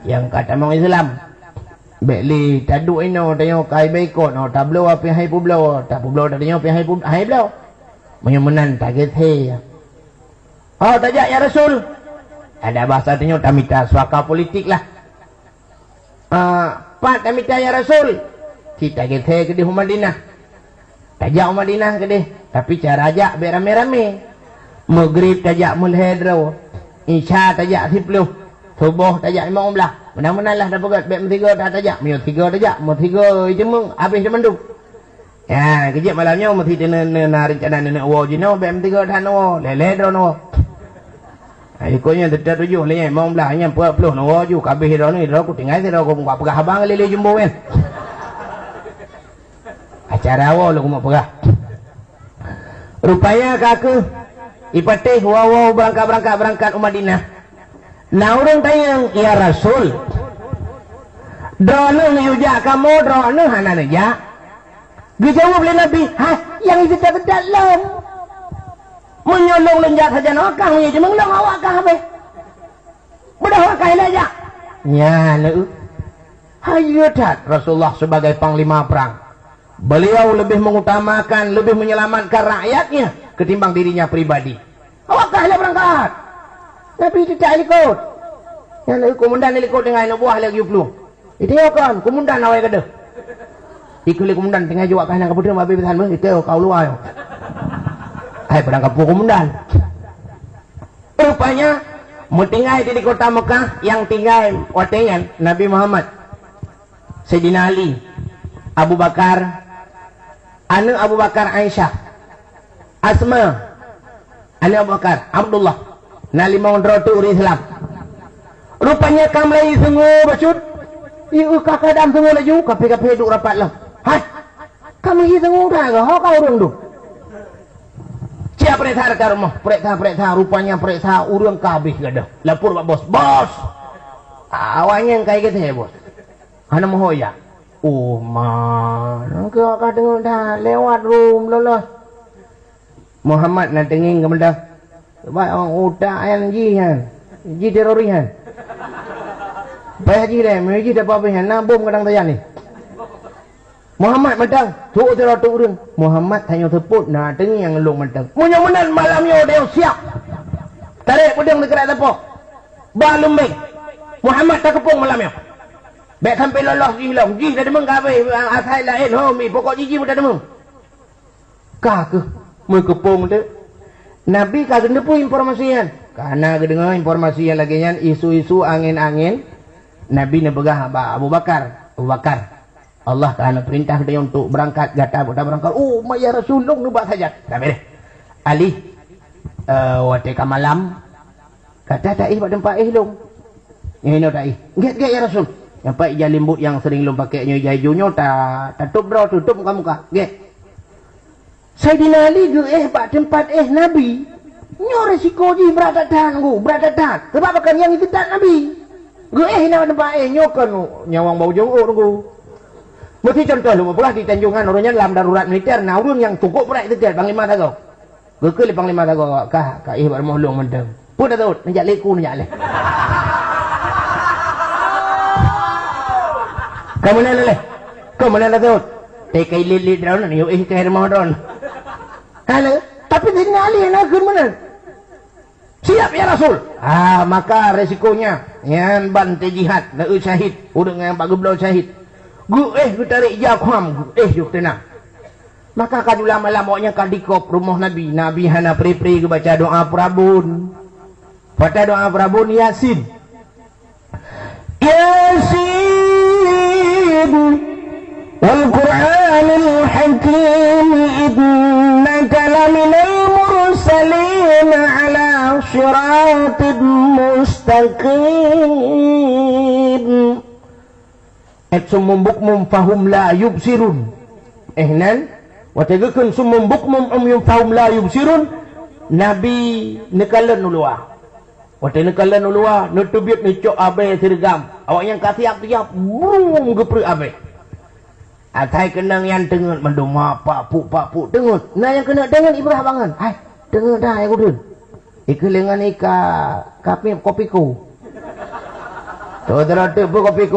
yang kata mau Islam. Baikli taduk ino tayo kai baik kot no tablo api hai publo, tak publo tadinya api hai blo. Menyemenan target he. Oh tajak ya Rasul. Ada bahasa tanya tamita suaka politik lah. Pak tamita ya Rasul. Kita kita ke di Madinah. Tajak Madinah ke deh. Tapi cara ajak berame-rame. Maghrib tajak mulhedro. Isya tajak 10. Subuh tajak 15. Mudah-mudahan lah dapat bet 3 dah tajak. Mio 3 tajak. Mio 3 jemung habis jemendung. Ya, kejap malamnya mesti na rencana nenek wajino bet 3 dah no. Lele no. Ikutnya tetap 7 leh mau belah hanya 40 no ju kabeh ro ni ro ku tinggal ro ku buat pegah abang lele jumbo kan. Acara awal lu mau pegah. Rupanya kaku ipateh wow berangkat Madinah. Nah orang tanya ya Rasul. Drone yujak kamu drone hanana ya. Dijawab oleh Nabi, "Hah, yang itu tak dalam." Menyolong lenjak saja nakah punya cuma ngelong awak kah be. Mudah wakai aja. Ya lu. Hayudat Rasulullah sebagai panglima perang. Beliau lebih mengutamakan, lebih menyelamatkan rakyatnya ketimbang dirinya pribadi. Awak kah berangkat. Nabi tidak ikut. Yang lu komandan ikut dengan buah lagi 70. Itu kan komandan awak kada. Ikut komandan tengah jawab kah nak keputusan babi besan be itu kau luar. Hai berangkat komandan. Rupanya tinggal di kota Mekah yang tinggal watengan Nabi Muhammad, Sayyidina Ali, Abu Bakar, anak Abu Bakar Aisyah, Asma, anak Abu Bakar Abdullah, na 5 rotu Islam. Rupanya kamlai sungguh bacut. Iu kakak dam sungguh laju kape-kape duk rapat lah. Hai, kami sungguh dah ke? Kau orang tu. Siapa periksa dekat rumah? Periksa. Rupanya periksa urang kabeh gadah. Lapor pak bos. Bos! Awaknya yang kayak gitu ya bos. Hana moho ya? Oh man. Kau dengar dah. Lewat room lolos. Muhammad nak tenging ke benda. Baik orang utak yang ji kan. Ji teroris kan. Baik haji dah. Mereka dah apa-apa kan. Nak bom kadang tayang ni. Muhammad matang, tu urang. Muhammad hanya teput na tengi yang ngelung matang. Mudah-mudahan malamnya dia siap. Tarik pedang dekat apa? Balum baik. Muhammad tak kepung malamnya. Baik sampai lolos hilang. Ji dah demeng kabeh asal lain ho mi pokok jiji pun dah demeng. Kah ke mu kepung tu. Nabi kagak pun informasian. Karena kedengar informasi yang lagi nyan isu-isu angin-angin. Nabi ne begah Abu Bakar. Abu Bakar. Allah kerana perintah dia untuk berangkat gata berangkat. Oh, ya Rasulullah nu buat saja. Dah beres. Ali waktu malam kata tak buat tempat long. Ini tak Get ya Rasul. Sampai ija limbut yang sering lom pakainya hijau-hijaunya tak tutup muka-muka. Get. Sayyidina Ali ge pak tempat Nabi. Nyo resiko ji berat datang. Sebab kan yang itu tak Nabi. Ge nak tempat nyo kan nyawang bau jong tunggu. Mesti contoh lu pula di Tanjungan orangnya dalam darurat militer naurun yang cukup berat itu dia panglima tago. Gekeli panglima tago kah bermohlong mendem. Pun dah tahu najak leku najak le. Kamu mana tahu? Tekai lilit daun ni ke Ramadan. Halo, tapi Sayyidina Ali nak ke mana? Siap ya Rasul. Maka resikonya yang bantai jihad, nak syahid, udang yang pak geblau syahid. Gu tarik jakham juk tenang. Maka kan ulama-lamanya kadikop rumah Nabi. Nabi hana pri-pri ke baca doa Prabun. Baca doa Prabun Yasin. Yasin wal Qur'anil Hakim innaka laminal mursalin ala siratin mustaqim. Sumum bukmum fahum la yubsirun. Nan watagekeun sumum bukmum fahum la yubsirun. Nabi nekalan ulua. Wata nekalan ulua nutubit ni cok abe sirgam. Awak yang kasiap-siap bung gepre abe. Atai kenang yang dengut mendoma pak pu dengut. Nah yang kena dengut ibrah bangan. Hai dengut dah aku dun. Iku lengan ika kapi kopiku. Tuh terada pun kopi mik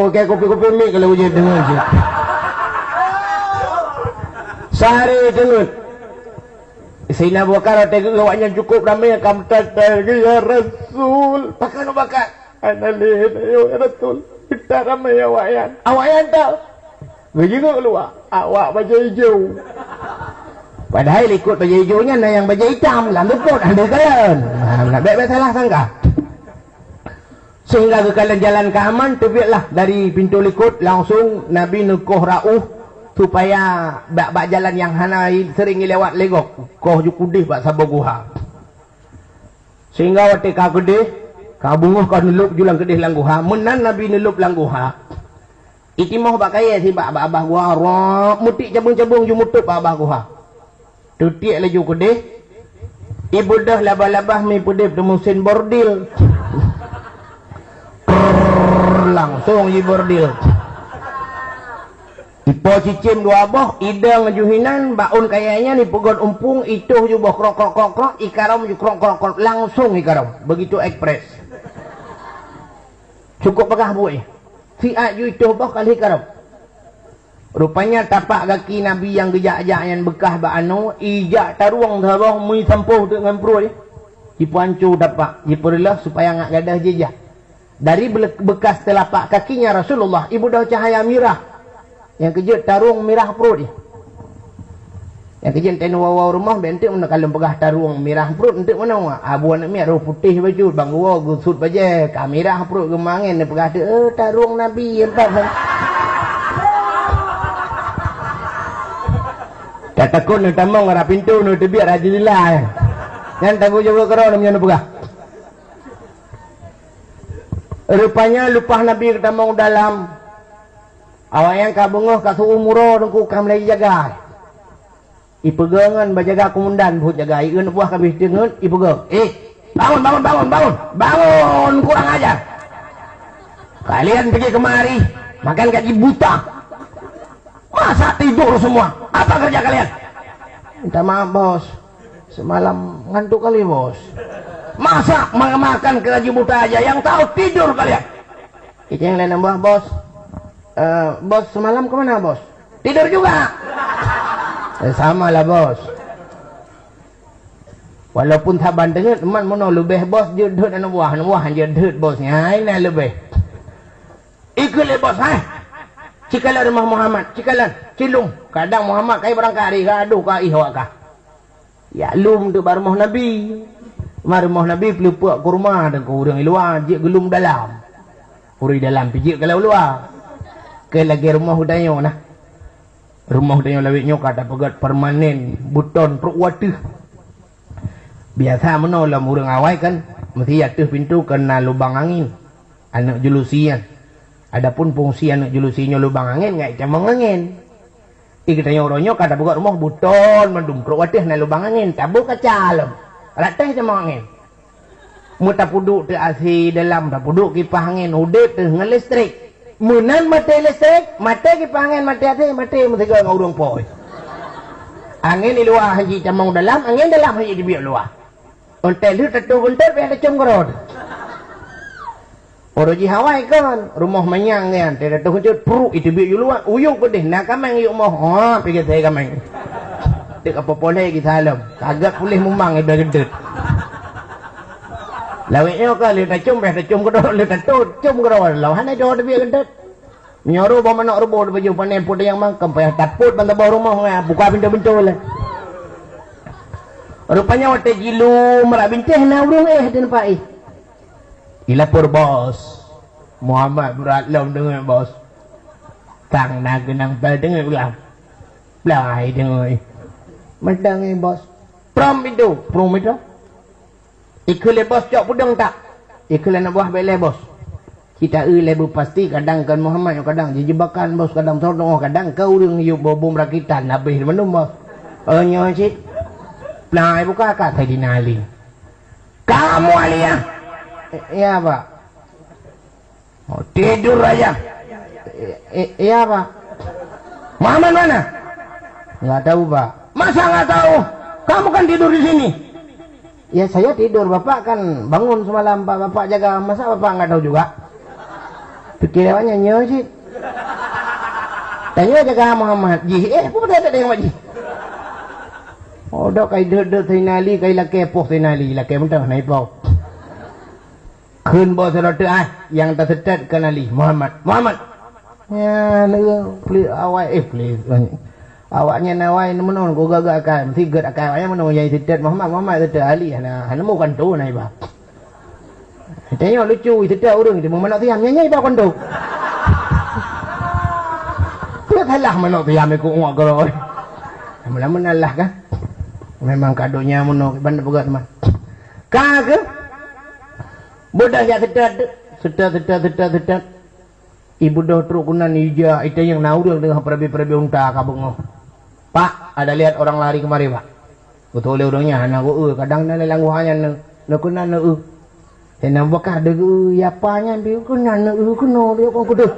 kalau hujan dengar je. Sehari dengar. Sayyidina Abu Bakar tengok awaknya cukup ramai akan ya Rasul. Pakai no bakar. Analih ya Rasul. Kita ramai awakyan. Awakyan tak. Berjenguk keluar. Awak baju hijau. Padahal ikut baju hijaunya yang baju hitam. Lalu kot ada kalian. Baik-baik salah sangka. Sehingga kekalian jalan ke aman, terbitlah dari pintu likut langsung Nabi nukuh ra'uh supaya bak jalan yang hana sering lewat legok. Koh jukudih bak sabaguha. Sehingga waktu kau kedih, kau bunguh kau nelup julang kedih langguha. Menan Nabi nelup langguha. Itimah bak kaya si bak abah gua rok mutik cabung-cabung jumutup bak abah guha. Tutik laju kedih. Ibu dah labah-labah mi pedih temusin bordil. Langsung di bordil. Ipo cicim dua boh idang juhinan baun kayaknya ni pegon umpung itu juga krok ikaram juga krok langsung ikaram begitu ekspres. Cukup pegah buih. Si aju itu boh kali ikaram. Rupanya tapak kaki Nabi yang gejak-gejak yang bekah ba anu ijak taruang dah mui sampuh dengan pro dia. Ipo ancu tapak ipolah supaya ngak gadah jejak. Dari bekas telapak kakinya Rasulullah ibu dah cahaya mirah yang kejut tarung mirah perut dia. Yang kejut tenu wawa rumah bentuk mana kalau pegah tarung mirah perut untuk mana abu anak mirah putih baju bang wawa gusut baje kamirah perut gemangin dia pegah tu tarung Nabi entah katakun ni tamang arah pintu ni tebiak rajilillah yang tangguh jaga kerana namanya pegah. Rupanya lupa Nabi ketamang dalam awak yang kabunguh kasu umuro dengku kam lagi jaga ipegangan bajaga komandan buat jaga iun buah kabis dengan ipegang bangun kurang ajar kalian pergi kemari makan gaji buta masa tidur semua apa kerja kalian minta maaf bos semalam ngantuk kali bos. Masa makan gaji buta aja yang tahu tidur kalian. Itu yang lain nambah bos. Bos semalam kemana bos? Tidur juga. Sama lah bos. Walaupun tak bandingin teman mana lebih bos jedut dan buah jedut bosnya ini lebih. Ikut le bos Cikalan rumah Muhammad, cikalan, cilung. Kadang Muhammad kai berangkat hari, gaduh ka ihwak ka. Ya lum tu rumah Nabi. Rumah Nabi pelupuk kurma dan ku urang luar, jik gelum dalam. Uri dalam pijik kalau luar. Ke lagi rumah hudayo nah. Rumah hudayo lawiknya kata pegat permanen, buton peruk watih. Biasa menolong urang awai kan, mesti atuh pintu kena lubang angin. Anak julusian. Adapun fungsi anak julusinya lubang angin ngai camang angin. Kita orangnya kata buka rumah buton mendum peruk watih na lubang angin, tabu kacalem. Ratah camang angin. Muta puduk te asi dalam, tak puduk kipas angin udip te ngelistrik. Munan mati listrik, mati kipas angin, mati ati, mati mesti ke ngurung poi. Angin di luar haji camang dalam, angin dalam haji di biak luar. Ontel tu tetu bentar biar ada cemgerod. Orang ji Hawaii kan, rumah manyang kan, tidak tahu cut peruk itu biar luar, uyung pedih, nak kamang yuk moh, pergi saya kamang. Dek apa boleh kita alam, agak boleh memang ibarat gedet. Lawiknya kan, lihat cum kedor, lihat cum kedor, lawan ada dua biar gedet. Nyoru bawa nak rubuh baju panen putih yang mangkem, payah taput bantu bawah rumah, buka pintu-pintu lah. Rupanya waktu jilu merak bintih na urung dan pak ilapor bos Muhammad berat lom dengan bos tang na genang bal dengan ulang belai dengan medang bos prom itu ikut bos cok pudang tak ikut nak buah belai bos kita lebu pasti kadang kan Muhammad kadang jebakan bos kadang tolong kadang kau urung yuk bom rakitan habis menum bos nyo cik belai buka kat tadi nali kamu Alia. Iya pak. Oh, tidur aja. Iya pak. Muhammad mana? Nggak tahu pak. Masa nggak tahu? Kamu kan tidur di sini. Ya saya tidur, bapak kan bangun semalam pak. Bapak jaga, masa bapak nggak tahu juga? Pikirannya nyo sih. Tanya jaga Muhammad. Pun ada yang wajib. Oh, dah kai deh tinali, kai laki poh tinali, laki mentah naik pau. Kun bos rota yang tersedat kenali Muhammad ya lu please awak please awaknya nawai menon go gagak akan tiga akan awaknya menon yang sedat Muhammad sedat ali hana mau kan tu nai ba tengok lucu sedat urang itu mana tiam nyanyi ba kan tu dia salah mana tiam aku ngok garo lama-lama Allah kan memang kadonya menon bandar pegat mah kagak budak yang sedat. Ibu dah teruk kunan hijau. Itu yang naurang dengan perabi-perabi unta kabung. Pak, ada lihat orang lari kemari pak. Betul orangnya. Anak kadang nana langguhannya nak kunan nak. Saya bakar ada ya apanya dia kunan nak kuno dia kau kudu.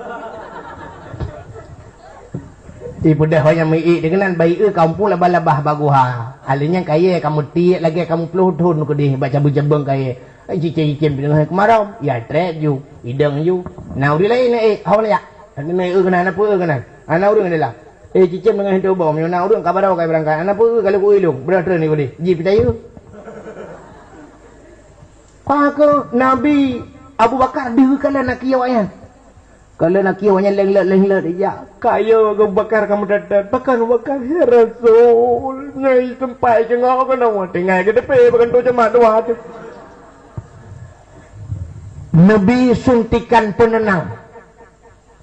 Ibu dah yang mai dengan bayi kampung labah-labah baguha. Alinya kaya kamu tiak lagi kamu pelutun ke dia baca bujabang kaya. Cicim dengan kemarau ya trek ju idang ju now di lain hawa ya ini kena apa kena anak urang adalah cicim dengan itu bom now urang kabarau kai berangkat anak apa kalau ku ilung berada ni boleh ji pitayu pak Nabi Abu Bakar dia kalau nak kiawanya kalau nak kiawanya leng-leng ya kaya Abu Bakar kamu datang bakar ya Rasul nyai tempat jengau kan awak tengah ke depan bahkan tu cuma dua tu Nabi suntikan penenang.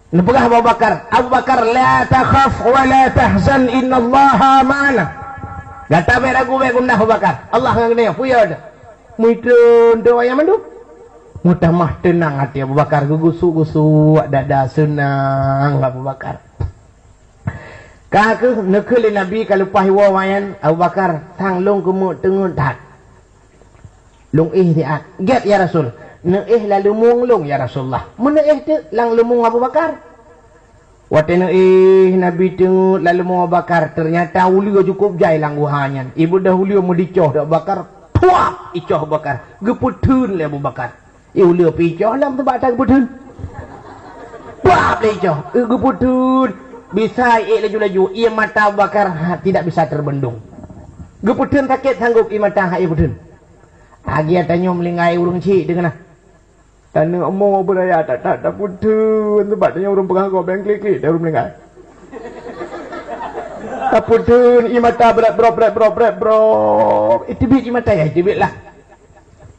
Nepegah Abu Bakar la takhaf wa la tahzan innallaha ma'ana. Gata beragu gundah Abu Bakar. Allah ngene puya dah. Muitun doa yang mandu. Mutamah tenang hati Abu Bakar gugusu dada senang Abu Bakar. Kaka nekeli Nabi kalau pahiwa wayan Abu Bakar tang long kemu tengun tak. Long ihtiat. Get ya Rasul. Neih lalu munglung ya Rasulullah. Meneih tu lang lumung Abu Bakar. Waktu neih Nabi tengok lalu Abu Bakar ternyata uliu cukup jai lang guhanyan. Ibu dahulu mau dicoh Abu Bakar. Puak icoh Abu Bakar. Geputun le Abu Bakar. Uliu picoh lam tempat tak geputun. Puak le icoh. Geputun. Bisa laju-laju. Ia mata Abu Bakar tidak bisa terbendung. Geputun sakit sanggup ia mata ia putun. Agi tanya melingai urung cik dengan Tanah mau beraya tak putu tempatnya orang pegang kau bengklik dia orang meninggal. Tak putu imata berat bro. Itu bit imata ya, itu bit lah.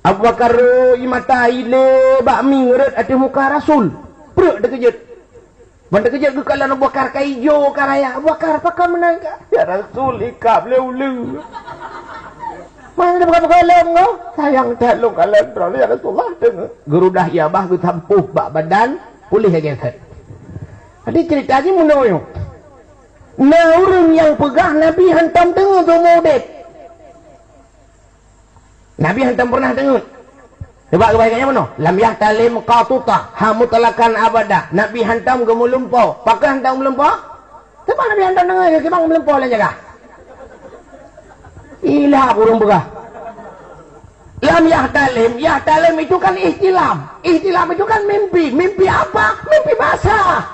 Abu Bakar imata ile bakmi ngeret ada muka Rasul. Perut dah kejut. Benda kejut ke kalau Abu Bakar kaijo karaya. Abu Bakar pakai menang ya Rasul ikap leu. Mana dia bukan kau? Sayang tak long kalian terlalu ya Rasulullah dengar. Gerudah ya bah gue tampuh bak badan pulih aja kan. Jadi ceritanya munoyo. Nah orang yang pegah Nabi hantam dengar tu mudet. Nabi hantam pernah dengar. Sebab kebaikannya mana? Lam yahtalim qatutah hamutlakan abada. Nabi hantam ke melumpau. Pakai hantam melumpau? Sebab Nabi hantam dengar ke bang melumpau lah jaga. Ilah burung begah. Lam yahtalim itu kan ihtilam. Ihtilam itu kan mimpi. Mimpi apa? Mimpi basah.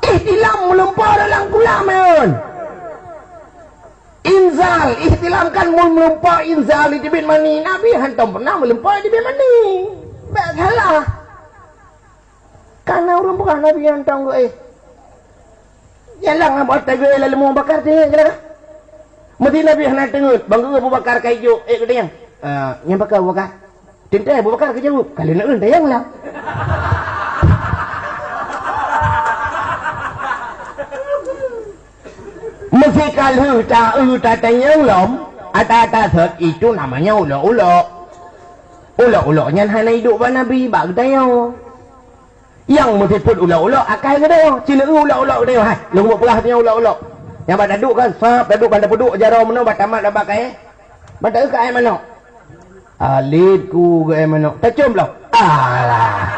Ihtilam melumpau dalam kulam. Inzal, ihtilam kan melumpau inzal di bin mani. Nabi hantam pernah melumpau di bin mani. Tak salah. Karena orang bukan Nabi hantam ke jalan buat tagai lalu mau bakar dia jalan. Mesti Nabi hendak tengut. Bangga Abu Bakar kaijo. Kata yang. Yang bakar Abu Bakar. Tinta Abu Bakar kejauh. Kalau nak rendah yang lah. Mesti kalau tak tanya ulom. Ata set itu namanya ulok-ulok. Ulok-uloknya hanya hidup pada Nabi. Bak tanya. Yang mesti pun ulok-ulok. Akal ke dia. Cila ulok-ulok dia. Hai. Lunggu pelah tanya ulok-ulok. Yang pada duduk kan, daduk pada peduk jarau mana batamat dah pakai. Pada ke air mana? Alidku ke air mana? Tak cium lah. Alah.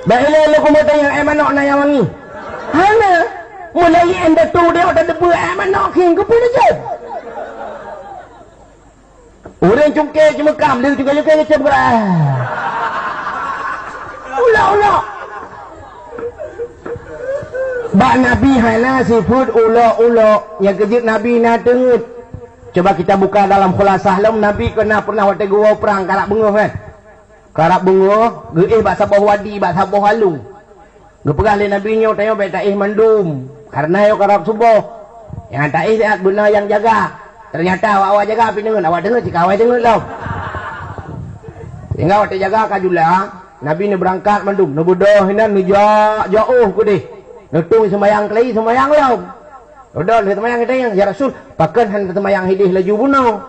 Baiklah aku mau tanya air mana nak yang wangi. Hana. Mulai anda tu dia ada debu air mana king ke pun aja. Orang cungkir cuma kam dia juga cungkir berat. Ulok-ulok. Bak Nabi hana sifut ulok-ulok yang kejut Nabi nak tengut. Coba kita buka dalam khulasah lam Nabi kena pernah waktu gua perang karak bunga kan. Karak bunga, ge bak sabah wadi, bak sabah halung. Ge pegah le Nabi nyo tanya baik taih mandum. Karena yo karak subuh. Yang taih sehat benar yang jaga. Ternyata awak jaga api dengar, awak dengar jika awak dengar lah. Sehingga waktu jaga kajulah Nabi ni berangkat mandum, nu bodoh hinan nu jauh ku deh. Nutung sembayang kelai sembayang laum. Udah le sembayang kita yang ya Rasul pakan han sembayang hidih laju bunuh.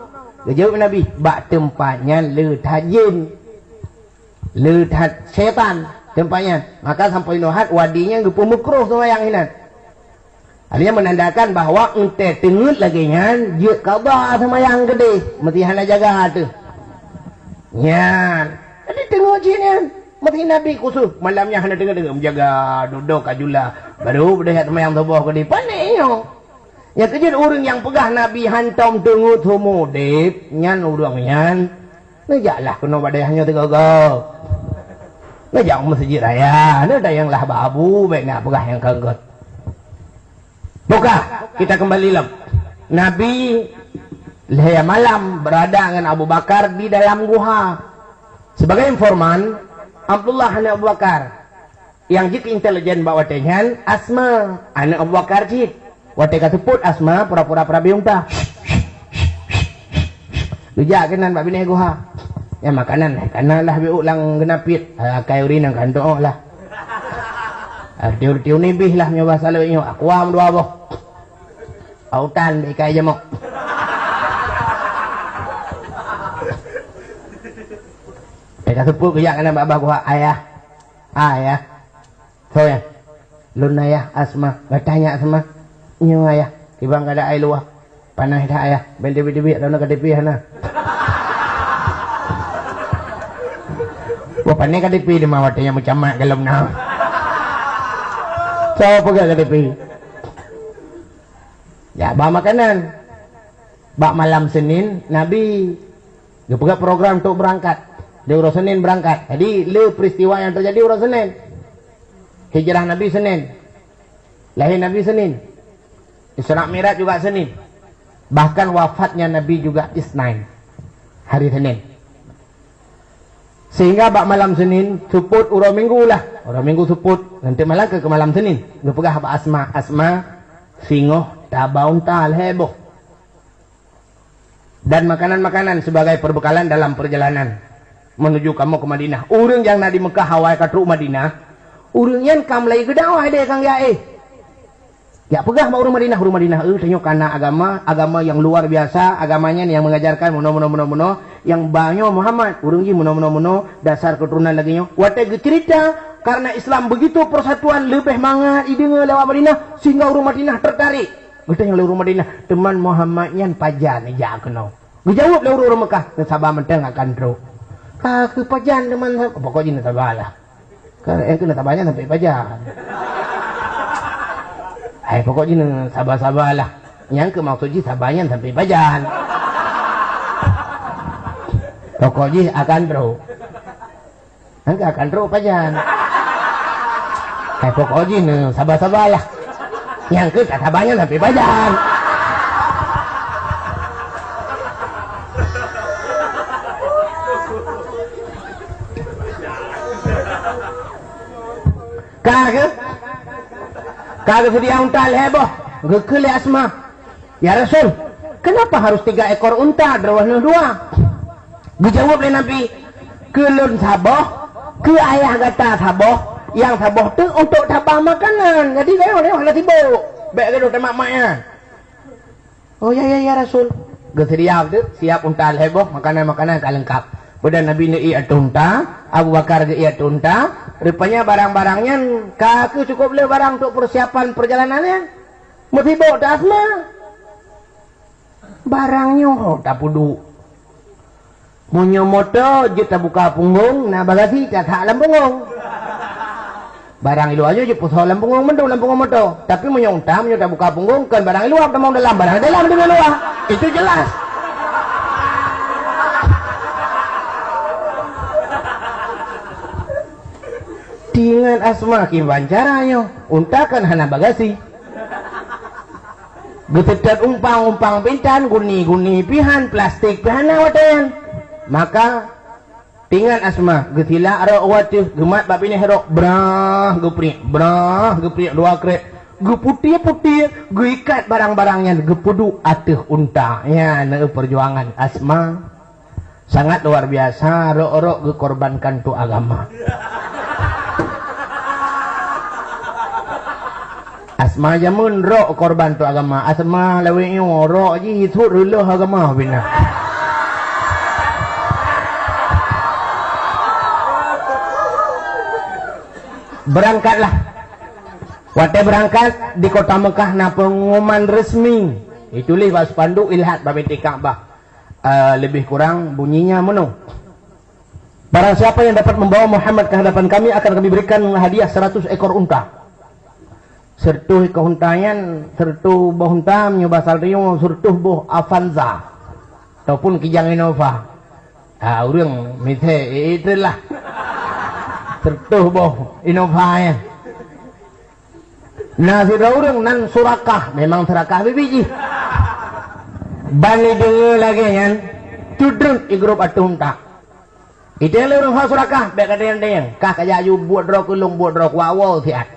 Dia jawab Nabi, bak tempatnya letat jin. Letat setan tempatnya. Maka sampai nohat wadinya gepu mukruh sembayang hinan. Artinya menandakan bahawa ente tengut lagi nyan je qada sembayang gede. Mesti hana jaga tu. Nyan. Jadi tengok jin mesti Nabi khusus malamnya hendak dengar menjaga duduk kajulah baru berdehat semayang tubuh ke depan ni yo. Ya kejut orang yang pegah Nabi hantam tengut humudip nyan urang nyan najaklah kena badaihannya tegagau. Najak masjid raya, ada yang lah babu baik nak pegah yang kanggut. Buka kita kembali lam. Nabi leh malam berada dengan Abu Bakar di dalam guha. Sebagai informan Abdullah anak Abu Bakar yang jik intelijen bawa tenyan Asma anak Abu Bakar jik watek katuput Asma pura-pura biung ta lujak kenan bak bini guha ya makanan lah biuk lang genapit kai urin ang kanto lah tiu nibih lah nyoba selalu nyo akuam dua boh autan ikai jamok kasupul kejak kena babah gua ayah so ya lun ayah Asma bertanya Asma nyo ayah tibang kada ai luah panah dah ayah bel-bel dana kadipi hana gua panai kadipi di mawatnya macam mak galom na so pegah kadipi ya bawa makanan bak malam Senin Nabi dia pegah program untuk berangkat. Di urus Senin berangkat. Jadi le peristiwa yang terjadi urus Senin. Hijrah Nabi Senin. Lahir Nabi Senin. Isra Mi'raj juga Senin. Bahkan wafatnya Nabi juga Isnin, hari Senin. Sehingga bak malam Senin suput urang minggu lah. Urang minggu suput nanti malam ke malam Senin. Gepegah bak Asma singoh tabaun tal heboh. Dan makanan-makanan sebagai perbekalan dalam perjalanan menuju kamu ke Madinah. Urang yang nak di Mekah hawai katru Madinah, urang yan kam lai gedawai deh kang yae. Ya pegah mau Madinah, tengok karena agama yang luar biasa, agamanya yang mengajarkan mono yang banyak Muhammad, urang ji mono dasar keturunan lagi nyo. Wate cerita karena Islam begitu persatuan lebih mangat idenge lewat Madinah sehingga urang Madinah tertarik. Betul yang lewat Madinah, teman Muhammad yan pajan aja kenau. Gejawab lewat urang Mekah, sabar menteng akan tro. Ke pajan teman, pokoknya sabarlah. Karena kena tabanya sampai pajan. Pokoknya sabar-sabarlah. Yang ke maksudnya sabarnya sampai pajan. Pokoknya akan bro. Nanti akan bro pajan. Pokoknya sabar-sabarlah. Yang ke sabarnya sampai pajan. Kagak sedia unta heboh, gekele Asma. Ya Rasul, kenapa harus 3 ekor unta, drawahnya 2? Dijawab oleh Nabi, kelun saboh, ke ayah kata saboh, yang saboh tu untuk tabah makanan. Jadi saya lah tiba, baik kedua temak maknya. Oh ya Rasul, gesedia tu siap unta heboh, makanan-makanan kalengkap. Pada Nabi ni unta, Abu Bakar ni unta. Rupanya barang-barangnya kaku cukup le barang untuk persiapan perjalanannya. Mesti bawa tak Asma. Barangnya tak pudu. Punya motor je tak buka punggung, nah bagasi tak dalam punggung. Barang ilu aja je pusau dalam punggung mendu dalam punggung motor. Tapi punya unta, punya tak buka punggung kan barang ilu apa mau dalam barang dalam dengan luar. Itu jelas. Dengan Asma kiban caranya unta kan hana bagasi getetet umpang pintan guni pihan plastik pihana watayan maka dengan Asma getila arok watih gemat babi ni herok brah gepri 2 krek geputih geikat barang-barangnya gepudu atuh unta ya perjuangan Asma sangat luar biasa rok gekorbankan tu agama. Asma jamun rok korban tu agama. Asma leweknya rok je itu rela agama bina. Berangkatlah. Waktu berangkat di kota Mekah na pengumuman resmi. Itulah bas panduk ilhat babeti Ka'bah. Lebih kurang bunyinya menu. Barang siapa yang dapat membawa Muhammad ke hadapan kami akan kami berikan hadiah 100 ekor unta. Sertuh kehuntayan, sertuh boh huntam, nyoba salriung, sertuh boh Avanza, ataupun Kijang Innova. Urang mithe itulah. Sertuh boh Innova ya. Nah si urang nan surakah, memang serakah bibiji. Bani dengar lagi kan, cudrun i grup atuh hunta. Itu yang urang surakah, baik ada yang kah kaya yu buat drok kulung buat drok wawo siat.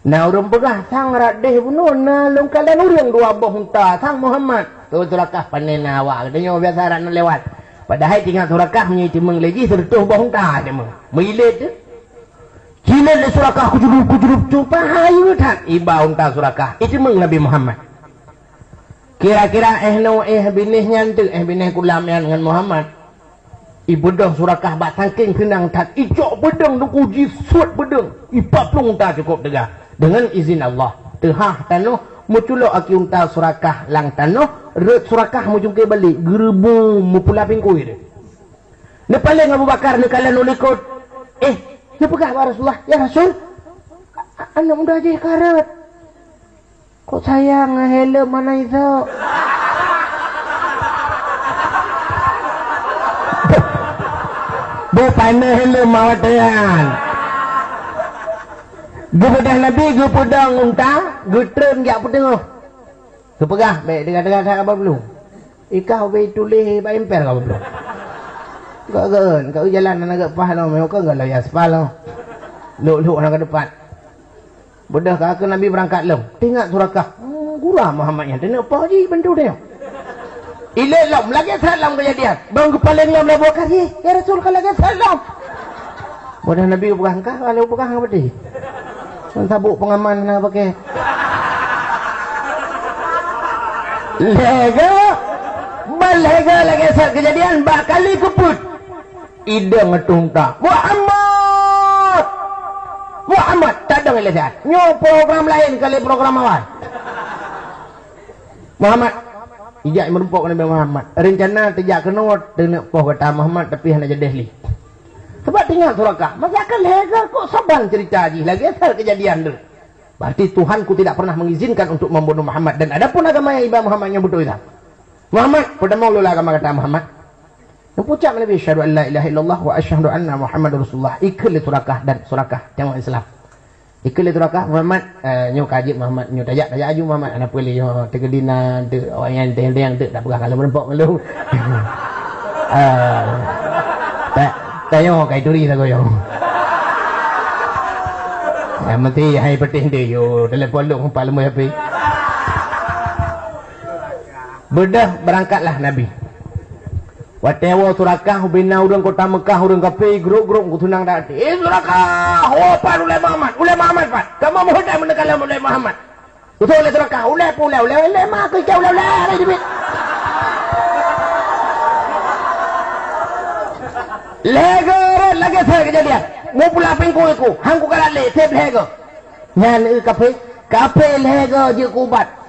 Nah urang pegah sang radeh bunun na long kalian urang 2 boh hunta sang Muhammad tu surakah panen awak katanya biasa rak lewat padahal tinggal surakah punya timeng lagi sertuh boh hunta dia meng milet tu kila le surakah kujurup cupa hayu tak iba hunta surakah itu meng Nabi Muhammad kira-kira binihnya tu binih kulam yang dengan Muhammad ibu dah surakah bat sangking kenang tak icok bedeng tu uji suat bedeng ipa plung hunta cukup tegah dengan izin Allah tehah tanuh muculo aki unta surakah lang tanuh ret surakah mujungke balik gerebu mupula pingkui dia ne paling Abu Bakar ne kalian ulikut ne pegah Rasulullah ya Rasul anak muda aja karet kok sayang helm mana itu bo pane helm mawatayan Gebedah Nabi, gepedang unta, getrem jak pedeng. Tu pegah, baik dengar-dengar apa belum? Ikau baik tulis baik emper kau belum? Kau jalan nak ke pah lo, kau enggak lah aspal lo. Luk nak ke depan. Bedah ke Nabi berangkat lo. Tengok surakah. Gurah Muhammadnya. Tengok apa je bantu dia. Ilai lam lagi salam kejadian. Bang kepala ni lam buat kasih. Ya Rasul kalau lagi salam. Bedah Nabi pegang kah kalau pegang apa dia? Sabuk pengaman nak pakai. Lega lagi saat kejadian bakali keput ida ngetung tak Muhammad tak ada ngelihat nyo program lain kali program awal Muhammad ijak merumpok Nabi Muhammad rencana tejak kenot dengan poh kata Muhammad tapi hanya jadi li sebab tinggal surakah masih akan lega kok saban cerita lagi asal kejadian tu berarti Tuhanku tidak pernah mengizinkan untuk membunuh Muhammad dan adapun agama yang ibadah Muhammadnya betul itu Muhammad pada mau lula agama kata Muhammad ucap Nabi syahadu an la ilaha illallah wa asyhadu anna Muhammadar Rasulullah ikul surakah dan surakah tengok Islam ikul surakah Muhammad nyo kaji Muhammad nyo tajak aju Muhammad ana pilih yo tegedina te orang yang te tak pegang kalau merempok malu tayo kai turi ta goyo mati hai peting dia yo telefon lu hempal lemah api bedah berangkatlah Nabi watewa surakah bina urang kota Mekah urang kape grup-grup kutunang dak surakah pan ulai Muhammad pan kamu mau dak mendekala ulai Muhammad utul oleh surakah ulai mak ke jauh ulai dibit lagi saya kejadian mau pula pingku aku hangku kalah le tep lego nyan kape lego je kubat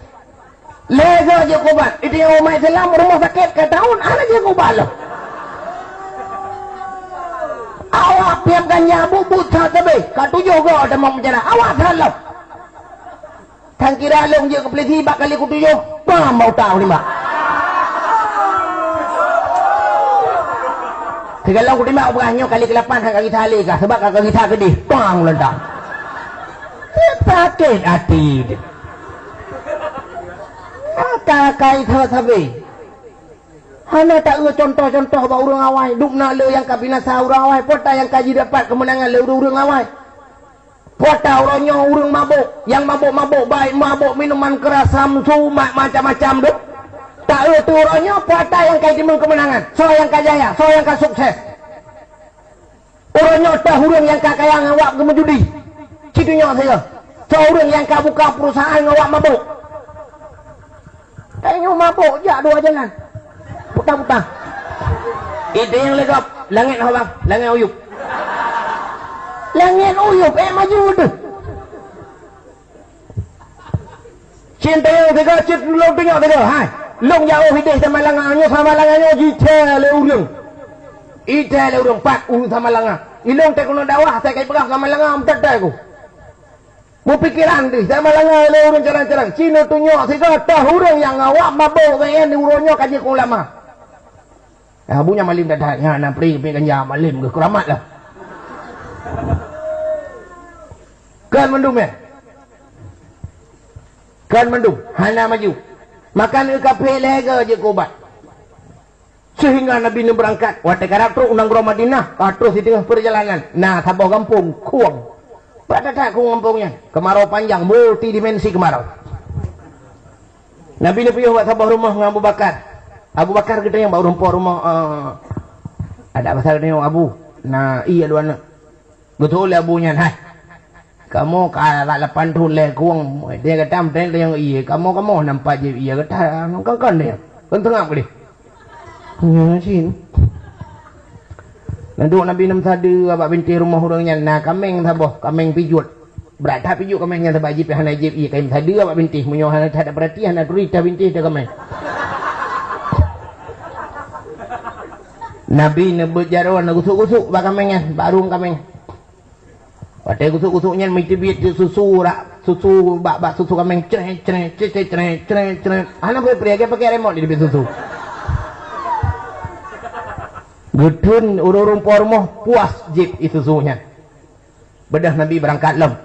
lega je kubat itu yang umat Islam rumah sakit ke tahun ada je kubat loh awak piam ganja bubut tak tebe katujuh go ada mau menjana awak salah tang kira long je kepeliti bak kali kutujuh pam mau tahu ni mak kalau kutimba ubahnya kali ke-8 kaki tali kah sebab kaki kita gede pam ledak sakit hati kakai thơ thabe hana tak contoh-contoh ba urang awai dukna le yang kabinasa urang awai pota yang kaji dapat kemenangan le urang awai pota urangnya urang mabuk yang mabuk baik mabuk minuman keras samsu macam-macam tu tak tu urangnya pota yang kaji kemenangan so yang kajaya so yang ka sukses urangnya tah urang yang kakaya ngawak gemejudi citunya saya so urang yang ka buka perusahaan ngawak mabuk kayaknya mabuk je dua jalan putang-putang itu yang legap langit apa langit uyup maju tu cinta yang tiga cinta long tengok tiga hai long jauh hidup sama langannya jita le urung pak sama langang ilong tak kena dakwah saya kait pegang sama langang tak aku mau pikiran tu sama langang le urung carang-carang Cina tunjuk sehingga tah urang yang awak mabuk kan urangnya kaji ku ulama abunya malim dah nya nak pergi ganja malim ke keramat lah kan mendung hana maju makan kafe lega je kobat sehingga Nabi ni berangkat watak karap truk unang gro Madinah terus di tengah perjalanan nah sabah kampung kuang pada tak kampungnya kemarau panjang multidimensi kemarau Nabi ni pergi buat sabah rumah dengan Abu Bakar kita yang baru rumah ada pasal ni Abu nah iya dua anak betul le abunya hai kamu kalau 8 tahun le kuang dia kata ampen yang iya kamu nampak je iya kata kan dia kan tengah boleh sini nanti Nabi nam sada abak binti rumah orangnya nah kameng sabah kameng pijut berada pijut kamengnya sabah jip hana jip iya kaim sada abak binti munyo hana tak perhatian hana turita binti dia kameng Nabi nebut jarawan gusuk-gusuk bak kamengnya barung kameng pada gusuk-gusuknya mitibit susu bak susu kameng cret hana boleh pergi pakai remote di susu Gudun urung pormoh puas jeep itu suhunya. Bedah Nabi berangkat lem.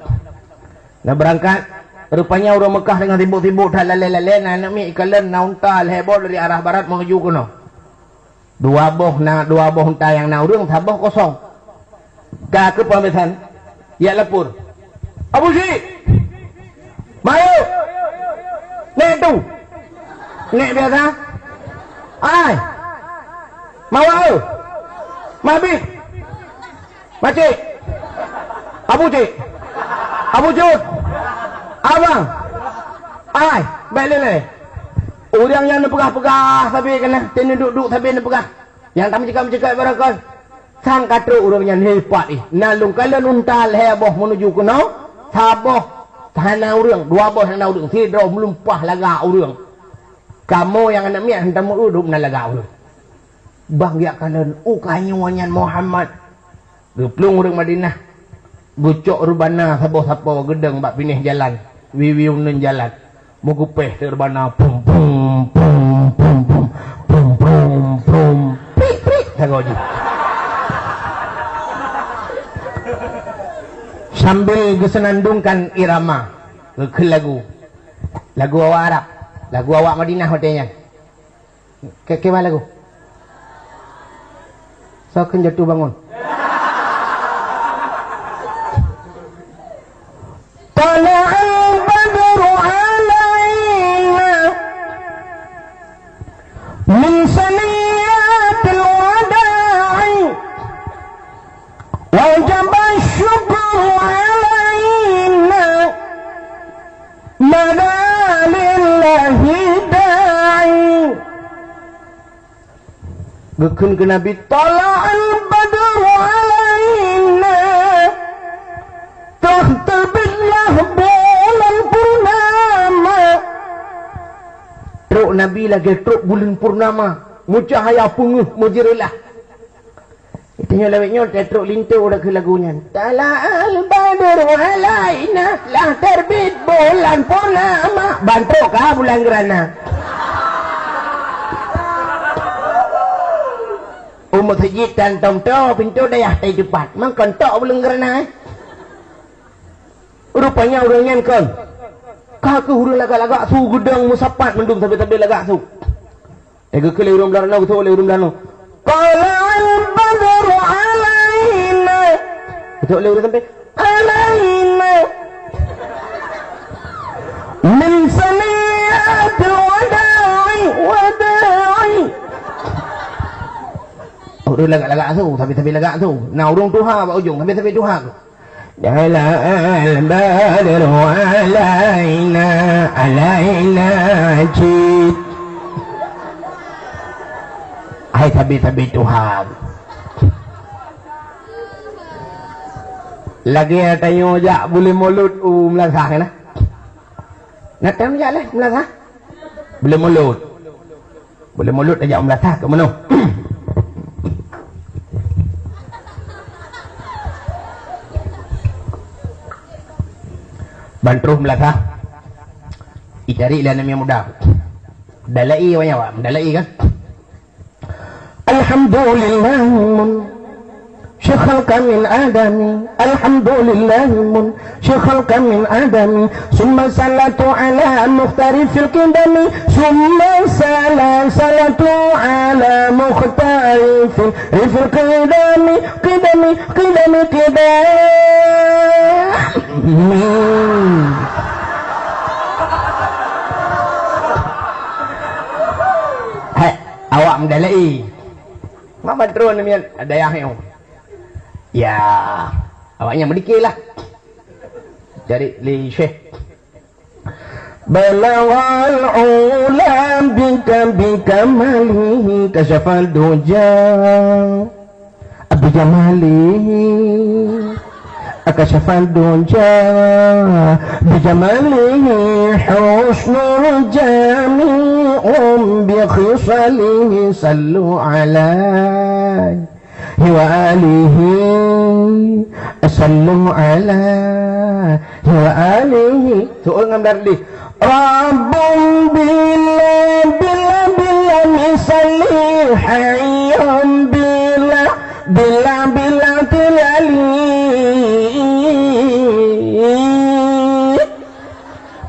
Nah berangkat Rupanya orang Mekah dengan ribut-ribut dah lalai-lalai nak mi kalian nauntal heboh dari arah barat menuju kuno. Dua boh unta yang naurung tabah kosong. Ka ke pambesan. Ya lapur. Abu Syik. Mayu. Nek tu. Nek biasa. Ai. Mawau. Mabit. Macik. Abu Syik. Abu Jud. Abang. Ai, baik lele. Orang yang nak pegah-pegah tapi kena tena duduk tapi nak pegah. Yang tak mencakap-cakap barakal. Sang kata orang yang hebat ni. Nalung kalian untal heboh menuju kuno. Saboh tanah orang, dua boh tanah orang. Tidro melumpah laga orang. Kamu yang nak miak hendak duduk na laga orang. Bang ya kalian ukanyuannya Muhammad. Geplung orang Madinah. Gucok rubana saboh-saboh gedeng bak pinih jalan. Wiwiu nun jalan. Mugupeh terbana pum pum pum pum pum pum pum pum prik prik sagoji. Sambil gesenandungkan irama ke lagu awak Arab, lagu awak Madinah hotelnya. Ke lagu? So kan jatuh bangun. Tala'al badru alaina min saniyatil wada'i wajaba syukru alaina mada lillahi da'i. Gekun ke Nabi tala'al badru alaina terbitlah bulan purnama. Truk Nabi lagi truk bulan purnama. Mucahaya punguh mujirilah. Itanya lewatnya truk lintu udah ke lagunya. Tala'al badru alaina lah terbit bulan purnama. Bantu kah bulan gerana? Umur sejid dan tomto pintu dayah tay cepat. Makan tok bulan gerana. Rupanya orang yang kan kaki hurung lagak-lagak su gudang musapat mendung tapi lagak su kele urung belano betul oleh urung belano qalal badru alaina betul oleh urung sampai alaina min saniyatil wada'i urung lagak-lagak su tapi lagak su nah urung tuha ba ujung tapi tuha tu. Tala'al badru alaina jid. Hai tabi Tuhan. Lagi tayo ja boleh mulut melasah kan? Nak tayo ja lah melasah. Boleh mulut aja melasah ke mana? Bantruh melakah icari ilan yang mudah dalai banyak pak dalai kan alhamdulillah syekhalka min adami alhamdulillah syekhalka min adami summa salatu ala mukhtarifil qidami summa salatu ala mukhtarifil qidami Hai, awak mendalai. Mak badrun ni ada yang ya, awaknya mendikirlah. Cari li syekh. Balaghal ulam bika malihi kasyafal duja abi jamalihi akashafal duja bijamalihi husnul jami'um bi khisalihi sallu alaihi wa alihi sallu alaihi wa alihi soal ngamdar di Rabbum bila misalli hayyum bila tilali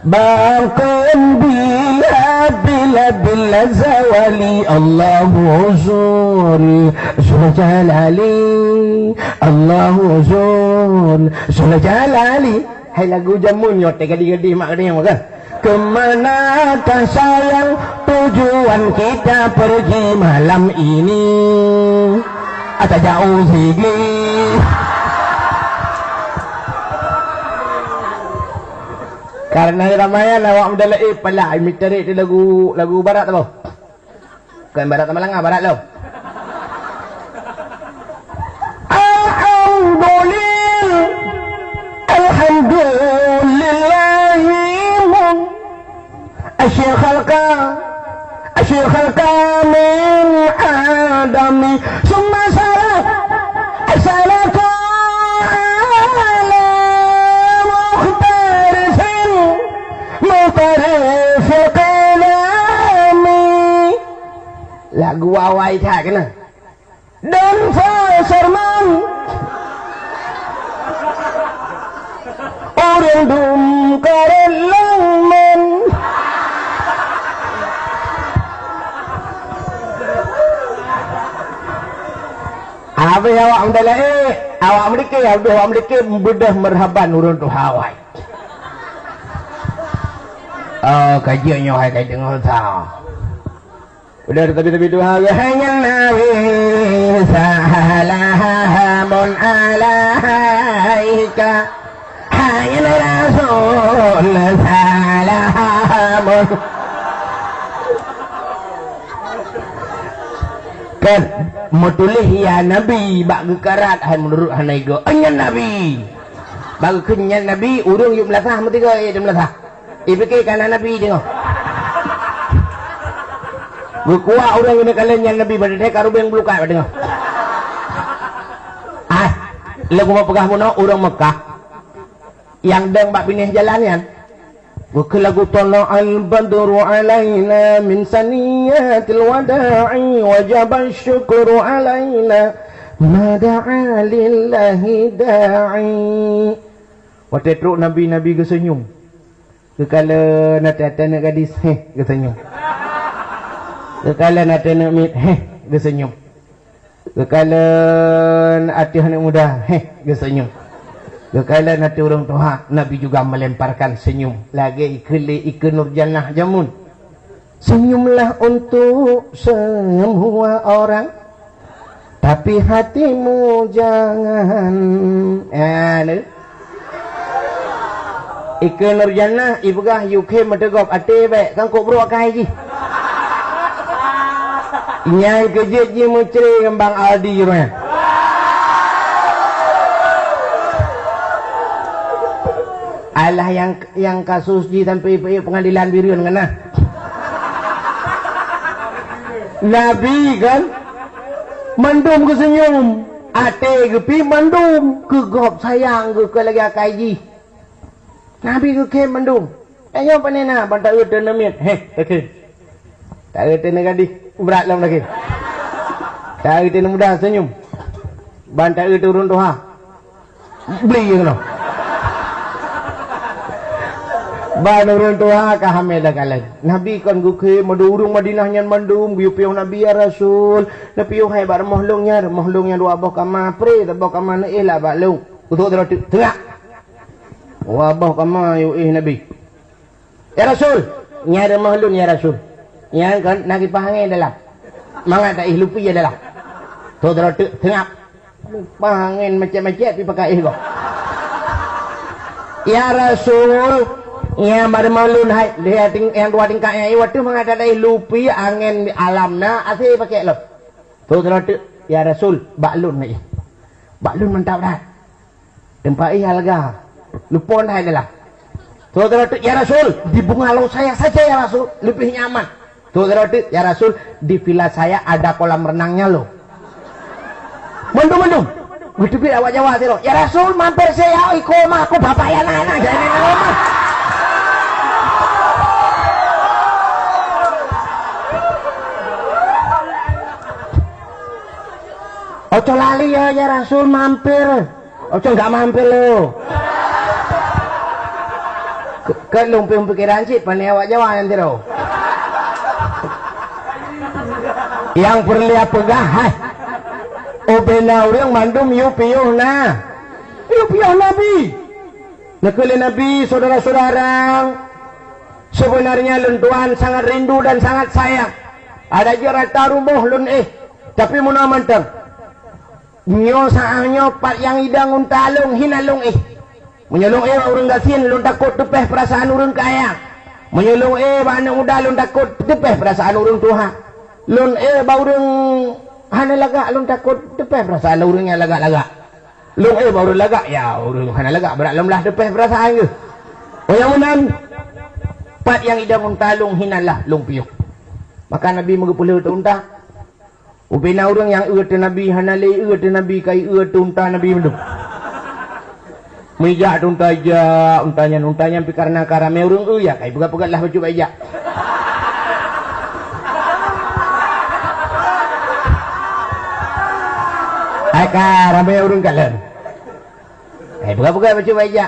Bangkan bila zawali Allahu zul jalali Allahu zul jalali. Hai lagu jamun nyot gadi-gadi mak gadi yang makan. Kemanakah sayang tujuan kita pergi malam ini? Atau jauh sigi. Karena Ramayan awak mendalai pala mitarik di lagu barat apa? Bukan barat sama Langah, barat lo. Alhamdulillah asyikh al-kamil adami summa salatu ala mukhtarif qalami. Lagu awai tak kena dan Sarman orang dum karelaman. Apa awak mendalai awak mereka bedah merhaban urun tu Hawaii. Oh kajiannya hai kai dengar tahu. Udah tapi tu hanya Nabi salamun alaika hanya Rasul salamun. Kan mutulih ya Nabi bak gekarat han menurut hanai go anyan Nabi bag kenyan Nabi urung yuk melatah mati go dia melatah ipike kana Nabi dengo gua urang ini kalian yang Nabi pada karubeng belukai dengo lagu mau pegah muno urang Mekah yang deng bak pinih jalannya bukan lagu tala'al badru alaina min saniyatil wada'i wajaba syukru alaina mada'a lillahi da'i. Waktu teruk Nabi ke senyum kekala natana gadis ke senyum kekala natana mit ke senyum kekala atih anak muda ke senyum kekala nanti orang tua Nabi juga melemparkan senyum lagi ikan Nurjannah jamun. Senyumlah untuk semua orang tapi hatimu jangan ikan Nurjannah ibugah UK medegop ate baik kan kok bro kai ji nyai kejit ji mucri ngembang Aldi rumah. Alah yang kasus di sampai pengadilan Birion kena Nabi kan mandum ke senyum ate gepi mandum ke gop sayang ke lagi akaiji Nabi ke mandum ayo panena bantak udah namit okey tak ada negadi berat lah lagi tak ada mudah senyum bantak turun doa beli kena banurun tuha kahameda kalan Nabi kan guke madurung Madinah nyan mandum biupiu Nabi ya Rasul napiu hai bar mohlongnya dua boh kama pre boh kama ne lah balung untuk tengah wabah kama yu Nabi ya Rasul nyara mohlong ya Rasul yang kan nagi pahangai dalam mangat dah lupi ya dalam tu tengah pahangin macam-macam pi pakai kok ya Rasul ya pada malun hai dia yang dua tingkatnya waktu mengadai lupi angin alamna asih pakai lo tu terus ya Rasul baklun ni baklun mantap dah tempat harga lupon hai dah tu terus ya Rasul di bungalow saya saja ya Rasul lebih nyaman tu terus ya Rasul di villa saya ada kolam renangnya lo mandum begitu awak Jawa sih lo ya Rasul mampir saya ikoma aku bapak ya nana jadi nama ojo lali ya Rasul mampir ojo enggak mampir lo Kelung pikiran cik pandai awak jawab nanti tau. Yang perlu pegah hai. Obena orang mandum yu piyuh na. Yu piyuh Nabi. Nakuli Nabi saudara-saudara. Sebenarnya lentuan sangat rindu dan sangat sayang. Ada jerata rumah lun tapi muna mantap. Nyo saanyo pat yang idang untalung hinalung menyolong orang gasin lun takut tepeh perasaan orang kaya. Menyolong bana muda lun takut tepeh perasaan orang tua. Lun baurung hana laga lun takut tepeh perasaan orangnya laga-laga. Lun baurung laga ya orang hana laga berat lemlah tepeh perasaan ke. Oh yang menang pat yang idang untalung hinalah lung piuk. Maka Nabi mengepuluh unta. Upina orang yang te Nabi hanale te Nabi kai te unta Nabi menduk. Mijak unta aja untanya pi karena karame urang ya kai pegat-pegatlah baju baja. Ai karame urang kalen. Kai pegat-pegat baju baja.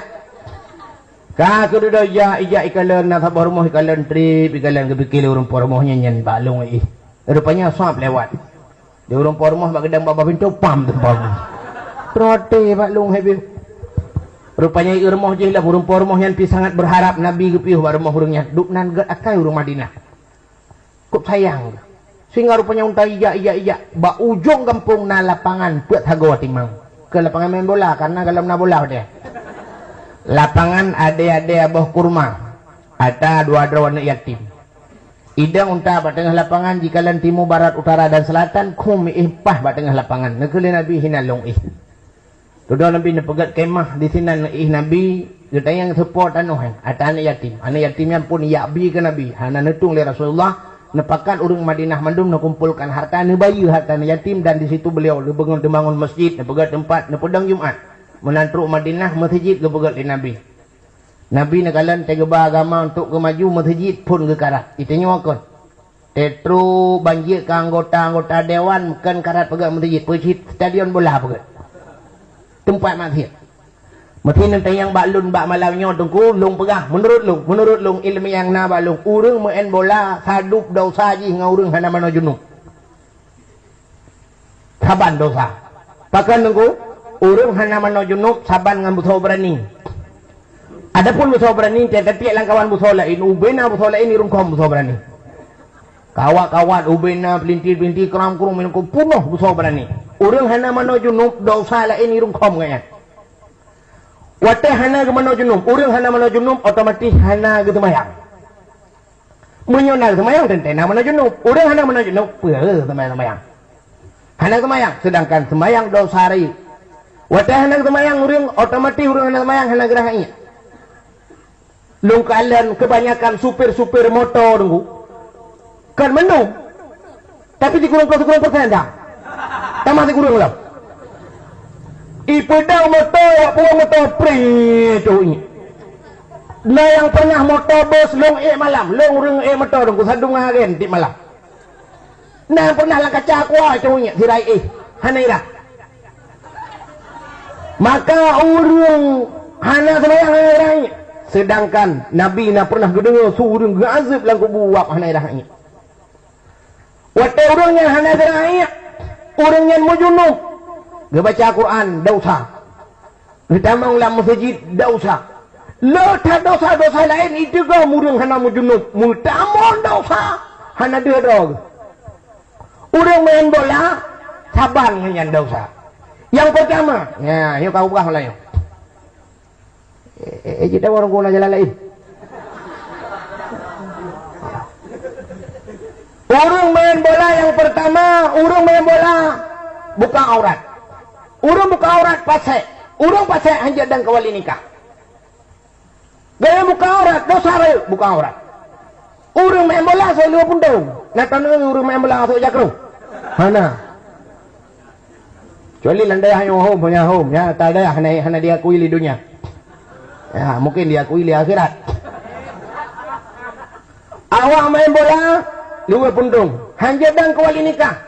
Ka kudu do ija ikalan na sabar moh ikalan trip ikalan gebikil urang pormohnya nyen balung rupanya swap lewat. Di urang pormoh bak gedang baba pintu pam tu pam. Trote balung hebi. Rupanya irmoh je lah urang pormoh yang pi sangat berharap Nabi gepiuh barmoh urangnya duk nan gat akai urang Madinah. Kup sayang. Sehingga rupanya unta ija ba ujung kampung na lapangan buat hago timang. Ke lapangan main bola karena dalam na bola dia. Lapangan ade-ade abah kurma. Ada dua warna yatim. Idang unta ba tengah lapangan jikalan timur barat utara dan selatan kum ihpah ba tengah lapangan. Nekeli Nabi hinalung Tuduh Nabi nepegat kemah di sini Nabi kita yang support anuhan ada anak yatim. Anak yatimnya pun yakbi ke Nabi. Hana netung le Rasulullah nepakan urang Madinah mandum kumpulkan harta ne bayi harta ne yatim dan di situ beliau bangun masjid nepegat tempat nepedang Jumat. Menantruk Madinah masjid gepegat di Nabi. Nabi nakalan tegeba agama untuk ke maju masjid pun ke karat. Itu nyokon. Tetru banjir ke anggota dewan bukan karat pegat masjid. Masjid stadion bola pegat. Tempat masjid. Masjid nanti yang bak lun bak malamnya tunggu lung pegah. Menurut lung ilmu yang na bak lung. Urang main bola sadup dosa ji dengan urang hana mana junub. Saban dosa. Pakan tunggu. Urang hana mana junub saban dengan butuh berani. Adapun butuh berani tiap-tiap langkawan butuh lain. Ubena butuh lain irung kom butuh berani. Kawat-kawat ubena pelintir-pelintir keram-kerum minum punuh butuh berani. Urang hana mana junub dosa lain irung kom kaya. Wate hana ke mana junub. Urang hana mana junub otomatis hana ke temayang. Menyonal temayang tentena mana junub. Urang hana mana junub temayang. Hana temayang. Sedangkan temayang dosa rai. Wate hana ke temayang urang otomatis urang hana temayang hana gerahanya. Lungkalan kebanyakan supir-supir motor tunggu. Kan menung. Tapi dikurang persen dah. Tamat dikurang lah. Ipedang motor, pulang motor itu ini. Nah yang pernah motor bos long malam, long reng motor tunggu sadung agen di malam. Nah yang pernah langkah cakwa itu ini sirai hanaira. Maka urung hana semayang hanairanya. Sedangkan Nabi na pernah gedengar surung gazib lang kubuak hanairanya. Wate urangnya hanairanya. Urangnya mujunub. Dia baca Quran dosa. Kita mengulang masjid dosa. Letak dosa-dosa lain itu ke murung hana mujunub. Mutamon dosa hana dia dog. Urang main bola saban dengan dosa. Yang pertama, ya, yuk kau buka lah yuk. Kita orang guna jalan lain. Urang main bola yang pertama, urang main bola buka aurat. Urang buka aurat pasai. Urang pasai hanya dan kawali nikah. Gaya buka aurat, dosa raya buka aurat. Urang main bola saya luar pundung. Nak tahu urang main bola masuk jakru. Mana? Kecuali landai hanya home ya. Tak ada hanya dia akui di dunia. Ya, mungkin dia akui di akhirat. Awak main bola luar pundung. Hanya dan kawali nikah.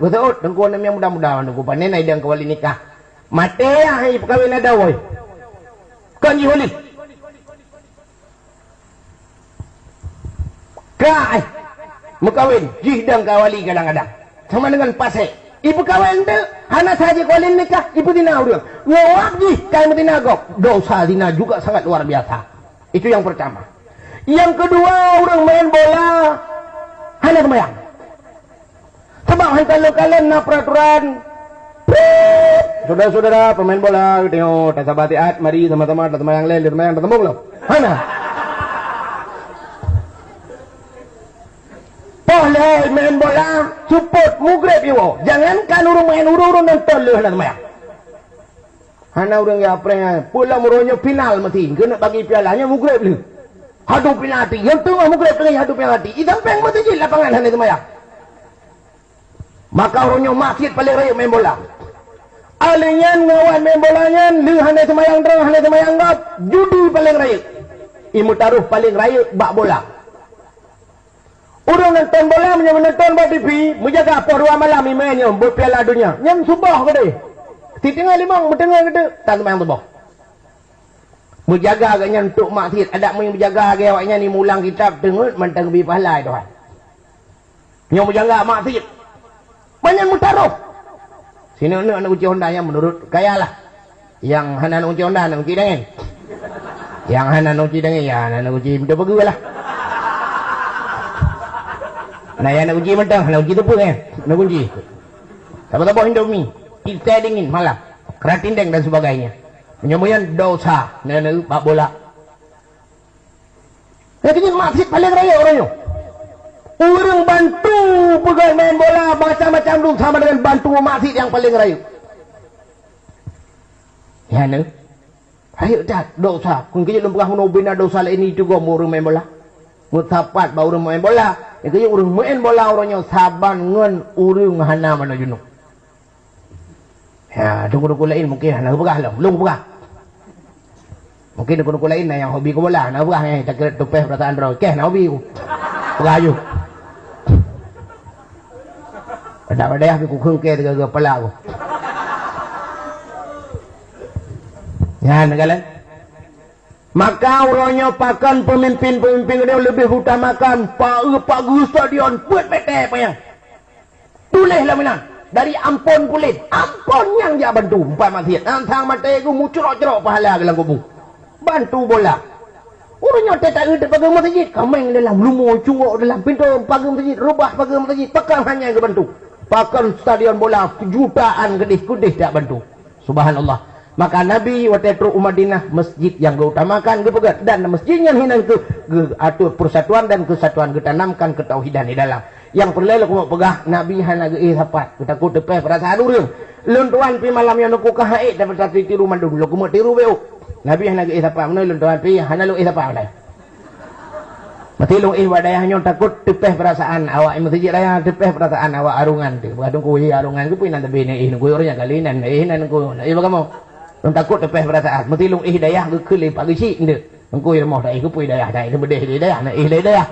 Betul, dengku nama yang muda-muda dengku panen ai dan kawali nikah. Mate ai perkahwin ada woi. Kan jiholi. Kak, mukawin, jihdang kawali kadang-kadang. Sama dengan pasek. Ibu kawin tu, hana saja kawin nikah, ibu tina orang. Ngawak jih, kaya tina gok. Dosa tina juga sangat luar biasa. Itu yang pertama. Yang kedua, orang main bola, hana kemayang. Sebab kalau kalian nak peraturan, saudara-saudara pemain bola, tengok, tak sabar hati, mari sama-sama, tak yang lain, tak tembung loh. Hana. Boleh main bola, support, mugrib iwo. Jangankan urung main urung nonton leh nak main. Hana urang ya apreng, pula muronyo final mati, kena bagi pialanya mugrib leh. Hadu penalti, yang tengah mugrib tengah hadu penalti. Idam peng mati je lapangan hana main. Maka orangnya masjid paling raya main bola. Alinyan ngawan main bolanya, leh hana semayang terang, hana semayang ngap, judi paling raya. Imu taruh paling raya bak bola. Orang nonton bola, menonton buat TV, menjaga apa 2 malam imannya buat piala dunia. Yang subah ke dia. Di tengah limang, bertengah ke dia, tak semayang subah. Menjaga agaknya untuk maksud. Ada yang menjaga agak awaknya ni mulang kitab, tengok, mentang lebih pahala itu. Yang menjaga maksud. Banyak mutaruh. Sini anak uji Honda yang menurut kaya lah. Yang hana uji Honda, anak uji dengan. Yang hana uji dengan, ya anak uji minta pergi lah. Nah, yang nak uji mentang, nak uji tu pun kan? Nak uji. Apa-apa Indomie. Kita dingin malam. Keratin deng dan sebagainya. Penyemuyan dosa. Nak pak bola. Jadi masjid paling raya orangnya. Orang bantu pegang main bola macam-macam dulu sama dengan bantu masjid yang paling raya. Ya nak? Ayo dah dosa. Kun kerja lempah menobina dosa lain itu gua orang main bola. Mutapat baru main bola. Yang orang main bola orangnya saban ngan urung hana mana junuk. Ya, dukun-dukun lain mungkin hana berah lah, belum berah. Mungkin dukun-dukun lain yang hobi ke bola, nak berah yang tak kira tupeh perasaan roh. Keh, nak hobi ku. Berah ju. Pada aku khung ke tegak kepala aku. Ya, nak maka orangnya pakan pemimpin-pemimpin dia lebih utamakan pagu stadion buat PT apa yang tulislah minang dari ampun kulit ampun yang dia bantu empat masjid antang mata aku mucerok-cerok pahala dalam kubu bantu bola orangnya tak ada pagar masjid kameng dalam lumur cungok dalam pintu pagar masjid rubah pagar masjid pakan hanya ke bantu pakan stadion bola jutaan kedih-kedih tak bantu subhanallah. Maka Nabi waktu itu Madinah masjid yang diutamakan dipegat dan masjidnya hina itu atur persatuan dan kesatuan ditanamkan ketauhidan di dalam. Yang perlu aku pegah Nabi hana ge sapat kita ku tepeh perasaan urang. Luntuan pi malam yang aku kahaid dapat satu tiru mandung lu ku tiru beu. Nabi hana ge sapat meuneu luntuan pi hana lu sapat dai. Mati lu wadayahnya takut tepeh perasaan awak masjid raya tepeh perasaan awak arungan tu. Badung ku arungan ku pi nan tebe ni ku orangnya kalinan nan ku. Ieu bagaimana? Orang takut tepeh perasaan. Mesti long hidayah ke lepak ke cik dia. Engkau rumah dah ikut hidayah dah. Itu bedeh hidayah nak hidayah.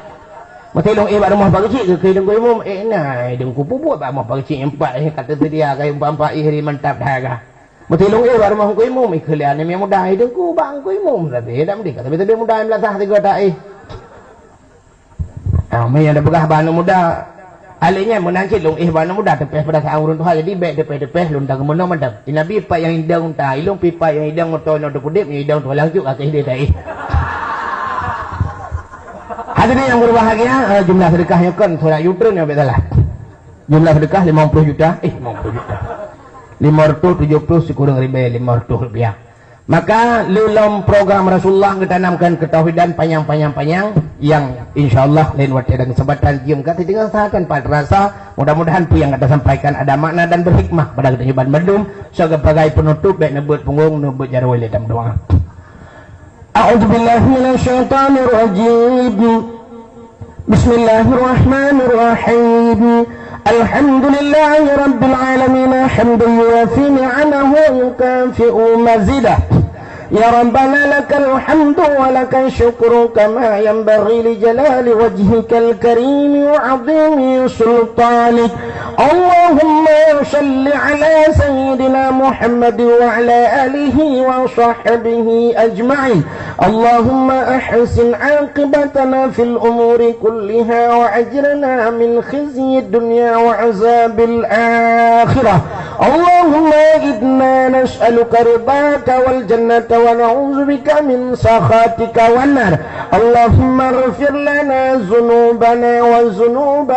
Mesti long bak rumah bagi cik ke dengku umum nah dengku pupuat bak rumah bagi cik empat kata sedia kai empat hari mantap dah ga. Mesti long bak rumah engkau umum ikhlian ni mudah dengku bang engkau umum tapi dah mesti kata betul mudah melatah tiga tak mai ada begah banu mudah. Alihnya menangkit long banu mudah tepeh perasaan urun Tuhan jadi baik tepeh lun tak menang mantap. Nabi pak yang hidang ta ilung pipa yang hidang motor no kudip yang hidang tu lanjuk akeh dia dai. Hadirin yang berbahagia, jumlah sedekahnya kan surah Yusuf ni betul lah. Jumlah sedekah 50 juta, 50 juta. 570 sekurang ribu 500 rupiah. Maka dalam program Rasulullah ditanamkan ketauhidan panjang yang insyaallah lain waktu dan kesempatan jam kata tinggal sahakan pada rasa mudah-mudahan tu yang kita sampaikan ada makna dan berhikmah pada kehidupan medum sebagai penutup baik nebut punggung nebut jarwil dalam doa. A'udzubillahi minasyaitonir rajim. Bismillahirrahmanirrahim. Alhamdulillahi rabbil alamin hamdan yuwafi ni'amahu wa yukafi'u mazidah. Ya Rabbana lakal hamdu wa lakal syukru kama yanbaghi li jalali wajhikal karim wa 'azimi sultanik. Allahumma shalli ala sayyidina Muhammad wa ala alihi wa sahbihi ajma'in. اللهم أحسن عاقبتنا في الأمور كلها وأجرنا من خزي الدنيا وعذاب الآخرة. اللهم إنا نسألك رضاك والجنة ونعوذ بك من سخطك والنار. اللهم اغفر لنا ذنوبنا وذنوب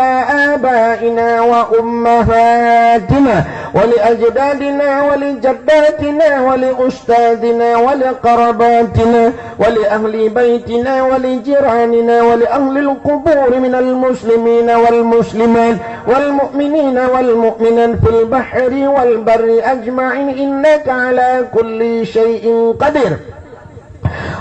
آبائنا وأمهاتنا ولأجدادنا ولجداتنا ولأستاذنا ولقرباتنا ولأهل بيتنا ولجيراننا ولأهل القبور من المسلمين والمسلمات والمؤمنين والمؤمنات في البحر والبر أجمعين إنك على كل شيء قدير.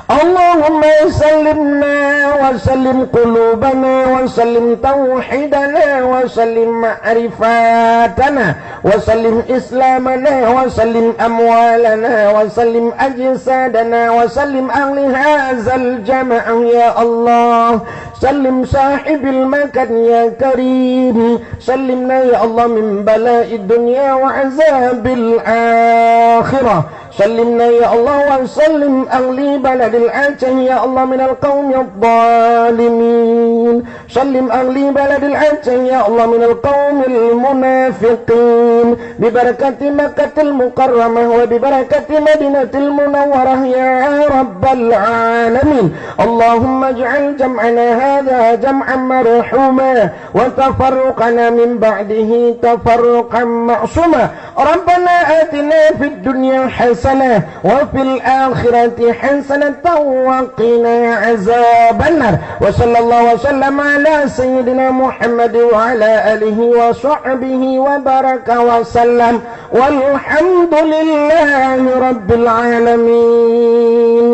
اللهم سلمنا وسلم قلوبنا وسلم توحيدنا وسلم معرفاتنا وسلم إسلامنا وسلم أموالنا وسلم أجسادنا وسلم أهل هذا الجمع يا الله. سلم صاحب المكان يا كريم. سلمنا يا الله من بلاء الدنيا وعذاب الآخرة. سلمنا يا الله وسلم أهل بلد العجم يا الله من القوم الظالمين. سلم أهل بلد العجم يا الله من القوم المنافقين ببركة مكة المكرمة وببركة مدينة المنورة يا رب العالمين. اللهم اجعل جمعنا هذا جمعا مرحوما وتفرقنا من بعده تفرقا معصوما. ربنا آتنا في الدنيا حسنة وفي الآخرة حسنة وقنا عذاب النار. وصلى الله وسلم على سيدنا محمد وعلى آله وصحبه وبارك وسلم والحمد لله رب العالمين.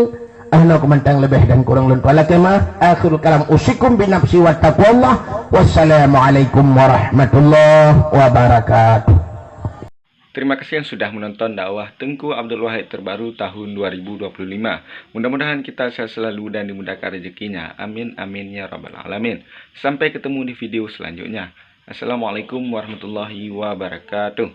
Ahna kumantang lebih dan kurang lentu ala kemah. Akhirul kalam usikum binafsi wa taqwallah. Wassalamualaikum warahmatullahi wabarakatuh. Terima kasih yang sudah menonton dakwah Tengku Abdul Wahid terbaru tahun 2025. Mudah-mudahan kita sehat selalu dan dimudahkan rezekinya. Amin amin ya rabbal alamin. Sampai ketemu di video selanjutnya. Assalamualaikum warahmatullahi wabarakatuh.